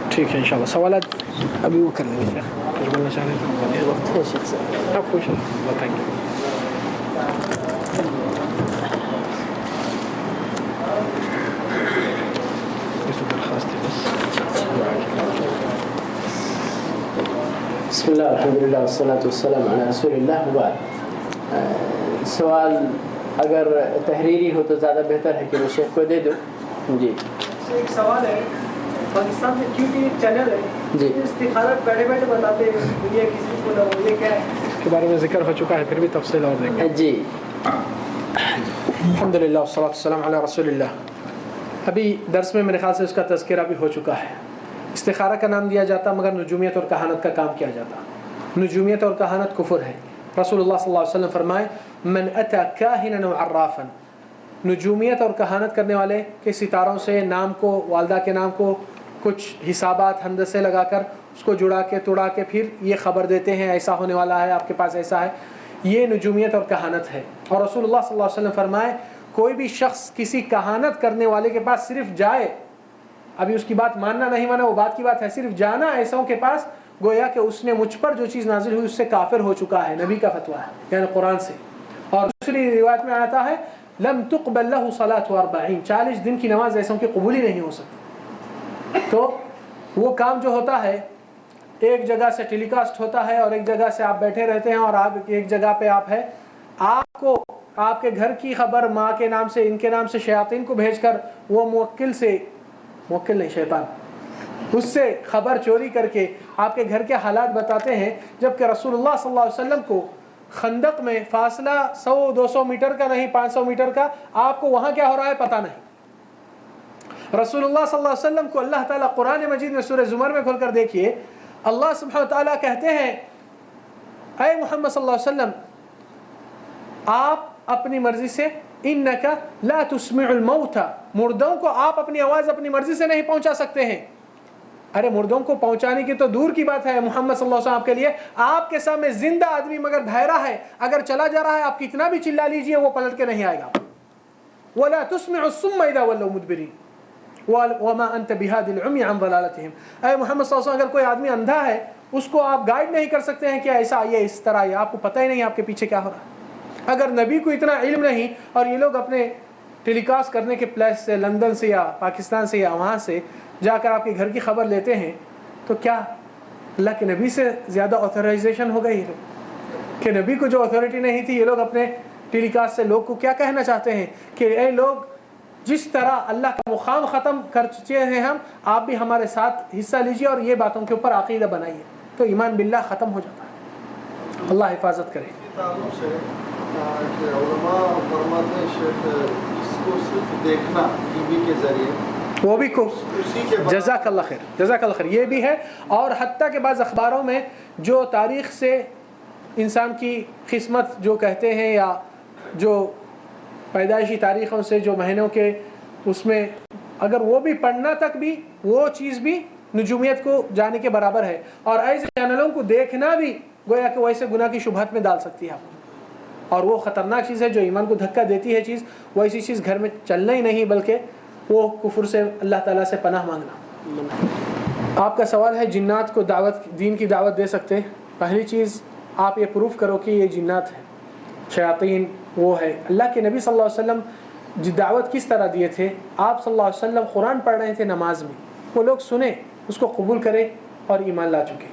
ٹھیک ہے انشاءاللہ، سوالات ابھی وہ کر لیں گے شیخ، کچھ بولنا چاہ رہے ہیں؟ وقت ہے شیخ صاحب، آپ پوچھیں بتائیں گے۔ بسم اللہ الحمد للہ والصلاة والسلام علی رسول اللہ، وبعد سوال اگر تحریری ہو تو زیادہ بہتر ہے کہ میں شیخ کو دے دوں۔ جی ایک سوال ہے، پاکستان میں کیونکہ ایک چینل ہے جی استخارت بیٹھے بیٹھے بتاتے ہیں دنیا کسی کو نہ ہو، یہ کیا ہے؟ اس کے بارے میں ذکر ہو چکا ہے، پھر بھی تفصیل اور دیں گے۔ جی الحمد للہ والصلاة والسلام علی رسول اللہ۔ ابھی درس میں میرے خیال سے اس کا تذکرہ بھی ہو چکا ہے۔ استخارہ کا نام دیا جاتا مگر نجومیت اور کہانت کا کام کیا جاتا۔ نجومیت اور کہانت کفر ہے۔ رسول اللہ صلی اللہ علیہ وسلم فرمائے من اتی کاہنا وعرافا، نجومیت اور کہانت کرنے والے کے ستاروں سے نام کو، والدہ کے نام کو کچھ حسابات ہندسے لگا کر اس کو جڑا کے توڑا کے پھر یہ خبر دیتے ہیں ایسا ہونے والا ہے، آپ کے پاس ایسا ہے، یہ نجومیت اور کہانت ہے۔ اور رسول اللہ صلی اللہ علیہ وسلم فرمائے کوئی بھی شخص کسی کہانت کرنے والے کے پاس صرف جائے، ابھی اس کی بات ماننا نہیں مانا وہ بات کی بات ہے، صرف جانا ایسوں کے پاس، گویا کہ اس نے مجھ پر جو چیز نازل ہوئی اس سے کافر ہو چکا ہے، نبی کا فتویٰ ہے یعنی قرآن سے۔ اور دوسری روایت میں آتا ہے لم تقبل له صلاة 40، 40 دن کی نماز ایسوں کی قبول ہی نہیں ہو سکتی۔ تو وہ کام جو ہوتا ہے ایک جگہ سے ٹیلی کاسٹ ہوتا ہے اور ایک جگہ سے آپ بیٹھے رہتے ہیں اور آپ ایک جگہ پہ آپ ہے، آپ کو آپ کے گھر کی خبر ماں کے نام سے، ان کے نام سے شیاطین کو بھیج کر وہ موکل نہیں شیطان، اس سے خبر چوری کر کے آپ کے گھر کے حالات بتاتے ہیں، جبکہ رسول اللہ صلی اللہ علیہ وسلم کو خندق میں فاصلہ 100-200 میٹر کا نہیں 500 میٹر کا، آپ کو وہاں کیا ہو رہا ہے پتہ نہیں۔ رسول اللہ صلی اللہ علیہ وسلم کو اللہ تعالیٰ قرآن مجید میں سورہ زمر میں کھول کر دیکھیے، اللہ سبحانہ وتعالیٰ کہتے ہیں اے محمد صلی اللہ علیہ وسلم آپ اپنی مرضی سے انکا لا تسمع الموتى، مردوں کو آپ اپنی آواز اپنی مرضی سے نہیں پہنچا سکتے ہیں۔ ارے مردوں کو پہنچانے کی تو دور کی بات ہے محمد صلی اللہ علیہ وسلم آپ کے لیے، آپ کے سامنے زندہ آدمی مگر بہرا ہے، اگر چلا جا رہا ہے آپ کتنا بھی چلا لیجئے وہ پلٹ کے نہیں آئے گا۔ ولا تسمع الصم اذا ولوا مدبرين وما انت بهاد العمي عن ضلالتهم، اے محمد صلی اللہ علیہ وسلم اگر کوئی آدمی اندھا ہے اس کو آپ گائیڈ نہیں کر سکتے ہیں کہ ایسا یہ اس طرح، یہ آپ کو پتہ ہی نہیں آپ کے پیچھے کیا ہو رہا ہے۔ اگر نبی کو اتنا علم نہیں اور یہ لوگ اپنے ٹیلی کاسٹ کرنے کے پلیس سے لندن سے یا پاکستان سے یا وہاں سے جا کر آپ کے گھر کی خبر لیتے ہیں، تو کیا اللہ کے نبی سے زیادہ آتھورائزیشن ہو گئی ہے کہ نبی کو جو اتھارٹی نہیں تھی، یہ لوگ اپنے ٹیلی کاسٹ سے لوگ کو کیا کہنا چاہتے ہیں کہ اے لوگ، جس طرح اللہ کا مقام ختم کر چکے ہیں ہم، آپ بھی ہمارے ساتھ حصہ لیجیے اور یہ باتوں کے اوپر عقیدہ بنائیے، تو ایمان باللہ ختم ہو جاتا ہے۔ اللہ حفاظت کرے۔ علماء فرماتے ہیں شیخ، اس کو صرف دیکھنا ٹی وی کے ذریعے، وہ بھی کو اسی کے بعد جزاک اللہ خیر، جزاک اللہ خیر، یہ بھی ہے۔ اور حتیٰ کہ بعض اخباروں میں جو تاریخ سے انسان کی قسمت جو کہتے ہیں، یا جو پیدائشی تاریخوں سے جو مہینوں کے، اس میں اگر وہ بھی پڑھنا تک بھی، وہ چیز بھی نجومیت کو جانے کے برابر ہے، اور ایسے چینلوں کو دیکھنا بھی گویا کہ ویسے گناہ کی شبہت میں ڈال سکتی ہے آپ کو، اور وہ خطرناک چیز ہے جو ایمان کو دھکا دیتی ہے چیز، وہ ایسی چیز گھر میں چلنا ہی نہیں، بلکہ وہ کفر سے اللہ تعالیٰ سے پناہ مانگنا۔ آپ کا سوال ہے جنات کو دین کی دعوت دے سکتے؟ پہلی چیز آپ یہ پروف کرو کہ یہ جنات ہے، شیاطین وہ ہے۔ اللہ کے نبی صلی اللہ علیہ وسلم دعوت کس طرح دیے تھے؟ آپ صلی اللہ علیہ وسلم قرآن پڑھ رہے تھے نماز میں، وہ لوگ سنیں، اس کو قبول کرے اور ایمان لا چکے۔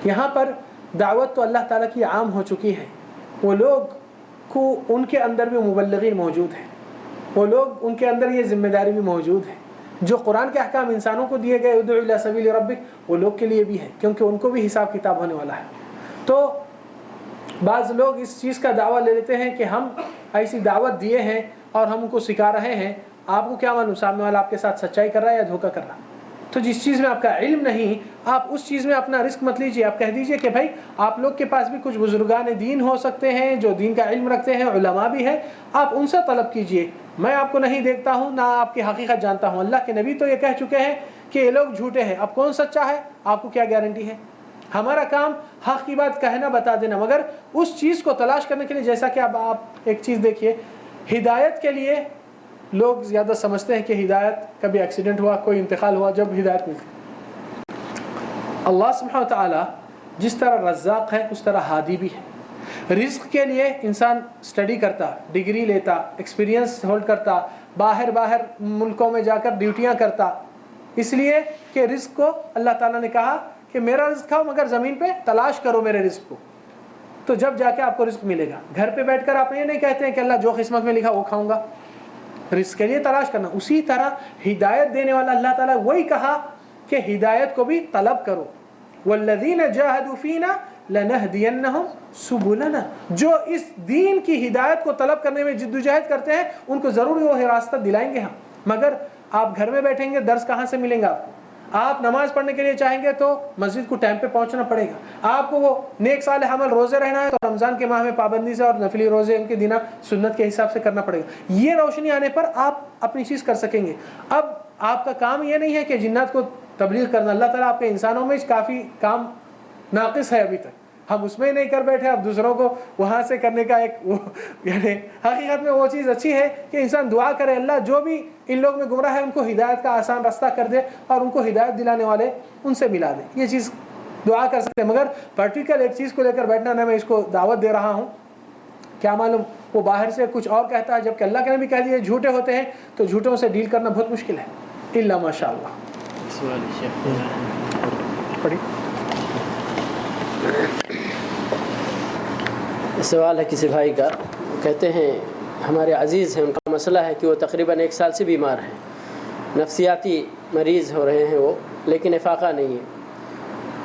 یہاں پر دعوت تو اللہ تعالیٰ کی عام ہو چکی ہے، وہ لوگ کو ان کے اندر بھی مبلغین موجود ہیں، وہ لوگ ان کے اندر یہ ذمہ داری بھی موجود ہے۔ جو قرآن کے احکام انسانوں کو دیے گئے ادعو الی سبیل ربک، وہ لوگ کے لیے بھی ہے، کیونکہ ان کو بھی حساب کتاب ہونے والا ہے۔ تو بعض لوگ اس چیز کا دعویٰ لے لیتے ہیں کہ ہم ایسی دعوت دیے ہیں اور ہم ان کو سکھا رہے ہیں، آپ کو کیا معلوم سامنے والا آپ کے ساتھ سچائی کر رہا ہے یا دھوکہ کر رہا ہے؟ تو جس چیز میں آپ کا علم نہیں، آپ اس چیز میں اپنا رسک مت لیجیے۔ آپ کہہ دیجئے کہ بھائی آپ لوگ کے پاس بھی کچھ بزرگان دین ہو سکتے ہیں جو دین کا علم رکھتے ہیں، علماء بھی ہیں، آپ ان سے طلب کیجئے۔ میں آپ کو نہیں دیکھتا ہوں، نہ آپ کی حقیقت جانتا ہوں۔ اللہ کے نبی تو یہ کہہ چکے ہیں کہ یہ لوگ جھوٹے ہیں، اب کون سچا ہے آپ کو کیا گارنٹی ہے؟ ہمارا کام حق کی بات کہنا، بتا دینا، مگر اس چیز کو تلاش کرنے کے لیے، جیسا کہ اب آپ ایک چیز دیکھیے، ہدایت کے لیے لوگ زیادہ سمجھتے ہیں کہ ہدایت کبھی ایکسیڈنٹ ہوا، کوئی انتقال ہوا جب ہدایت ملتی۔ اللہ سبحانہ وتعالی جس طرح رزاق ہے اس طرح ہادی بھی ہے۔ رزق کے لیے انسان اسٹڈی کرتا، ڈگری لیتا، ایکسپیرینس ہولڈ کرتا، باہر ملکوں میں جا کر ڈیوٹیاں کرتا، اس لیے کہ رزق کو اللہ تعالیٰ نے کہا کہ میرا رزق کھاؤ مگر زمین پہ تلاش کرو میرے رزق کو، تو جب جا کے آپ کو رزق ملے گا۔ گھر پہ بیٹھ کر آپ یہ نہیں کہتے ہیں کہ اللہ جو قسمت میں لکھا وہ کھاؤں گا، رزق کے لیے تلاش کرنا۔ اسی طرح ہدایت دینے والا اللہ تعالیٰ وہی کہا کہ ہدایت کو بھی طلب کرو، والذین جاہدوا فینا لنہدینہم سبلنا، جو اس دین کی ہدایت کو طلب کرنے میں جدوجہد کرتے ہیں ان کو ضرور وہ راستہ دلائیں گے ہم۔ مگر آپ گھر میں بیٹھیں گے، درس کہاں سے ملیں گا آپ کو؟ آپ نماز پڑھنے کے لیے چاہیں گے تو مسجد کو ٹائم پہ پہنچنا پڑے گا، آپ کو وہ نیک صالح عمل روزے رہنا ہے تو رمضان کے ماہ میں پابندی سے اور نفلی روزے ان کے دن سنت کے حساب سے کرنا پڑے گا۔ یہ روشنی آنے پر آپ اپنی چیز کر سکیں گے۔ اب آپ کا کام یہ نہیں ہے کہ جنات کو تبلیغ کرنا، اللہ تعالیٰ آپ کے انسانوں میں کافی کام ناقص ہے ابھی تک، ہم اس میں نہیں کر بیٹھے، اب دوسروں کو وہاں سے کرنے کا ایک وہ یعنی حقیقت میں وہ چیز اچھی ہے کہ انسان دعا کرے اللہ جو بھی ان لوگ میں گمراہ ہے ان کو ہدایت کا آسان راستہ کر دے اور ان کو ہدایت دلانے والے ان سے ملا دے، یہ چیز دعا کر سکتے ہیں۔ مگر پرٹیکولر ایک چیز کو لے کر بیٹھنا، نہ میں اس کو دعوت دے رہا ہوں، کیا معلوم وہ باہر سے کچھ اور کہتا ہے، جبکہ اللہ کے نبی کہہ دیے جھوٹے ہوتے ہیں، تو جھوٹوں سے ڈیل کرنا بہت مشکل ہے، الا ماشاء اللہ۔ پڑھی سوال ہے کسی بھائی کا، کہتے ہیں ہمارے عزیز ہیں، ان کا مسئلہ ہے کہ وہ تقریباً 1 سال سے بیمار ہیں، نفسیاتی مریض ہو رہے ہیں وہ، لیکن افاقہ نہیں ہے۔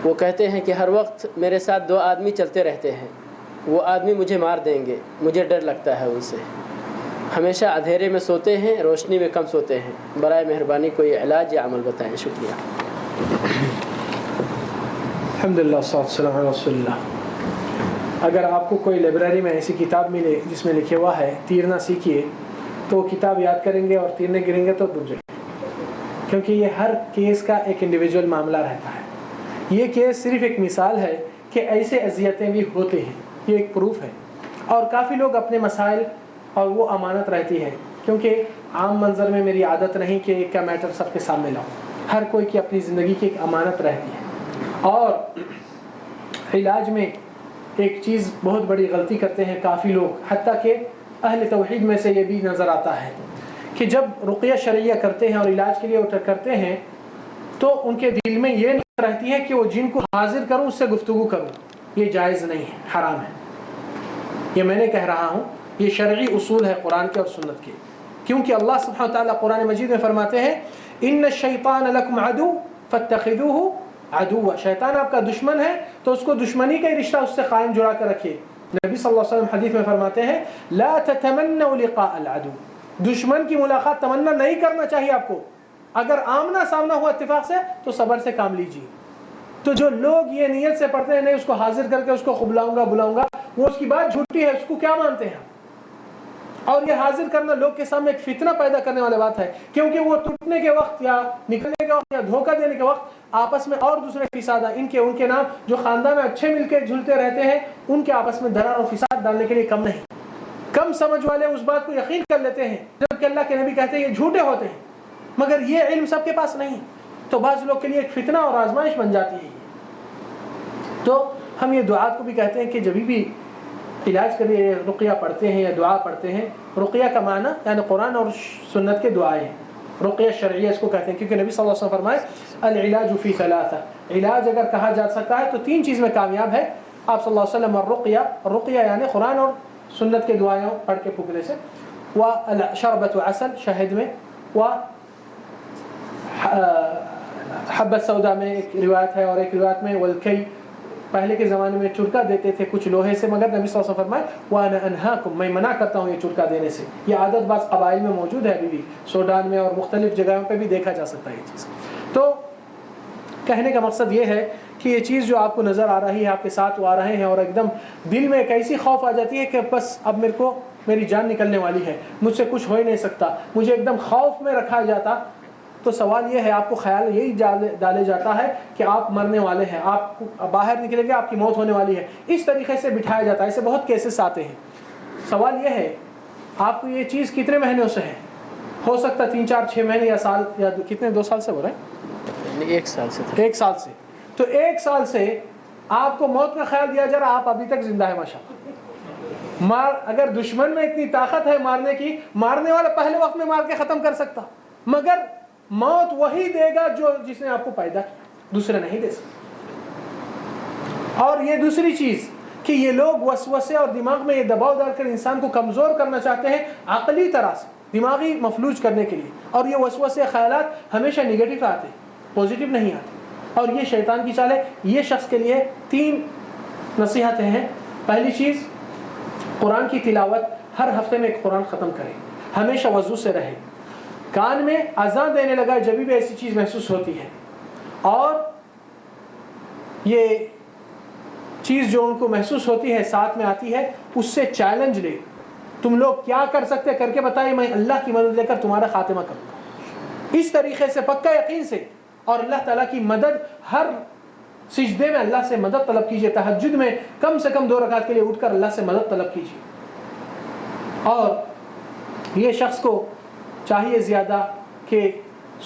وہ کہتے ہیں کہ ہر وقت میرے ساتھ 2 آدمی چلتے رہتے ہیں، وہ آدمی مجھے مار دیں گے، مجھے ڈر لگتا ہے ان سے، ہمیشہ اندھیرے میں سوتے ہیں، روشنی میں کم سوتے ہیں، برائے مہربانی کوئی علاج یا عمل بتائیں، شکریہ۔ الحمدللہ والصلاۃ والسلام علی رسول اللہ۔ اگر آپ کو کوئی لائبریری میں ایسی کتاب ملے جس میں لکھا ہوا ہے تیر نہ سیکھیے، تو وہ کتاب یاد کریں گے اور تیر نہ گریں گے تو ڈوب جائیں گے، کیونکہ یہ ہر کیس کا ایک انڈیویجول معاملہ رہتا ہے۔ یہ کیس صرف ایک مثال ہے کہ ایسے اذیتیں بھی ہوتے ہیں، یہ ایک پروف ہے، اور کافی لوگ اپنے مسائل اور وہ امانت رہتی ہے، کیونکہ عام منظر میں میری عادت نہیں کہ ایک کا میٹر سب کے سامنے لاؤں، ہر کوئی کی اپنی زندگی کی ایک امانت رہتی ہے۔ اور علاج میں ایک چیز بہت بڑی غلطی کرتے ہیں کافی لوگ، حتیٰ کہ اہل توحید میں سے یہ بھی نظر آتا ہے کہ جب رقیہ شرعیہ کرتے ہیں اور علاج کے لیے کرتے ہیں تو ان کے دل میں یہ نہیں رہتی ہے کہ وہ جن کو حاضر کروں اس سے گفتگو کروں. یہ جائز نہیں ہے، حرام ہے. یہ میں نے کہہ رہا ہوں، یہ شرعی اصول ہے قرآن کے اور سنت کے. کیونکہ اللہ سبحانہ وتعالیٰ قرآن مجید میں فرماتے ہیں ان الشیطان لکم عدو فاتخذوہ عدوا. شیطان آپ کا دشمن ہے تو اس کو دشمنی کا رشتہ اس سے قائم جڑا کر رکھیے. نبی صلی اللہ علیہ وسلم حدیث میں فرماتے ہیں لا تتمنوا لقاء العدو. دشمن کی ملاقات تمنا نہیں کرنا چاہیے آپ کو. اگر آمنا سامنا ہوا اتفاق سے تو صبر سے کام لیجیے. تو جو لوگ یہ نیت سے پڑھتے ہیں نہیں اس کو حاضر کر کے اس کو بلاؤں گا، وہ اس کی بات جھوٹی ہے، اس کو کیا مانتے ہیں. اور یہ حاضر کرنا لوگ کے سامنے ایک فتنہ پیدا کرنے والی بات ہے، کیونکہ وہ ٹوٹنے کے وقت یا نکلنے کے وقت یا دھوکہ دینے کے وقت آپس میں اور دوسرے فساد ان کے نام جو خاندان میں اچھے مل کے جھلتے رہتے ہیں ان کے آپس میں درار اور فساد ڈالنے کے لیے کم نہیں. کم سمجھ والے اس بات کو یقین کر لیتے ہیں، جبکہ اللہ کے نبی کہتے ہیں یہ جھوٹے ہوتے ہیں، مگر یہ علم سب کے پاس نہیں. تو بعض لوگ کے لیے ایک فتنہ اور آزمائش بن جاتی ہے. تو ہم یہ دعات کو بھی کہتے ہیں کہ جب بھی علاج کے لیے رقیہ پڑھتے ہیں یا دعا پڑھتے ہیں، رقیہ کا معنی یعنی قرآن اور سنت کے دعائیں ہیں. رقیہ شرعیہ اس کو کہتے ہیں، کیونکہ نبی صلی اللہ علیہ وسلم فرمائے العلاج فی ثلاثہ. علاج اگر کہا جا سکتا ہے تو 3 چیز میں کامیاب ہے. آپ صلی اللہ علیہ وسلم الرقیہ یعنی قرآن اور سنت کے دعائیں پڑھ کے پھونکنے سے، شربت عسل شہد میں، حبۃ سودا میں ایک روایت ہے، اور ایک روایت میں والکی. پہلے کے زمانے میں چرکا دیتے تھے کچھ لوہے سے، مگر نبی صلی اللہ علیہ وسلم فرمائے وَأَنَا أَنْهَاكُمْ، میں منع کرتا ہوں یہ چرکا دینے سے. یہ عادت بعض قبائل میں موجود ہے ابھی بھی، سوڈان میں اور مختلف جگہوں پہ بھی دیکھا جا سکتا ہے یہ چیز. تو کہنے کا مقصد یہ ہے کہ یہ چیز جو آپ کو نظر آ رہی ہے، آپ کے ساتھ وہ آ رہے ہیں، اور ایک دم دل میں ایک ایسی خوف آ جاتی ہے کہ بس اب میری جان نکلنے والی ہے، مجھ سے کچھ ہو ہی نہیں سکتا، مجھے ایک دم خوف میں رکھا جاتا. تو سوال یہ ہے، آپ کو خیال یہی ڈالے جاتا ہے کہ آپ مرنے والے ہیں، آپ باہر نکلیں گے، آپ کی موت ہونے والی ہے. اس طریقے سے بٹھایا جاتا ہے. ایسے بہت کیسز آتے ہیں. سوال یہ ہے آپ کو یہ چیز کتنے مہینوں سے ہے؟ ہو سکتا 3 4 6 مہینے یا سال، یا کتنے 2 سال سے ہو رہے ہیں؟ 1 سال سے. 1 سال سے. تو 1 سال سے آپ کو موت کا خیال دیا جا رہا، آپ ابھی تک زندہ ہے ماشاءاللہ. اگر دشمن میں اتنی طاقت ہے مارنے کی، مارنے والا پہلے وقت میں مار کے ختم کر سکتا، مگر موت وہی دے گا جس نے آپ کو پیدا کیا، دوسرے نہیں دے سکتے. اور یہ دوسری چیز کہ یہ لوگ وسوسے اور دماغ میں یہ دباؤ ڈال کر انسان کو کمزور کرنا چاہتے ہیں عقلی طرح سے، دماغی مفلوج کرنے کے لیے. اور یہ وسوسے خیالات ہمیشہ نگیٹو آتے، پوزیٹو نہیں آتے، اور یہ شیطان کی چال ہے. یہ شخص کے لیے 3 نصیحتیں ہیں. پہلی چیز، قرآن کی تلاوت ہر ہفتے میں ایک قرآن ختم کرے، ہمیشہ وضو سے رہے. کان میں اذان دینے لگا جب بھی ایسی چیز محسوس ہوتی ہے، اور یہ چیز جو ان کو محسوس ہوتی ہے ساتھ میں آتی ہے، اس سے چیلنج لے، تم لوگ کیا کر سکتے کر کے بتائیے، میں اللہ کی مدد لے کر تمہارا خاتمہ کروں گا. اس طریقے سے پکا یقین سے، اور اللہ تعالیٰ کی مدد، ہر سجدے میں اللہ سے مدد طلب کیجئے. تہجد میں کم سے کم 2 رکعت کے لیے اٹھ کر اللہ سے مدد طلب کیجئے. اور یہ شخص کو چاہیے زیادہ کہ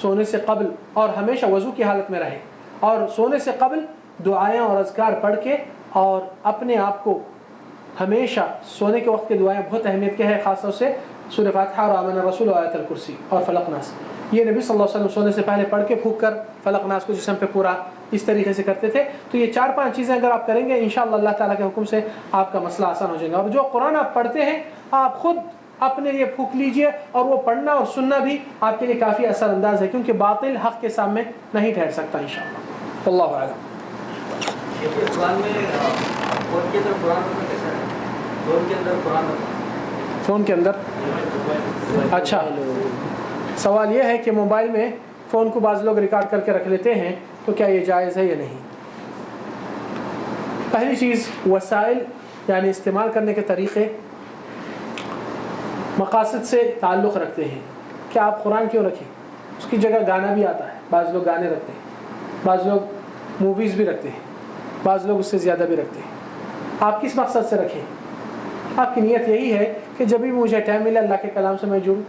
سونے سے قبل اور ہمیشہ وضو کی حالت میں رہے، اور سونے سے قبل دعائیں اور اذکار پڑھ کے، اور اپنے آپ کو ہمیشہ سونے کے وقت کے دعائیں بہت اہمیت کے ہے، خاص طور سے سورہ فاتحہ اور آمن الرسول و آیت الکرسی اور فلق ناس. یہ نبی صلی اللہ علیہ وسلم سونے سے پہلے پڑھ کے پھونک کر فلق ناس کو جسم پہ پورا اس طریقے سے کرتے تھے. تو یہ 4-5 چیزیں اگر آپ کریں گے انشاءاللہ اللہ تعالیٰ کے حکم سے آپ کا مسئلہ آسان ہو جائے گا. اور جو قرآن آپ پڑھتے ہیں آپ خود اپنے لیے پھونک لیجئے، اور وہ پڑھنا اور سننا بھی آپ کے لیے کافی اثر انداز ہے، کیونکہ باطل حق کے سامنے نہیں ٹھہر سکتا انشاءاللہ. اللہ اعلم. فون کے اندر اچھا، سوال یہ ہے کہ موبائل میں فون کو بعض لوگ ریکارڈ کر کے رکھ لیتے ہیں، تو کیا یہ جائز ہے یا نہیں؟ پہلی چیز، وسائل یعنی استعمال کرنے کے طریقے مقاصد سے تعلق رکھتے ہیں. کہ آپ قرآن کیوں رکھیں؟ اس کی جگہ گانا بھی آتا ہے، بعض لوگ گانے رکھتے ہیں، بعض لوگ موویز بھی رکھتے ہیں، بعض لوگ اس سے زیادہ بھی رکھتے ہیں. آپ کس مقصد سے رکھیں؟ آپ کی نیت یہی ہے کہ جب بھی مجھے ٹائم ملے اللہ کے کلام سے میں جڑوں،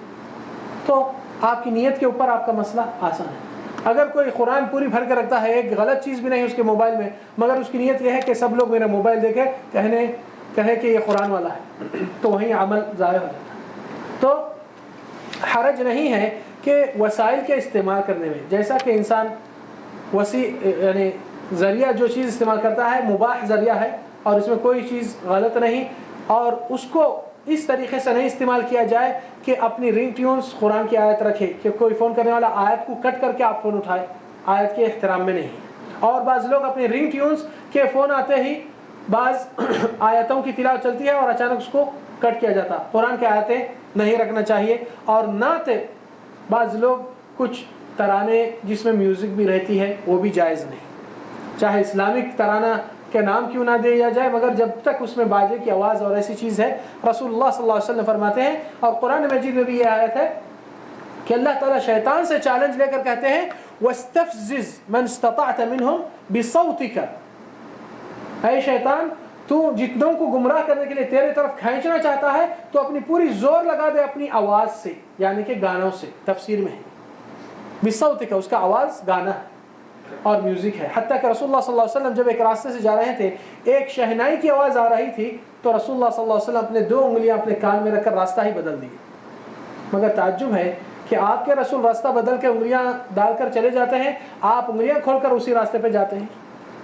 تو آپ کی نیت کے اوپر آپ کا مسئلہ آسان ہے. اگر کوئی قرآن پوری بھر کے رکھتا ہے، ایک غلط چیز بھی نہیں اس کے موبائل میں، مگر اس کی نیت یہ ہے کہ سب لوگ میرا موبائل دیکھے کہے کہ یہ قرآن والا ہے، تو وہیں عمل ضائع ہو جاتا ہے. تو حرج نہیں ہے کہ وسائل کے استعمال کرنے میں، جیسا کہ انسان وسیع یعنی ذریعہ جو چیز استعمال کرتا ہے مباح ذریعہ ہے اور اس میں کوئی چیز غلط نہیں، اور اس کو اس طریقے سے نہیں استعمال کیا جائے کہ اپنی رنگ ٹیونز قرآن کی آیت رکھے کہ کوئی فون کرنے والا آیت کو کٹ کر کے آپ فون اٹھائے، آیت کے احترام میں نہیں۔ اور بعض لوگ اپنی رنگ ٹیونز کے فون آتے ہی بعض آیتوں کی تلاوت چلتی ہے اور اچانک اس کو کٹ کیا جاتا، قرآن کی آیتیں نہیں رکھنا چاہیے۔ اور نعت بعض لوگ کچھ ترانے جس میں میوزک بھی رہتی ہے وہ بھی جائز نہیں، چاہے اسلامک ترانہ کے نام کیوں نہ دیا جائے، مگر جب تک اس میں باجے کی آواز اور ایسی چیز ہے۔ رسول اللہ صلی اللہ علیہ وسلم فرماتے ہیں اور قرآن مجید میں بھی یہ آیت ہے کہ اللہ تعالیٰ شیطان سے چیلنج لے کر کہتے ہیں وَاسْتَفْزِزْ مَنْ اسْتَطَعْتَ مِنْهُمْ بِصَوْتِكَ، اے شیطان تو جتنوں کو گمراہ کرنے کے لیے تیرے طرف کھینچنا چاہتا ہے تو اپنی پوری زور لگا دے اپنی آواز سے، یعنی کہ گانوں سے، تفسیر میں ہے بِصَوْتِكَ، اس کا آواز گانا ہے اور میوزک ہے۔ حتیٰ کہ رسول اللہ صلی اللہ علیہ وسلم جب ایک راستے سے جا رہے تھے، ایک شہنائی کی آواز آ رہی تھی تو رسول اللہ صلی اللہ علیہ وسلم اپنے 2 انگلیاں اپنے کان میں رکھ کر راستہ ہی بدل دیے۔ مگر تعجب ہے کہ آپ کے رسول راستہ بدل کے انگلیاں ڈال کر چلے جاتے ہیں، آپ انگلیاں کھول کر اسی راستے پہ جاتے ہیں۔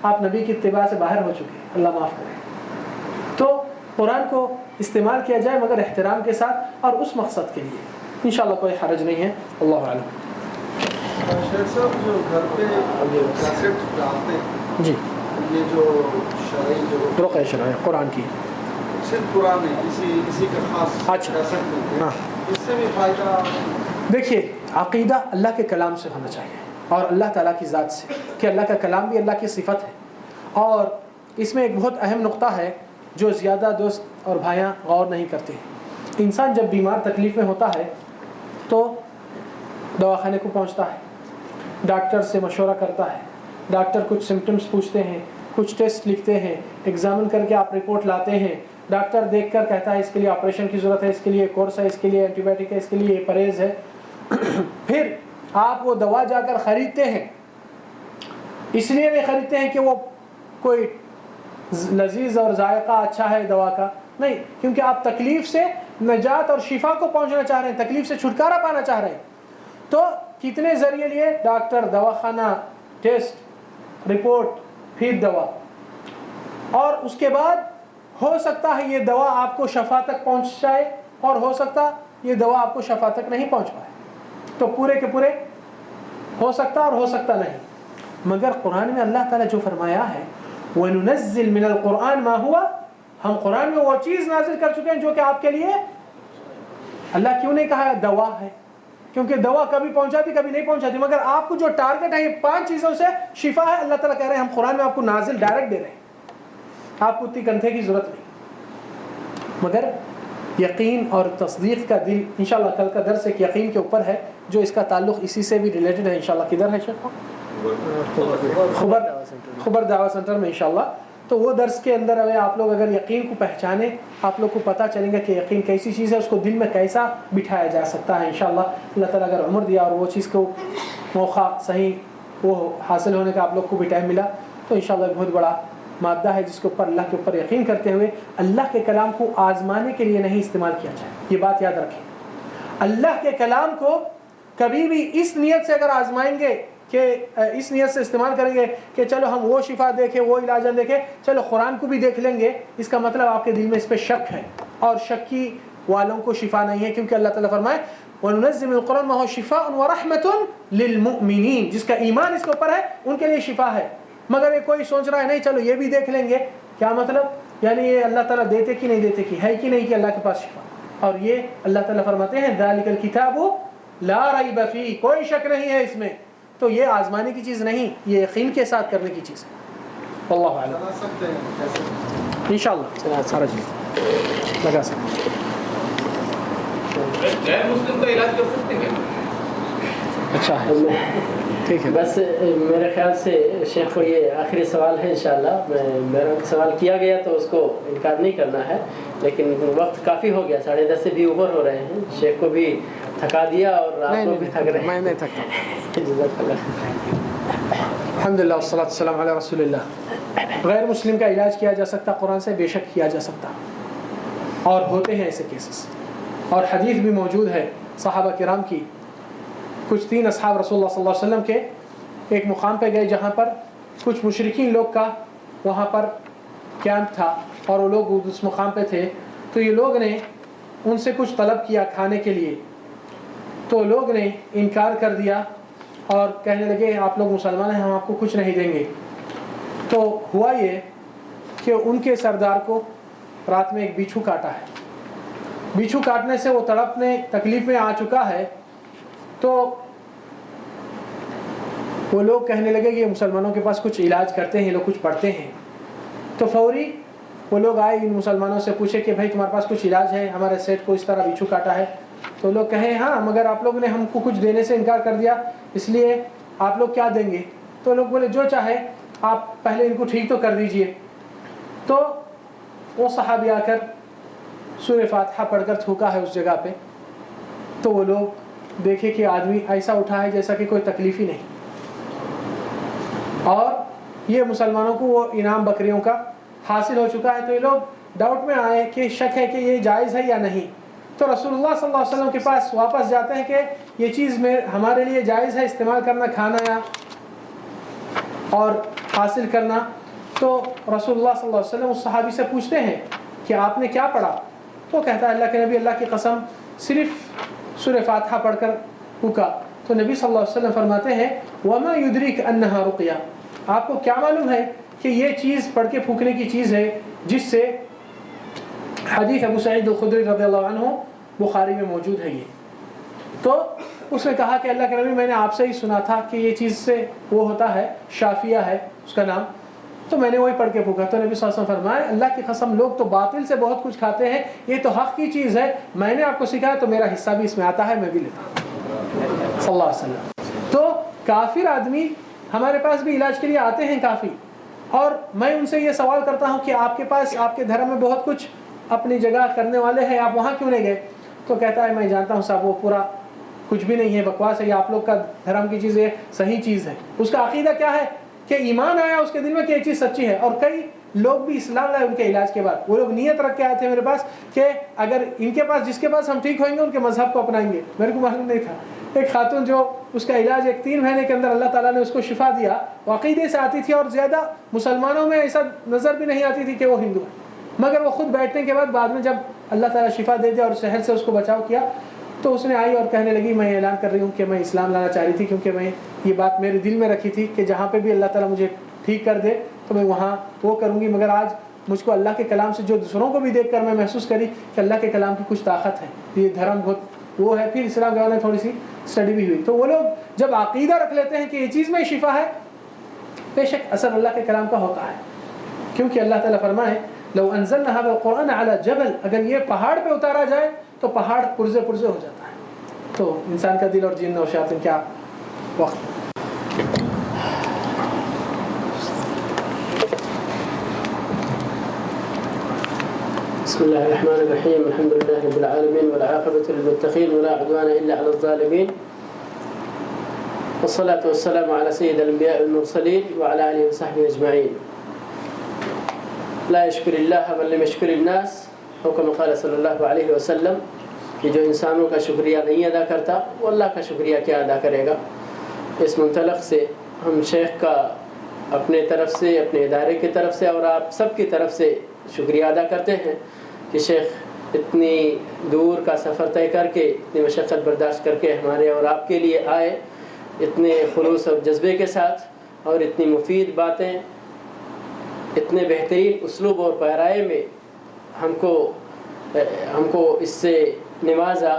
آپ نبی کی اتباع سے باہر ہو چکے ہیں، اللہ معاف کرے۔ تو قرآن کو استعمال کیا جائے مگر احترام کے ساتھ اور اس مقصد کے لیے، انشاءاللہ کوئی حرج نہیں ہے، اللہ اعلم۔ شیخ صاحب جو گھر پہ کیسٹ ڈالتے ہیں، جی، یہ جو شرعی جو رقیہ شرعی قرآن کی، صرف قرآن نہیں، کسی کا خاص اچھا، کیسٹ ملتے ہیں، ہاں، اس سے بھی فائدہ؟ دیکھیے عقیدہ اللہ کے کلام سے ہونا چاہیے اور اللہ تعالیٰ کی ذات سے، کہ اللہ کا کلام بھی اللہ کی صفت ہے۔ اور اس میں ایک بہت اہم نقطہ ہے جو زیادہ دوست اور بھائیاں غور نہیں کرتے ہیں۔ انسان جب بیمار تکلیف میں ہوتا ہے تو دواخانے کو پہنچتا ہے، ڈاکٹر سے مشورہ کرتا ہے، ڈاکٹر کچھ سمٹمز پوچھتے ہیں، کچھ ٹیسٹ لکھتے ہیں، ایگزامن کر کے آپ رپورٹ لاتے ہیں، ڈاکٹر دیکھ کر کہتا ہے اس کے لیے آپریشن کی ضرورت ہے، اس کے لیے کورس ہے، اس کے لیے اینٹی بائیوٹک ہے، اس کے لیے یہ پرہیز ہے۔ پھر آپ وہ دوا جا کر خریدتے ہیں، اس لیے نہیں خریدتے ہیں کہ وہ کوئی لذیذ اور ذائقہ اچھا ہے دوا کا، نہیں، کیونکہ آپ تکلیف سے نجات اور شفا کو پہنچنا چاہ رہے ہیں، تکلیف سے چھٹکارا پانا چاہ رہے ہیں۔ تو کتنے ذریعے لیے؟ ڈاکٹر، دواخانہ، ٹیسٹ، رپورٹ، پھر دوا، اور اس کے بعد ہو سکتا ہے یہ دوا آپ کو شفا تک پہنچ جائے اور ہو سکتا یہ دوا آپ کو شفا تک نہیں پہنچ پائے، تو پورے کے پورے ہو سکتا اور ہو سکتا نہیں۔ مگر قرآن میں اللہ تعالیٰ جو فرمایا ہے وَنُنَزِّلْ مِنَ الْقُرْآنِ مَا هُوَ، ہم قرآن میں وہ چیز نازل کر چکے ہیں جو کہ آپ کے لیے، اللہ کیوں نہیں کہا دوا ہے؟ کیونکہ دوا کبھی پہنچاتی کبھی نہیں پہنچاتی، مگر آپ کو جو ٹارگٹ ہے یہ 5 چیزوں سے شفا ہے، اللہ تعالیٰ کہہ رہے ہیں ہم قرآن میں آپ کو نازل ڈائریکٹ دے رہے ہیں، آپ کو اتنی کنتھے کی ضرورت نہیں۔ مگر یقین اور تصدیق کا دل، انشاءاللہ کل کا درس ایک یقین کے اوپر ہے جو اس کا تعلق اسی سے بھی ریلیٹڈ ہے انشاءاللہ۔ کدھر ہے شیخ؟ خبر دعویٰ سینٹر میں انشاءاللہ۔ تو وہ درس کے اندر آپ لوگ اگر یقین کو پہچانیں، آپ لوگ کو پتہ چلے گا کہ یقین کیسی چیز ہے، اس کو دل میں کیسا بٹھایا جا سکتا ہے انشاءاللہ۔ اللہ تعالیٰ اگر عمر دیا اور وہ چیز کو موقع صحیح وہ حاصل ہونے کا آپ لوگ کو بھی ٹائم ملا تو انشاءاللہ ایک بہت بڑا مادہ ہے جس کے اوپر اللہ کے اوپر یقین کرتے ہوئے اللہ کے کلام کو آزمانے کے لیے نہیں استعمال کیا جائے، یہ بات یاد رکھیں۔ اللہ کے کلام کو کبھی بھی اس نیت سے اگر آزمائیں گے کہ اس نیت سے استعمال کریں گے کہ چلو ہم وہ شفا دیکھیں، وہ علاج دیکھیں، چلو قرآن کو بھی دیکھ لیں گے، اس کا مطلب آپ کے دل میں اس پہ شک ہے، اور شکی والوں کو شفا نہیں ہے، کیونکہ اللہ تعالیٰ فرمائے وَنُنَزِّلُ مِنَ الْقُرْآنِ مَا هُوَ شِفَاءٌ وَرَحْمَةٌ لِلْمُؤْمِنِينَ، جس کا ایمان اس کے اوپر ہے ان کے لیے شفا ہے۔ مگر یہ کوئی سوچ رہا ہے نہیں چلو یہ بھی دیکھ لیں گے، کیا مطلب؟ یعنی یہ اللہ تعالیٰ دیتے کہ نہیں دیتے کہ ہے کہ نہیں کہ اللہ کے پاس شفا، اور یہ اللہ تعالیٰ فرماتے ہیں ذَلِكَ الْكِتَابُ لَا رَيْبَ فِيهِ، کوئی شک نہیں ہے اس میں، تو یہ آزمانے کی چیز نہیں، یہ یقین کے ساتھ کرنے کی چیز ہے۔ واللہ اعلم، انشاءاللہ سارا چیز لگا سکتے ہیں۔ غیر مسلم کا علاج کر سکتے ہیں؟ اچھا ہے، ٹھیک ہے۔ بس میرے خیال سے شیخ کو یہ آخری سوال ہے انشاءاللہ، میرا سوال کیا گیا تو اس کو انکار نہیں کرنا ہے، لیکن وقت کافی ہو گیا، 10:30 سے بھی اوپر ہو رہے ہیں، شیخ کو بھی تھکا دیا اور آپ کو بھی تھک رہے ہیں۔ میں نہیں تھکتا۔ جزاک اللہ۔ الحمدللہ والصلاۃ والسلام علی رسول اللہ۔ غیر مسلم کا علاج کیا جا سکتا قرآن سے، بے شک کیا جا سکتا، اور ہوتے ہیں ایسے کیسز، اور حدیث بھی موجود ہے صحابہ کرام کی، کچھ 3 اصحاب رسول اللہ صلی اللہ علیہ وسلم کے ایک مقام پہ گئے جہاں پر کچھ مشرکین لوگ کا وہاں پر کیمپ تھا اور وہ لوگ اس مقام پہ تھے. تو یہ لوگ نے ان سے کچھ طلب کیا کھانے کے لیے, تو لوگ نے انکار کر دیا اور کہنے لگے آپ لوگ مسلمان ہیں, ہم آپ کو کچھ نہیں دیں گے. تو ہوا یہ کہ ان کے سردار کو رات میں ایک بچھو کاٹا ہے. بچھو کاٹنے سے وہ تڑپنے تکلیف میں آ چکا ہے. تو وہ لوگ کہنے لگے کہ یہ مسلمانوں کے پاس کچھ علاج کرتے ہیں, یہ لوگ کچھ پڑھتے ہیں. تو فوری وہ لوگ آئے ان مسلمانوں سے پوچھے کہ بھائی تمہارے پاس کچھ علاج ہے, ہمارے سیٹ کو اس طرح بچھو کاٹا ہے. تو لوگ کہیں ہاں, مگر آپ لوگوں نے ہم کو کچھ دینے سے انکار کر دیا, اس لیے آپ لوگ کیا دیں گے؟ تو لوگ بولے جو چاہے آپ پہلے ان کو ٹھیک تو کر دیجئے. تو وہ صحابی آ کر سورہ فاتحہ پڑھ کر تھوکا ہے اس جگہ پہ. تو وہ لوگ دیکھے کہ آدمی ایسا اٹھا ہے جیسا کہ کوئی تکلیف ہی نہیں, اور یہ مسلمانوں کو وہ انعام بکریوں کا حاصل ہو چکا ہے. تو یہ لوگ ڈاؤٹ میں آئے کہ شک ہے کہ یہ جائز ہے یا نہیں. تو رسول اللہ صلی اللہ علیہ وسلم کے پاس واپس جاتے ہیں کہ یہ چیز ہمارے لیے جائز ہے استعمال کرنا, کھانا یا اور حاصل کرنا. تو رسول اللہ صلی اللہ علیہ وسلم اس صحابی سے پوچھتے ہیں کہ آپ نے کیا پڑھا؟ تو کہتا ہے اللہ کے نبی, اللہ کی قسم صرف سورہ فاتحہ پڑھ کر پھونکا. تو نبی صلی اللہ علیہ وسلم فرماتے ہیں وما یدریک انہا رقیہ, آپ کو کیا معلوم ہے کہ یہ چیز پڑھ کے پھونکنے کی چیز ہے, جس سے حدیث ابو سعید الخدری رضی اللہ عنہ بخاری میں موجود ہے. یہ تو اس نے کہا کہ اللہ کے نبی میں نے آپ سے ہی سنا تھا کہ یہ چیز سے وہ ہوتا ہے, شافیہ ہے اس کا نام, تو میں نے وہی پڑھ کے پھونکا. تو نبی صلی اللہ علیہ وسلم فرمائے اللہ کی قسم لوگ تو باطل سے بہت کچھ کھاتے ہیں, یہ تو حق کی چیز ہے, میں نے آپ کو سکھایا تو میرا حصہ بھی اس میں آتا ہے, میں بھی لیتا ہوں صلی اللہ علیہ وسلم. تو کافر آدمی ہمارے پاس بھی علاج کے لیے آتے ہیں کافی, اور میں ان سے یہ سوال کرتا ہوں کہ آپ کے پاس آپ کے دھرم میں بہت کچھ اپنی جگہ کرنے والے ہیں, آپ وہاں کیوں نہیں گئے؟ تو کہتا ہے میں جانتا ہوں صاحب وہ پورا کچھ بھی نہیں ہے, بکواس ہے, یہ آپ لوگ کا دھرم کی چیز ہے, صحیح چیز ہے. اس کا عقیدہ کیا ہے کہ ایمان آیا اس کے دل میں کہ یہ چیز سچی ہے. اور کئی لوگ بھی اسلام لائے ان کے علاج کے بعد, وہ لوگ نیت رکھ کے آئے تھے میرے پاس کہ اگر ان کے پاس جس کے پاس ہم ٹھیک ہوئیں گے ان کے مذہب کو اپنائیں گے. میرے کو معلوم نہیں تھا. ایک خاتون جو اس کا علاج ایک 3 مہینے کے اندر اللہ تعالیٰ نے اس کو شفا دیا, وہ عقیدے سے آتی تھی اور زیادہ مسلمانوں میں ایسا نظر بھی نہیں آتی تھی کہ وہ ہندو ہے, مگر وہ خود بیٹھنے کے بعد میں جب اللہ تعالیٰ شفا دے دیا اور شہر سے اس کو بچاؤ کیا, تو اس نے آئی اور کہنے لگی میں اعلان کر رہی ہوں کہ میں اسلام لانا چاہ رہی تھی, کیونکہ میں یہ بات میرے دل میں رکھی تھی کہ جہاں پہ بھی اللہ تعالیٰ مجھے ٹھیک کر دے تو میں وہاں وہ کروں گی. مگر آج مجھ کو اللہ کے کلام سے جو دوسروں کو بھی دیکھ کر میں محسوس کری کہ اللہ کے کلام کی کچھ طاقت ہے, یہ دھرم بہت وہ ہے. پھر اسلام کے والے تھوڑی سی اسٹڈی بھی ہوئی, تو وہ لوگ جب عقیدہ رکھ لیتے ہیں کہ یہ چیز میں شفا ہے, بے شک اثر اللہ کے کلام کا ہوتا ہے. کیونکہ اللہ تعالیٰ فرمائے لو انزلنا هذا القرآن على جبل, اگر یہ پہاڑ پہ اتارا جائے تو پہاڑ پرزے پرزے ہو جاتا ہے. تو انسان کا دل اور جن اور شیاطین کیا وقت. بسم الله الرحمن الرحيم الحمد لله رب العالمين والعاقبة للمتقين ولا عدوان إلا على الظالمين والصلاة والسلام على سيد الأنبياء والمرسلين وعلى آله وصحبه أجمعين. لا يشكر الله بل لم يشكر الناس, او كما قال صلی اللہ علیہ وسلم کہ جو انسانوں کا شکریہ نہیں ادا کرتا وہ اللہ کا شکریہ کیا ادا کرے گا. اس منطلق سے ہم شیخ کا اپنے طرف سے, اپنے ادارے کی طرف سے اور آپ سب کی طرف سے شکریہ ادا کرتے ہیں کہ شیخ اتنی دور کا سفر طے کر کے, اتنی مشقت برداشت کر کے ہمارے اور آپ کے لیے آئے, اتنے خلوص اور جذبے کے ساتھ, اور اتنی مفید باتیں اتنے بہترین اسلوب اور پیرائے میں ہم کو اس سے نوازا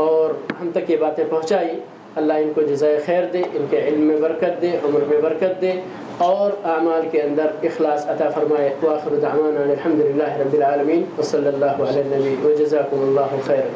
اور ہم تک یہ باتیں پہنچائی. اللہ ان کو جزائے خیر دے, ان کے علم میں برکت دے, عمر میں برکت دے, اور اعمال کے اندر اخلاص عطا فرمائے. وآخر دعوانا الحمد للہ رب العالمین وصلی اللہ علی النبی وجزاکم اللہ خیر.